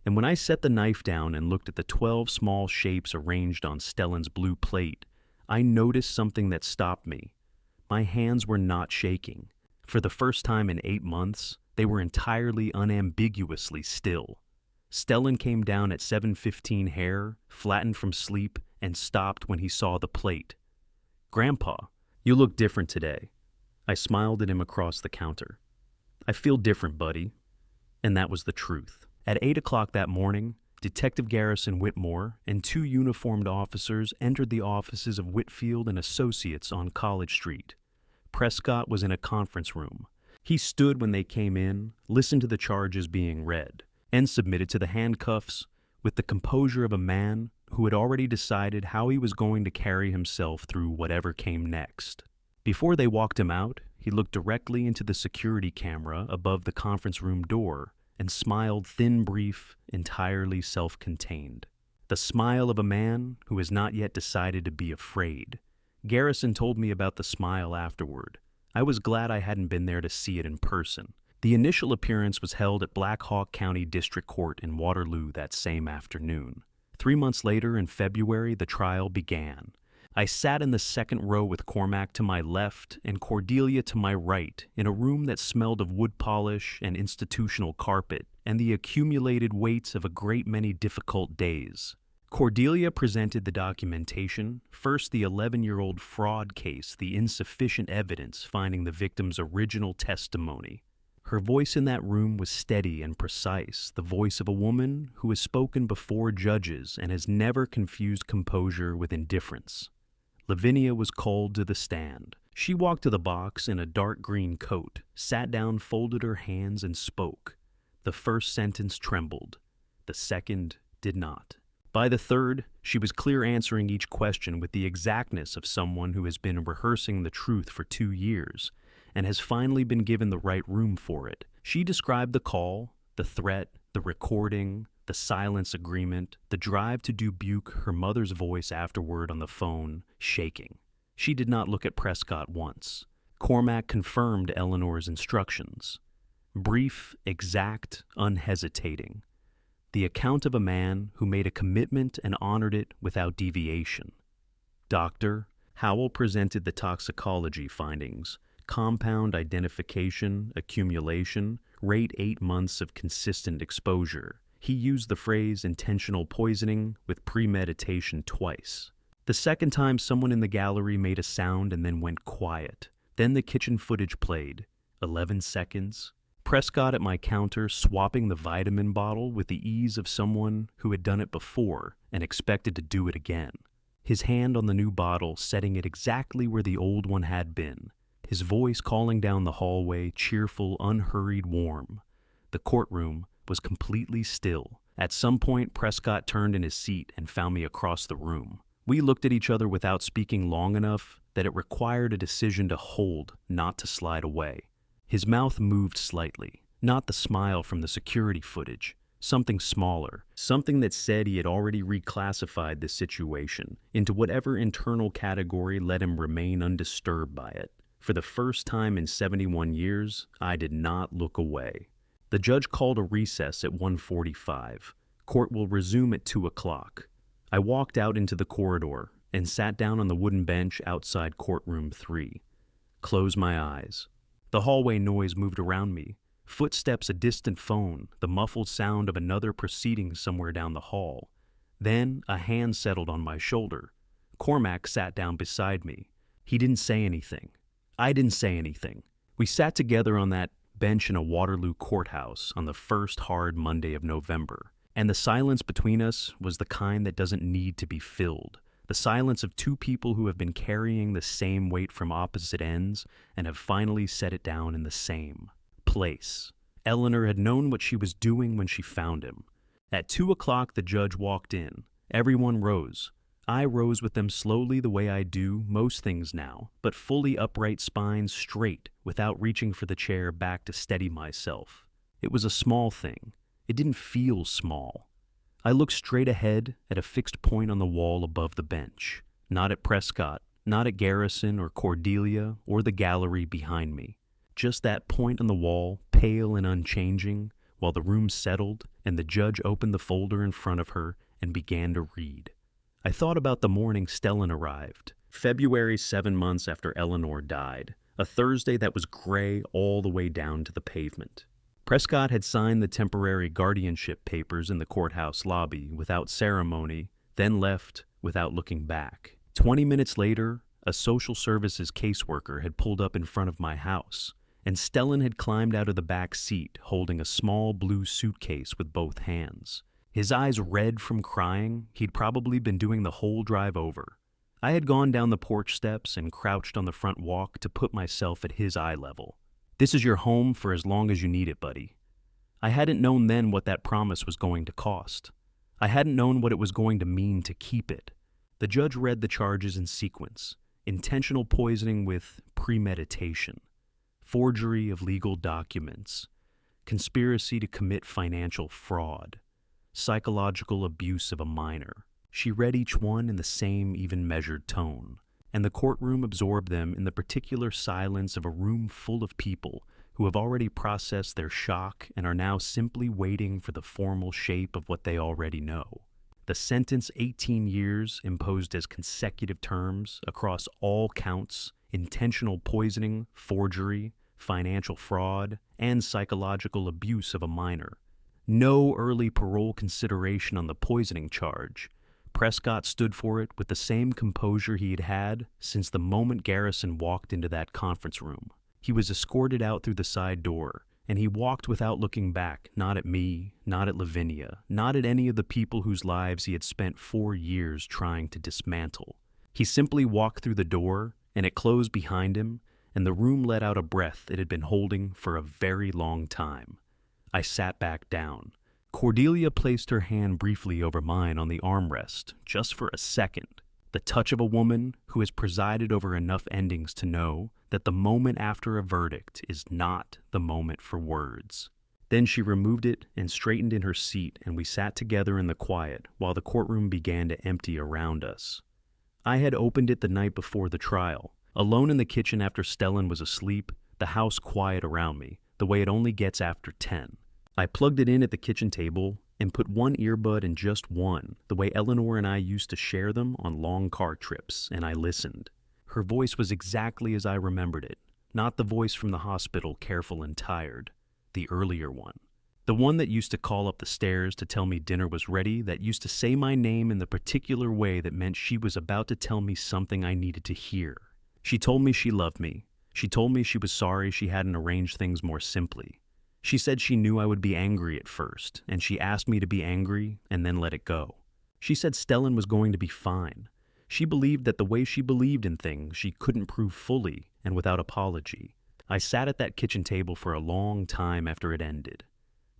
Speaker 1: And when I set the knife down and looked at the 12 small shapes arranged on Stellin's blue plate, I noticed something that stopped me. My hands were not shaking. For the first time in 8 months, they were entirely unambiguously still. Stellin came down at 7:15 hair, flattened from sleep, and stopped when he saw the plate. "Grandpa, you look different today." I smiled at him across the counter. "I feel different, buddy." And that was the truth. At 8 o'clock that morning, Detective Garrison Whitmore and 2 uniformed officers entered the offices of Whitfield and Associates on College Street. Prescott was in a conference room. He stood when they came in, listened to the charges being read, and submitted to the handcuffs with the composure of a man who had already decided how he was going to carry himself through whatever came next. Before they walked him out, he looked directly into the security camera above the conference room door and smiled, thin, brief, entirely self-contained. The smile of a man who has not yet decided to be afraid. Garrison told me about the smile afterward. I was glad I hadn't been there to see it in person. The initial appearance was held at Black Hawk County District Court in Waterloo that same afternoon. 3 months later, in February, the trial began. I sat in the second row with Cormack to my left and Cordelia to my right in a room that smelled of wood polish and institutional carpet and the accumulated weights of a great many difficult days. Cordelia presented the documentation, first the 11-year-old fraud case, the insufficient evidence finding the victim's original testimony. Her voice in that room was steady and precise, the voice of a woman who has spoken before judges and has never confused composure with indifference. Levvenia was called to the stand. She walked to the box in a dark green coat, sat down, folded her hands, and spoke. The first sentence trembled. The second did not. By the third, she was clear, answering each question with the exactness of someone who has been rehearsing the truth for 2 years and has finally been given the right room for it. She described the call, the threat, the recording, the silence agreement, the drive to dubuque her mother's voice afterward on the phone, shaking. She did not look at Prescott once. Cormack confirmed Eleanor's instructions. Brief, exact, unhesitating. The account of a man who made a commitment and honored it without deviation. Dr. Howell presented the toxicology findings: compound identification, accumulation, rate 8 months of consistent exposure. He used the phrase intentional poisoning with premeditation twice. The second time, someone in the gallery made a sound and then went quiet. Then the kitchen footage played. 11 seconds. Prescott at my counter swapping the vitamin bottle with the ease of someone who had done it before and expected to do it again. His hand on the new bottle, setting it exactly where the old one had been. His voice calling down the hallway, cheerful, unhurried, warm. The courtroom was completely still. At some point, Prescott turned in his seat and found me across the room. We looked at each other without speaking long enough that it required a decision to hold, not to slide away. His mouth moved slightly, not the smile from the security footage, something smaller, something that said he had already reclassified the situation into whatever internal category let him remain undisturbed by it. For the first time in 71 years, I did not look away. The judge called a recess at 1:45. Court will resume at 2 o'clock. I walked out into the corridor and sat down on the wooden bench outside courtroom 3. Closed my eyes. The hallway noise moved around me. Footsteps, a distant phone, the muffled sound of another proceeding somewhere down the hall. Then a hand settled on my shoulder. Cormack sat down beside me. He didn't say anything. I didn't say anything. We sat together on that bench in a Waterloo courthouse on the first hard Monday of November. And the silence between us was the kind that doesn't need to be filled. The silence of two people who have been carrying the same weight from opposite ends and have finally set it down in the same place. Eleanor had known what she was doing when she found him. At 2 o'clock, the judge walked in. Everyone rose. I rose with them slowly, the way I do most things now, but fully upright, spine straight, without reaching for the chair back to steady myself. It was a small thing. It didn't feel small. I looked straight ahead at a fixed point on the wall above the bench. Not at Prescott, not at Garrison or Cordelia or the gallery behind me. Just that point on the wall, pale and unchanging, while the room settled and the judge opened the folder in front of her and began to read. I thought about the morning Stellin arrived, February, 7 months after Eleanor died, a Thursday that was gray all the way down to the pavement. Prescott had signed the temporary guardianship papers in the courthouse lobby without ceremony, then left without looking back. 20 minutes later, a social services caseworker had pulled up in front of my house, and Stellin had climbed out of the back seat holding a small blue suitcase with both hands. His eyes red from crying, he'd probably been doing the whole drive over. I had gone down the porch steps and crouched on the front walk to put myself at his eye level. "This is your home for as long as you need it, buddy." I hadn't known then what that promise was going to cost. I hadn't known what it was going to mean to keep it. The judge read the charges in sequence: intentional poisoning with premeditation, forgery of legal documents, conspiracy to commit financial fraud, psychological abuse of a minor. She read each one in the same even measured tone, and the courtroom absorbed them in the particular silence of a room full of people who have already processed their shock and are now simply waiting for the formal shape of what they already know. The sentence, 18 years, imposed as consecutive terms across all counts: intentional poisoning, forgery, financial fraud, and psychological abuse of a minor. No early parole consideration on the poisoning charge. Prescott stood for it with the same composure he had had since the moment Garrison walked into that conference room. He was escorted out through the side door, and he walked without looking back, not at me, not at Levvenia, not at any of the people whose lives he had spent 4 years trying to dismantle. He simply walked through the door, and it closed behind him, and the room let out a breath it had been holding for a very long time. I sat back down. Cordelia placed her hand briefly over mine on the armrest, just for a second. The touch of a woman who has presided over enough endings to know that the moment after a verdict is not the moment for words. Then she removed it and straightened in her seat, and we sat together in the quiet while the courtroom began to empty around us. I had opened it the night before the trial. Alone in the kitchen after Stellin was asleep, the house quiet around me, the way it only gets after 10. I plugged it in at the kitchen table and put one earbud in just one, the way Eleanor and I used to share them on long car trips, and I listened. Her voice was exactly as I remembered it, not the voice from the hospital, careful and tired, the earlier one. The one that used to call up the stairs to tell me dinner was ready, that used to say my name in the particular way that meant she was about to tell me something I needed to hear. She told me she loved me. She told me she was sorry she hadn't arranged things more simply. She said she knew I would be angry at first, and she asked me to be angry and then let it go. She said Stellin was going to be fine. She believed that the way she believed in things she couldn't prove fully and without apology. I sat at that kitchen table for a long time after it ended.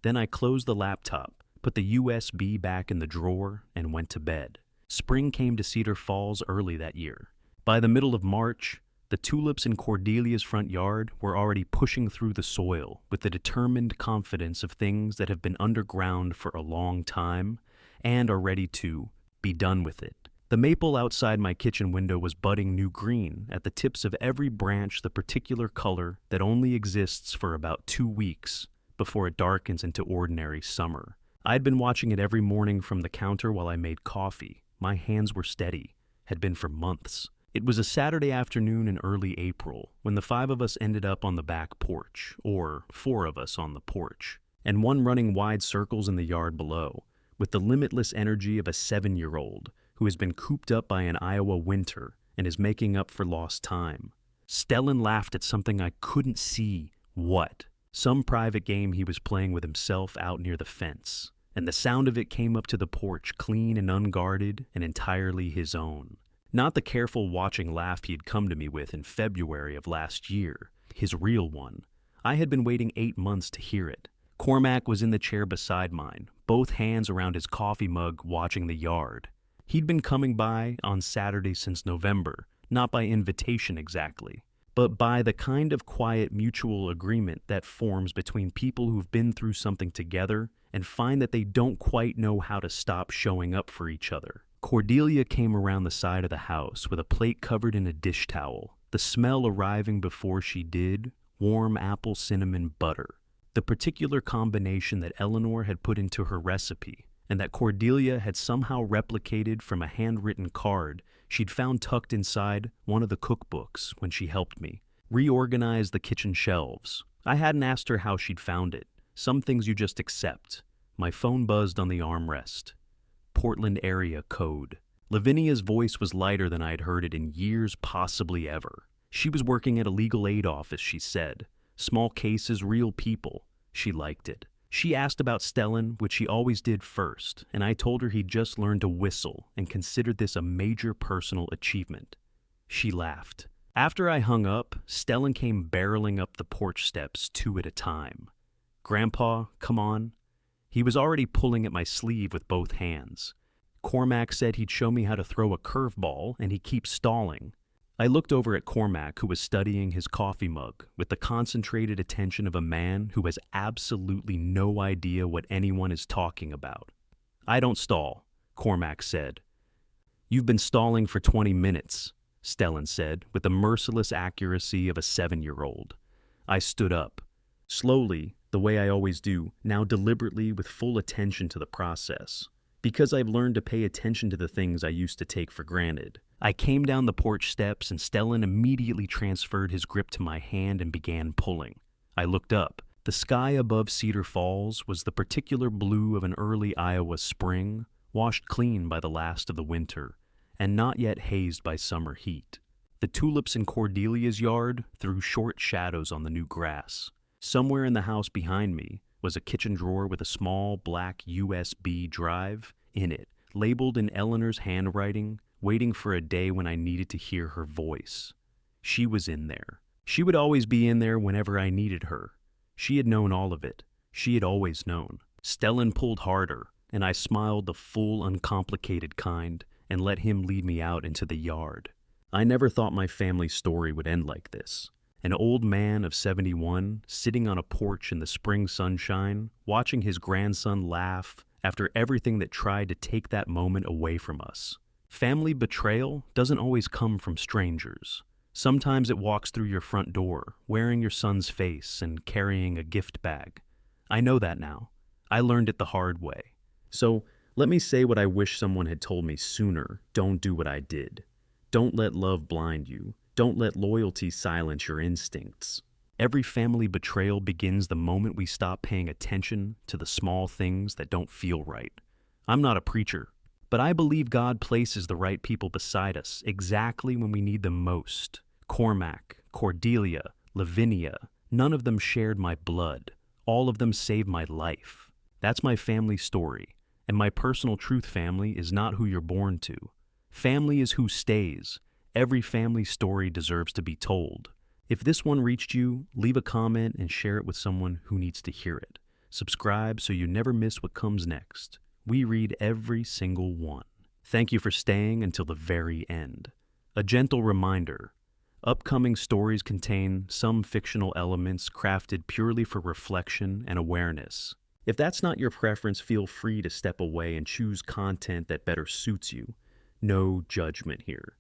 Speaker 1: Then I closed the laptop, put the USB back in the drawer, and went to bed. Spring came to Cedar Falls early that year. By the middle of March, the tulips in Cordelia's front yard were already pushing through the soil with the determined confidence of things that have been underground for a long time and are ready to be done with it. The maple outside my kitchen window was budding new green at the tips of every branch, the particular color that only exists for about 2 weeks before it darkens into ordinary summer. I'd been watching it every morning from the counter while I made coffee. My hands were steady, had been for months. It was a Saturday afternoon in early April when the 5 of us ended up on the back porch, or 4 of us on the porch, and one running wide circles in the yard below, with the limitless energy of a 7-year-old who has been cooped up by an Iowa winter and is making up for lost time. Stellin laughed at something I couldn't see. What? Some private game he was playing with himself out near the fence, and the sound of it came up to the porch clean and unguarded and entirely his own. Not the careful watching laugh he had come to me with in February of last year, his real one. I had been waiting 8 months to hear it. Cormack was in the chair beside mine, both hands around his coffee mug, watching the yard. He'd been coming by on Saturday since November, not by invitation exactly, but by the kind of quiet mutual agreement that forms between people who've been through something together and find that they don't quite know how to stop showing up for each other. Cordelia came around the side of the house with a plate covered in a dish towel, the smell arriving before she did, warm apple cinnamon butter, the particular combination that Eleanor had put into her recipe, and that Cordelia had somehow replicated from a handwritten card she'd found tucked inside one of the cookbooks when she helped me reorganize the kitchen shelves. I hadn't asked her how she'd found it. Some things you just accept. My phone buzzed on the armrest. Portland area code. Levvenia's voice was lighter than I had heard it in years, possibly ever. She was working at a legal aid office, she said. Small cases, real people. She liked it. She asked about Stellin, which he always did first, and I told her he'd just learned to whistle and considered this a major personal achievement. She laughed. After I hung up, Stellin came barreling up the porch steps 2 at a time. "Grandpa, come on." He was already pulling at my sleeve with both hands. Cormack said he'd show me how to throw a curveball, and he keeps stalling. I looked over at Cormack, who was studying his coffee mug with the concentrated attention of a man who has absolutely no idea what anyone is talking about. "I don't stall," Cormack said. "You've been stalling for 20 minutes, Stellin said, with the merciless accuracy of a 7-year-old. I stood up. Slowly, the way I always do, now deliberately with full attention to the process. Because I've learned to pay attention to the things I used to take for granted. I came down the porch steps and Stellin immediately transferred his grip to my hand and began pulling. I looked up. The sky above Cedar Falls was the particular blue of an early Iowa spring, washed clean by the last of the winter, and not yet hazed by summer heat. The tulips in Cordelia's yard threw short shadows on the new grass. Somewhere in the house behind me was a kitchen drawer with a small black USB drive in it, labeled in Eleanor's handwriting, waiting for a day when I needed to hear her voice. She was in there. She would always be in there whenever I needed her. She had known all of it. She had always known. Stellin pulled harder, and I smiled the full, uncomplicated kind and let him lead me out into the yard. I never thought my family story would end like this. An old man of 71 sitting on a porch in the spring sunshine, watching his grandson laugh after everything that tried to take that moment away from us. Family betrayal doesn't always come from strangers. Sometimes it walks through your front door, wearing your son's face and carrying a gift bag. I know that now. I learned it the hard way. So let me say what I wish someone had told me sooner. Don't do what I did. Don't let love blind you. Don't let loyalty silence your instincts. Every family betrayal begins the moment we stop paying attention to the small things that don't feel right. I'm not a preacher, but I believe God places the right people beside us exactly when we need them most. Cormack, Cordelia, Levvenia, none of them shared my blood. All of them saved my life. That's my family story, and my personal truth family is not who you're born to. Family is who stays. Every family story deserves to be told. If this one reached you, leave a comment and share it with someone who needs to hear it. Subscribe so you never miss what comes next. We read every single one. Thank you for staying until the very end. A gentle reminder, upcoming stories contain some fictional elements crafted purely for reflection and awareness. If that's not your preference, feel free to step away and choose content that better suits you. No judgment here.